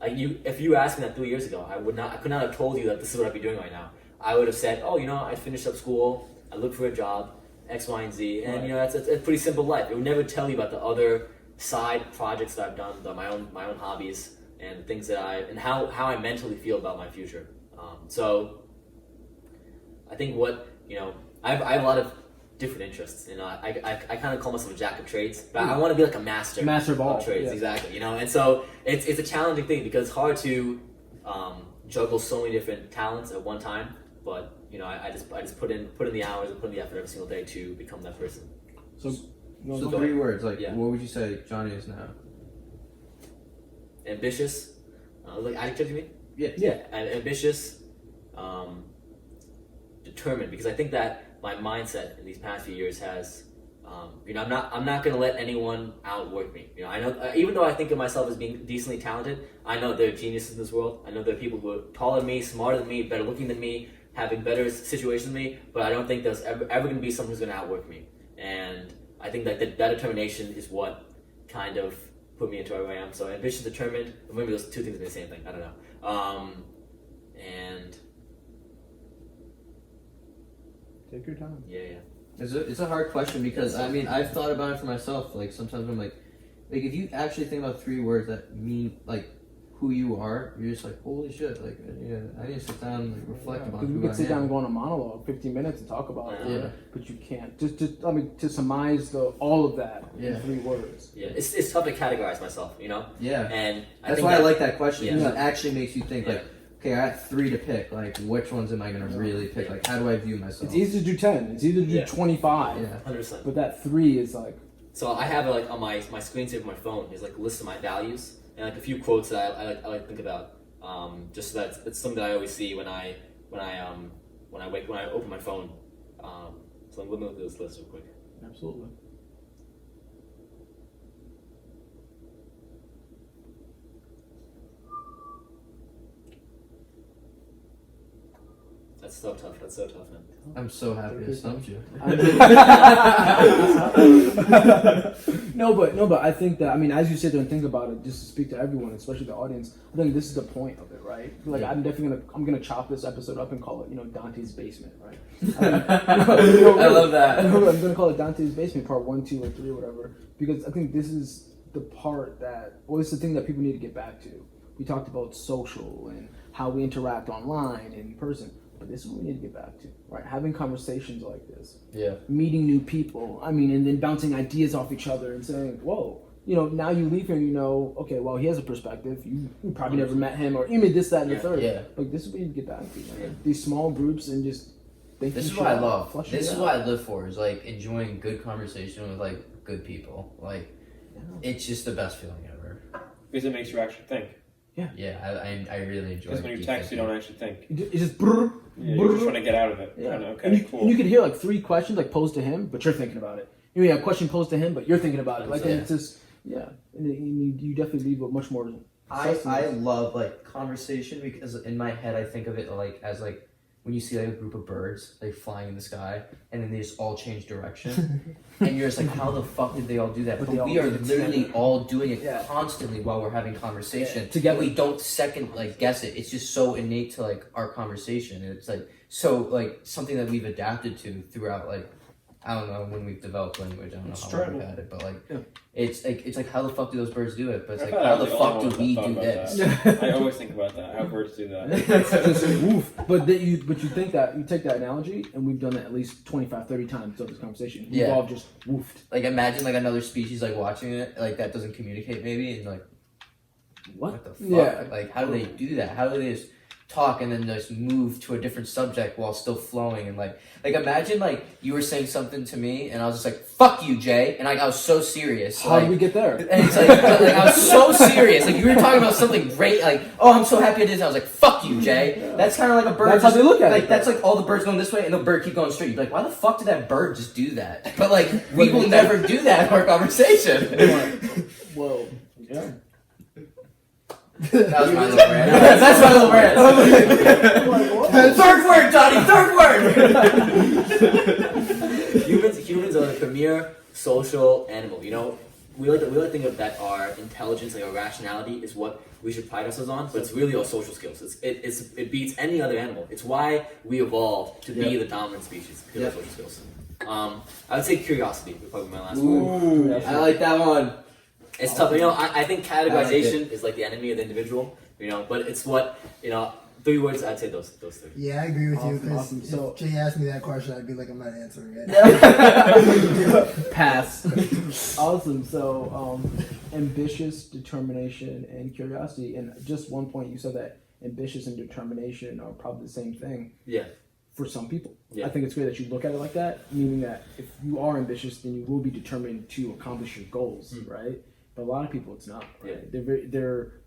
if you asked me that 3 years ago, I could not have told you that this is what I'd be doing right now. I would have said, I finished up school, I looked for a job, X, Y, and Z, and Right. that's a pretty simple life. It would never tell you about the other side projects that I've done, my own hobbies, and things that and how I mentally feel about my future. So I think I have a lot of different interests. I kind of call myself a jack of trades, but I want to be like a master Master of all, trades, yeah. exactly. And so it's a challenging thing because it's hard to juggle so many different talents at one time. But I just put in the hours and put in the effort every single day to become that person. So So 3 words, Yeah. what would you say Johnny is now? Ambitious, adjective you mean? Yeah. And ambitious, determined, because I think that my mindset in these past few years has, I'm not going to let anyone outwork me. I know, even though I think of myself as being decently talented, I know there are geniuses in this world. I know there are people who are taller than me, smarter than me, better looking than me, having better situations than me, but I don't think there's ever going to be someone who's going to outwork me. And I think that that determination is what kind of put me into where I am. So ambitious, determined, or maybe those two things are the same thing. I don't know. And Take your time. yeah. It's a hard question because I've thought about it for myself. Sometimes I'm like if you actually think about 3 words that mean who you are, you're just like, holy shit, like, yeah, I need to sit down and like, reflect Because upon we who I could sit down and am. go on a monologue, 15 minutes, and talk about it. Yeah. But you can't. Just I mean, to surmise all of that Yeah. in 3 words. Yeah, it's tough to categorize myself, you know. Yeah. And I That's think why I that- like that question, because Yeah. it actually makes you think, like, okay, I have 3 to pick, like, which ones am I going to really pick? Like, how do I view myself? It's easy to do 10. It's easy to do Yeah. 25. Yeah. 100%. But that 3 is like. So I have it like on my screensaver of my phone is like a list of my values and like a few quotes that I like to think about. Just so that it's something that I always see when I open my phone. So I'm going to look at this list real quick. Absolutely. That's so tough. That's so tough, man. I'm so happy I stumped you. No, but I think that, I mean, as you sit there and think about it, just to speak to everyone, especially the audience, I think this is the point of it, right? Like, Yeah. I'm gonna chop this episode up and call it, Dante's Basement, right? I love that. I'm gonna call it Dante's Basement, part 1, 2, or 3, or whatever, because I think this is the part that, well, it's the thing that people need to get back to. We talked about social and how we interact online and in person. But this is what we need to get back to, right? Having conversations like this, Yeah. meeting new people. I mean, and then bouncing ideas off each other and saying, "Whoa, now you leave here and okay, well, he has a perspective. You probably never met him, or even this, that, and the third. Yeah. Like, this is what you need to get back to, man. These small groups and just thinking. This is shit what I out, love. flushing This it is out. what I live for, is like enjoying good conversation with like good people. Like, it's just the best feeling ever. Because it makes you actually think. Yeah, I really enjoy Because when you deep text, you thinking. don't actually think. It's just. Brrr, You just want to get out of it. Yeah. Kinda, okay, and you, cool. and you could hear like 3 questions like posed to him, but you're thinking about it. You have a question posed to him, but you're thinking about it. Like, and it's just, and you definitely leave with much more. I love like conversation, because in my head I think of it like as like when you see like a group of birds like flying in the sky and then they just all change direction and you're just like, how the fuck did they all do that? But But they all we are do it literally together. all doing it Yeah. constantly while we're having conversation. Yeah, together. We don't second like guess it. It's just so innate to like our conversation. And it's like so like something that we've adapted to throughout like, I don't know when we've developed language. I don't know It's how long true. we've had it, but like Yeah. it's like how the fuck do those birds do it? But it's I like thought I how was the the only fuck one do that we thought do about this? I always think about that. How birds do that. Just woof. But you take that analogy, and we've done that at least 25, 30 times throughout this conversation. We've Yeah. all just woofed. Like imagine like another species like watching it like that doesn't communicate maybe and like what the fuck? Yeah. Like how do they do that? How do they just talk and then just move to a different subject while still flowing and like imagine like you were saying something to me and I was just like, fuck you, Jay, and like I was so serious. How like, did we get there? and it's like I was so serious. Like you were talking about something great, like, oh, I'm so happy I did this. I was like, fuck you, Jay. That's kind of like a bird. That's how they look at like, it, That's like all the birds going this way and the bird keep going straight. You'd be like, why the fuck did that bird just do that? But like we will never do that in our conversation. Whoa. Yeah. That was my little rant. That's my little rant. Third word, Johnny. Third word. Humans are the premier social animal. We like to think of that our intelligence, like our rationality, is what we should pride ourselves on. But it's really our social skills. It beats any other animal. It's why we evolved to be the dominant species because of our social skills. I would say curiosity would probably be my last word. I like that one. It's tough. I think categorization is like the enemy of the individual. But it's what 3 words. I'd say those 3. Yeah, I agree with you. Awesome, Because awesome. if So- Jay asked me that question, I'd be like, I'm not answering it. Pass. Awesome. So, ambitious, determination, and curiosity. And just one point, you said that ambitious and determination are probably the same thing. Yeah. For some people. Yeah. I think it's great that you look at it like that, meaning that if you are ambitious, then you will be determined to accomplish your goals, right? But a lot of people, it's not. Right? Yeah.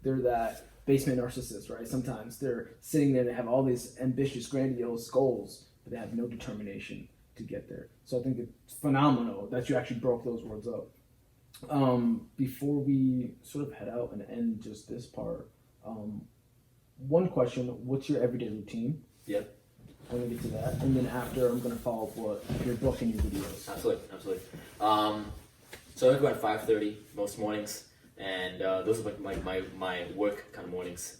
They're that basement narcissist, right? Sometimes they're sitting there and have all these ambitious, grandiose goals, but they have no determination to get there. So I think it's phenomenal that you actually broke those words up. Before we sort of head out and end just this part, one question: what's your everyday routine? Yep. I'm gonna get to that, and then after I'm gonna follow up with your book and your videos. Absolutely. So I wake up at 5:30 most mornings, and those are like my work kind of mornings.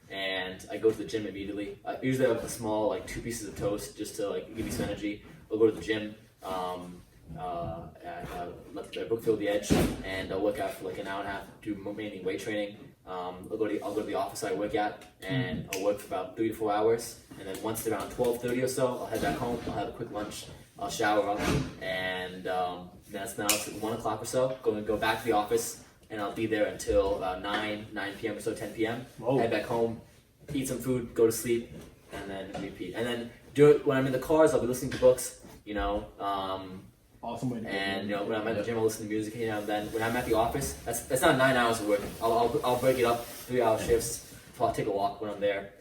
And I go to the gym immediately. I usually have a small 2 pieces of toast just to give me some energy. I'll go to the gym. Let the book fill the edge, and I'll work out for an hour and a half. Do mainly weight training. I'll go to the office I work at, and I'll work for about 3 to 4 hours, and then once it's around 12:30 or so, I'll head back home. I'll have a quick lunch. I'll shower up, and that's now it's 1 o'clock or so. Go back to the office, and I'll be there until about 9 p.m. or so, 10 p.m. Whoa. Head back home, eat some food, go to sleep, and then repeat. And then when I'm in the cars, I'll be listening to books. Awesome way to go. And when I'm at the gym, I'll listen to music. Then when I'm at the office, that's not 9 hours of work. I'll break it up, 3-hour shifts. I'll take a walk when I'm there.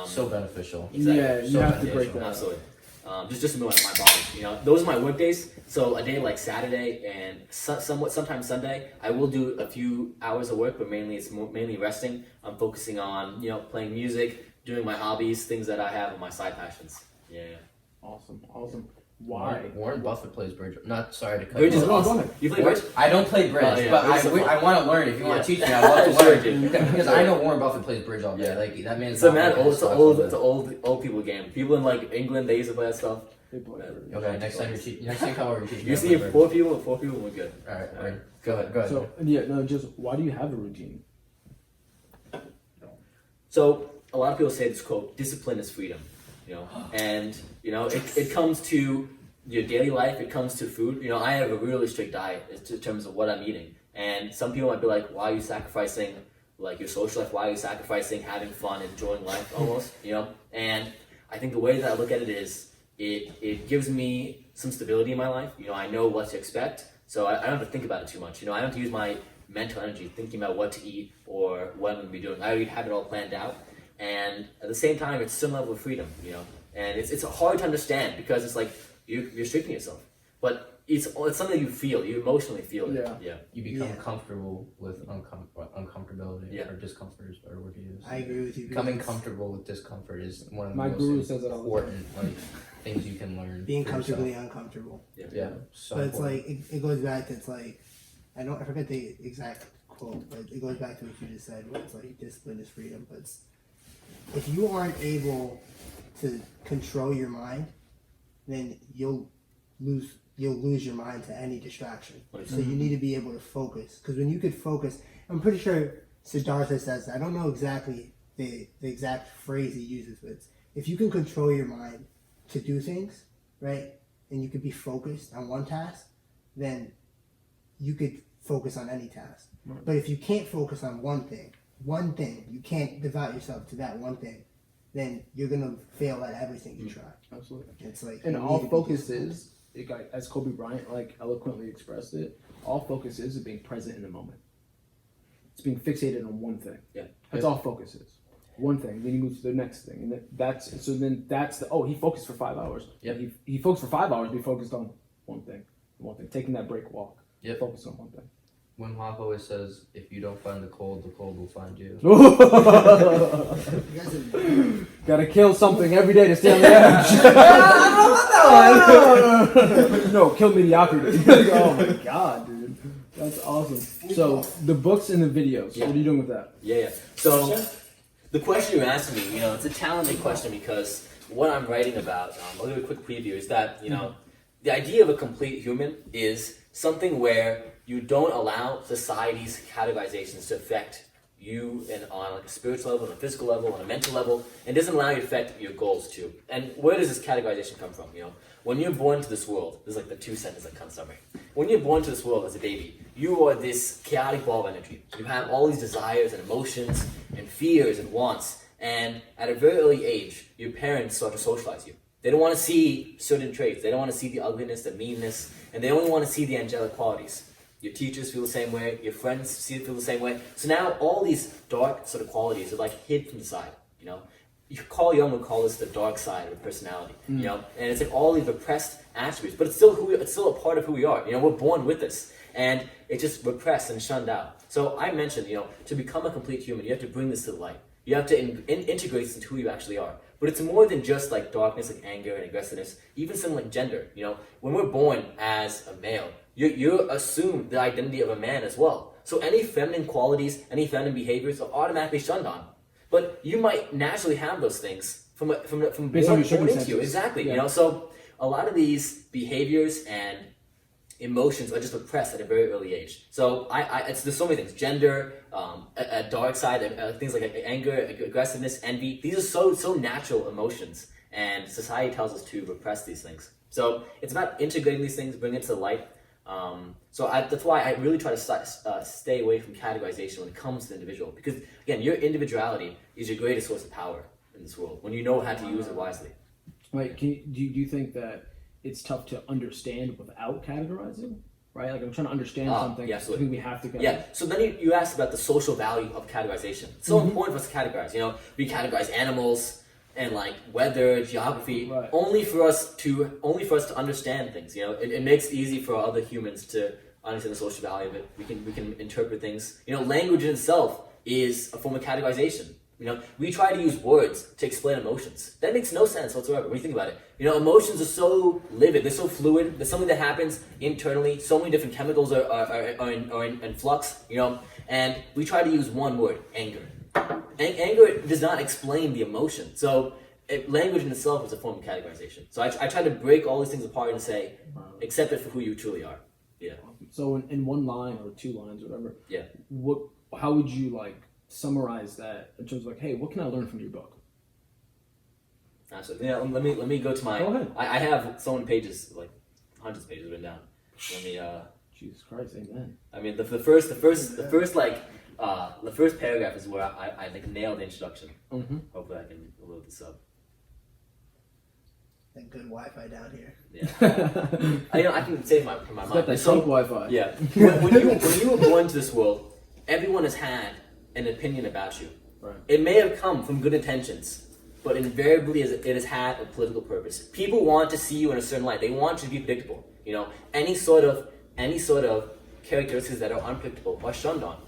So beneficial. Exactly. Yeah, you So have to beneficial. break that up. Absolutely. Just to move my body. Those are my work days. So a day like Saturday and sometimes Sunday, I will do a few hours of work, but mainly resting. I'm focusing on playing music, doing my hobbies, things that I have, and my side passions. Yeah. Awesome. Why? Warren Buffett plays bridge. Not sorry to cut Bridge you is off. Go awesome. ahead. You play bridge? I don't play bridge, Oh, yeah, but bridge is fun. I want to learn. If you want to teach me, I'd love to Sure, learn. dude. Because I know Warren Buffett plays bridge all day. Yeah. Like that man's It's a not man. like It's an old people game. People in like England, they used to play that stuff. They play bridge. Okay, next time come over, you teach me. You how to see play bridge. 4 people, we're good. All right. Go ahead. So just why do you have a routine? So a lot of people say this quote: "Discipline is freedom." And it comes to your daily life. It comes to food. I have a really strict diet in terms of what I'm eating. And some people might be like, "Why are you sacrificing like your social life? Why are you sacrificing having fun, enjoying life almost?" And I think the way that I look at it is, it gives me some stability in my life. I know what to expect, so I don't have to think about it too much. I don't have to use my mental energy thinking about what to eat or what I'm going to be doing. I already have it all planned out. And at the same time, it's some level of freedom, And it's hard to understand because it's like you're restricting yourself, but it's something you feel. You emotionally feel it. Yeah. You become Yeah. comfortable with uncomfortability Yeah. or discomfort is a better word to use. I agree with you. Becoming comfortable with discomfort is one of the My most guru says that all the important things you can learn. being for comfortably yourself. uncomfortable. Yeah. So But it's important. like it goes back to I forget the exact quote, but it goes back to what you just said, where it's like discipline is freedom. But if you aren't able to control your mind, then you'll lose your mind to any distraction. So you need to be able to focus, because when you could focus, I'm pretty sure Siddhartha says that. I don't know exactly the exact phrase he uses, but if you can control your mind to do things, right, and you could be focused on one task, then you could focus on any task. Right. But if you can't focus on one thing, you can't devote yourself to that one thing, then you're gonna fail at everything you try. Absolutely. It's like, And you all need to be focus disciplined. is, as Kobe Bryant eloquently expressed it, all focus is being present in the moment. It's being fixated on one thing. Yeah. That's all focus is. One thing, then you move to the next thing, and that's he focused for 5 hours. Yep. He focused for 5 hours, but he focused on one thing, taking that break walk. Yep. Focus on one thing. Wim Hof always says, if you don't find the cold will find you. You guys are- Gotta kill something every day to stay on the edge. No, kill mediocrity. Oh my god, dude. That's awesome. So, the books and the videos, Yeah. what are you doing with that? Yeah. So the question you asked me, it's a challenging question because what I'm writing about, I'll give a quick preview, is that, the idea of a complete human is something where you don't allow society's categorizations to affect you on a spiritual level, on a physical level, on a mental level, and doesn't allow you to affect your goals too. And where does this categorization come from? When you're born to this world, this is like the 2 sentences that comes summary. When you're born to this world as a baby, you are this chaotic ball of energy. You have all these desires and emotions and fears and wants, and at a very early age, your parents start to socialize you. They don't want to see certain traits. They don't want to see the ugliness, the meanness, and they only want to see the angelic qualities. Your teachers feel the same way. Your friends feel the same way. So now all these dark sort of qualities are like hid from the side. Carl Jung would call this the dark side of a personality. And it's like all these repressed attributes, but it's still a part of who we are. We're born with this, and it's just repressed and shunned out. So I mentioned, to become a complete human, you have to bring this to the light. You have to integrate this into who you actually are. But it's more than just like darkness, like anger and aggressiveness, even something like gender. When we're born as a male, you assume the identity of a man as well. So any feminine qualities, any feminine behaviors are automatically shunned on. But you might naturally have those things from Based on born your into you. circumstances. Exactly. Yeah. So a lot of these behaviors and emotions are just repressed at a very early age. So there's so many things: gender, a dark side, things like anger, aggressiveness, envy. These are so natural emotions, and society tells us to repress these things. So it's about integrating these things, bringing it to the light. That's why I really try to stay away from categorization when it comes to the individual, because again, your individuality is your greatest source of power in this world when you know how to use it wisely. Right? Do you think that it's tough to understand without categorizing? Right? Like I'm trying to understand something. Yeah, I think we have to. Yeah. So then you asked about the social value of categorization. It's so important for us to categorize. You know, we categorize animals and like weather, geography, right. only for us to understand things. You know, it makes it easy for other humans to understand the social value of it. We can interpret things. You know, language in itself is a form of categorization. You know, we try to use words to explain emotions. That makes no sense whatsoever when you think about it. You know, emotions are so livid, they're so fluid, there's something that happens internally, so many different chemicals are in flux, you know, and we try to use one word, anger. Anger does not explain the emotion. So language in itself is a form of categorization. So I try to break all these things apart and say, accept it for who you truly are. Yeah. So in one line or 2 lines or whatever, yeah. How would you like summarize that in terms of like, hey, what can I learn from your book? Absolutely. Yeah, let me go to my. Go ahead. I have so many pages, like hundreds of pages written down. Let me. Jesus Christ, amen. I mean, the first paragraph is where I like nailed the introduction. Mm-hmm. Hopefully, I can load this up. That good Wi-Fi down here. Yeah. I can save my It's got that trunk Wi-Fi. Yeah. when you were born into this world, everyone has had an opinion about you. Right. It may have come from good intentions, but invariably it has had a political purpose. People want to see you in a certain light. They want you to be predictable. You know, any sort of characteristics that are unpredictable are shunned on.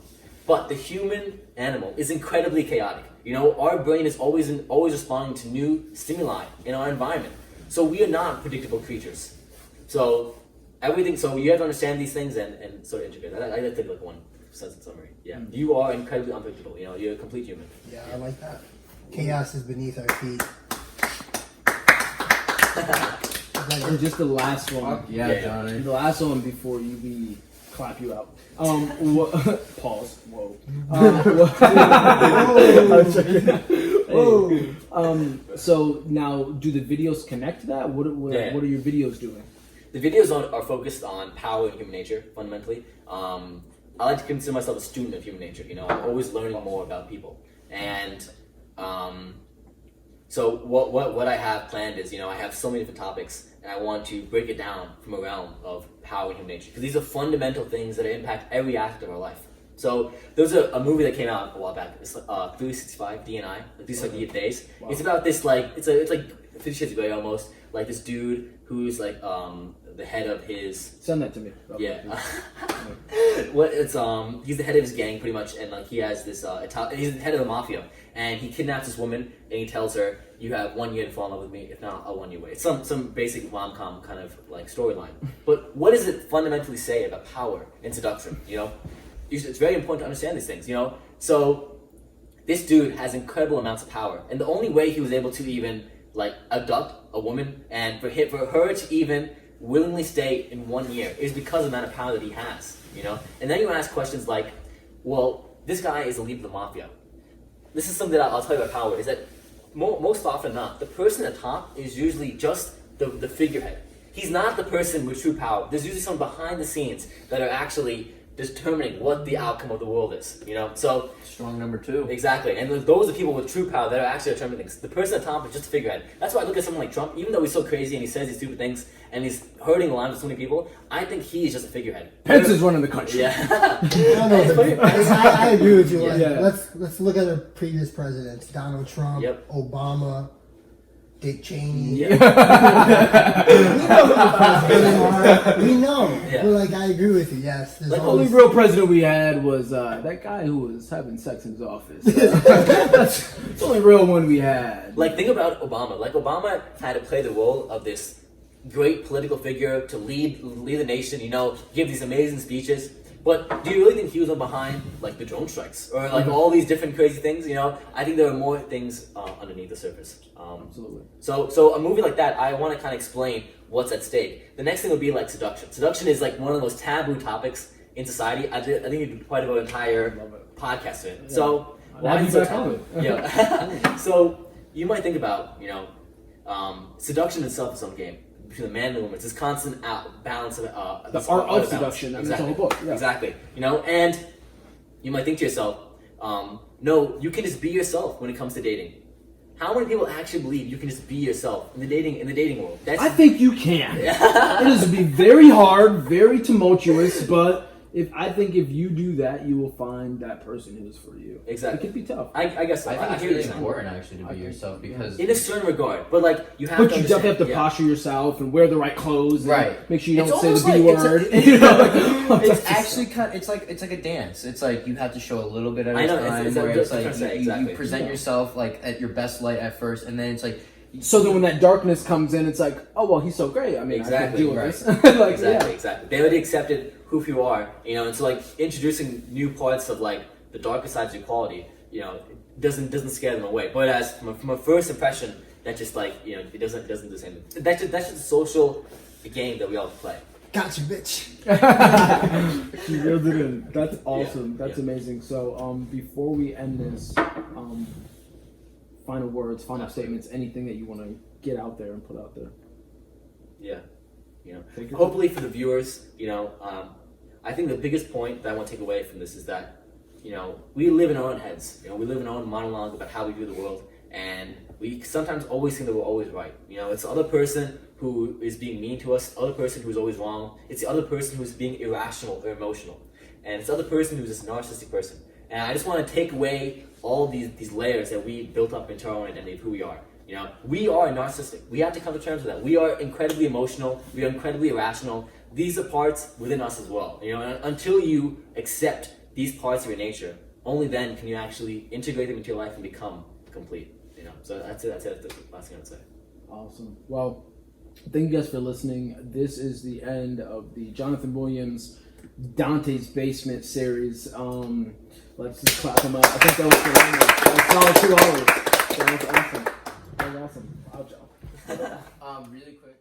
But the human animal is incredibly chaotic. You know, our brain is always responding to new stimuli in our environment. So we are not predictable creatures. So you have to understand these things and sort of integrate that. I think like one sentence summary. Yeah. You are incredibly unpredictable. You know, you're a complete human. Yeah, I like that. Chaos is beneath our feet. And just the last one. Yeah, Johnny. The last one before we clap you out. Pause. Whoa. Whoa. So now, do the videos connect to that? What are your videos doing? The videos are focused on power and human nature, fundamentally. I like to consider myself a student of human nature. You know, I'm always learning more about people. And so what I have planned is, you know, I have so many different topics, and I want to break it down from a realm of power and human nature, because these are fundamental things that impact every aspect of our life. So there's a movie that came out a while back. It's 365 D&I, like these are the days. Wow. It's about this like it's like 50 Shades of Grey almost, like this dude who's like the head of his. Send that to me. Yeah. He's the head of his gang pretty much, and like he has this he's the head of the mafia, and he kidnaps this woman and he tells her, "You have 1 year to fall in love with me. If not, I'll run you away." It's some basic rom-com kind of like storyline. But what does it fundamentally say about power and seduction? You know, it's very important to understand these things. You know, so this dude has incredible amounts of power, and the only way he was able to even like abduct a woman and for her to even willingly stay in 1 year is because of the amount of power that he has, you know? And then you ask questions like, well, this guy is the leader of the mafia. This is something that I'll tell you about power, is that most often than not, the person at the top is usually just the figurehead. He's not the person with true power. There's usually someone behind the scenes that are actually determining what the outcome of the world is, you know? So strong number 2. Exactly, and those are people with true power that are actually determining things. The person at the top is just a figurehead. That's why I look at someone like Trump, even though he's so crazy and he says these stupid things and he's hurting the lives of so many people, I think he's just a figurehead. Pence is running the country. Yeah. I agree with you. Like, Yeah. Let's look at the previous presidents: Donald Trump, Yep. Obama, Dick Cheney. Yeah. We know who the presidents are. We know. Yeah. But like, I agree with you. Yes. There's Like, The only always, real president we had was that guy who was having sex in his office. That's the only real one we had. Like, think about Obama. Like, Obama had to play the role of this great political figure to lead the nation, you know, give these amazing speeches. But do you really think he was behind, like, the drone strikes? Or, like, all these different crazy things, you know? I think there are more things underneath the surface. Absolutely. So a movie like that, I want to kind of explain what's at stake. The next thing would be, like, seduction. Seduction is, like, one of those taboo topics in society, I think we could probably devote an entire podcast to it. Yeah. So I'll have you so back on. yeah. So you might think about, seduction itself is some game between the man and the woman. It's this constant balance of The art of seduction. I mean, it's a whole book. Yeah. Exactly. And you might think to yourself, no, you can just be yourself when it comes to dating. How many people actually believe you can just be yourself in the dating world? I think you can. It is be very hard, very tumultuous, but if you do that, you will find that person who is for you. Exactly. It can be tough. I guess so. I think it's hear what really you're saying. important actually to be yourself because In a certain regard, but you have But to you definitely have to understand- posture yourself and wear the right clothes. And Right. Make sure you It's don't say almost the B like- word. it's actually kind. It's like a dance. It's like you have to show a little bit at a I know, time. it's where it's what I'm like trying to say, you exactly. present yourself like at your best light at first, and then it's like. So then when that darkness comes in, it's like, oh, well, he's so great. I mean, I can Exactly, deal with right. this. Exactly. They already accepted who you are, and so introducing new parts of the darker sides of equality, doesn't scare them away. But as from a first impression, that just it doesn't do the same. That's just a social game that we all play. Gotcha, bitch. You reeled it in. That's awesome. Yeah, That's yeah. amazing. So before we end this, final words, final statements, anything that you want to get out there and put out there. Yeah. Take your Hopefully for the viewers, I think the biggest point that I want to take away from this is that, we live in our own heads. We live in our own monologue about how we view the world, and we sometimes always think that we're always right. It's the other person who is being mean to us, the other person who's always wrong. It's the other person who's being irrational or emotional, and it's the other person who's this narcissistic person. And I just want to take away all these layers that we built up into our own identity of who we are. We are narcissistic. We have to come to terms with that. We are incredibly emotional. We are incredibly irrational. These are parts within us as well. And until you accept these parts of your nature, only then can you actually integrate them into your life and become complete. So that's it. That's the last thing I would say. Awesome. Well, thank you guys for listening. This is the end of the Jonathan Wiliams Dante's Basement series. Let's just clap him up. I think that was phenomenal. Solid 2 hours. That was awesome. That was awesome. Wow, Joe. Really quick.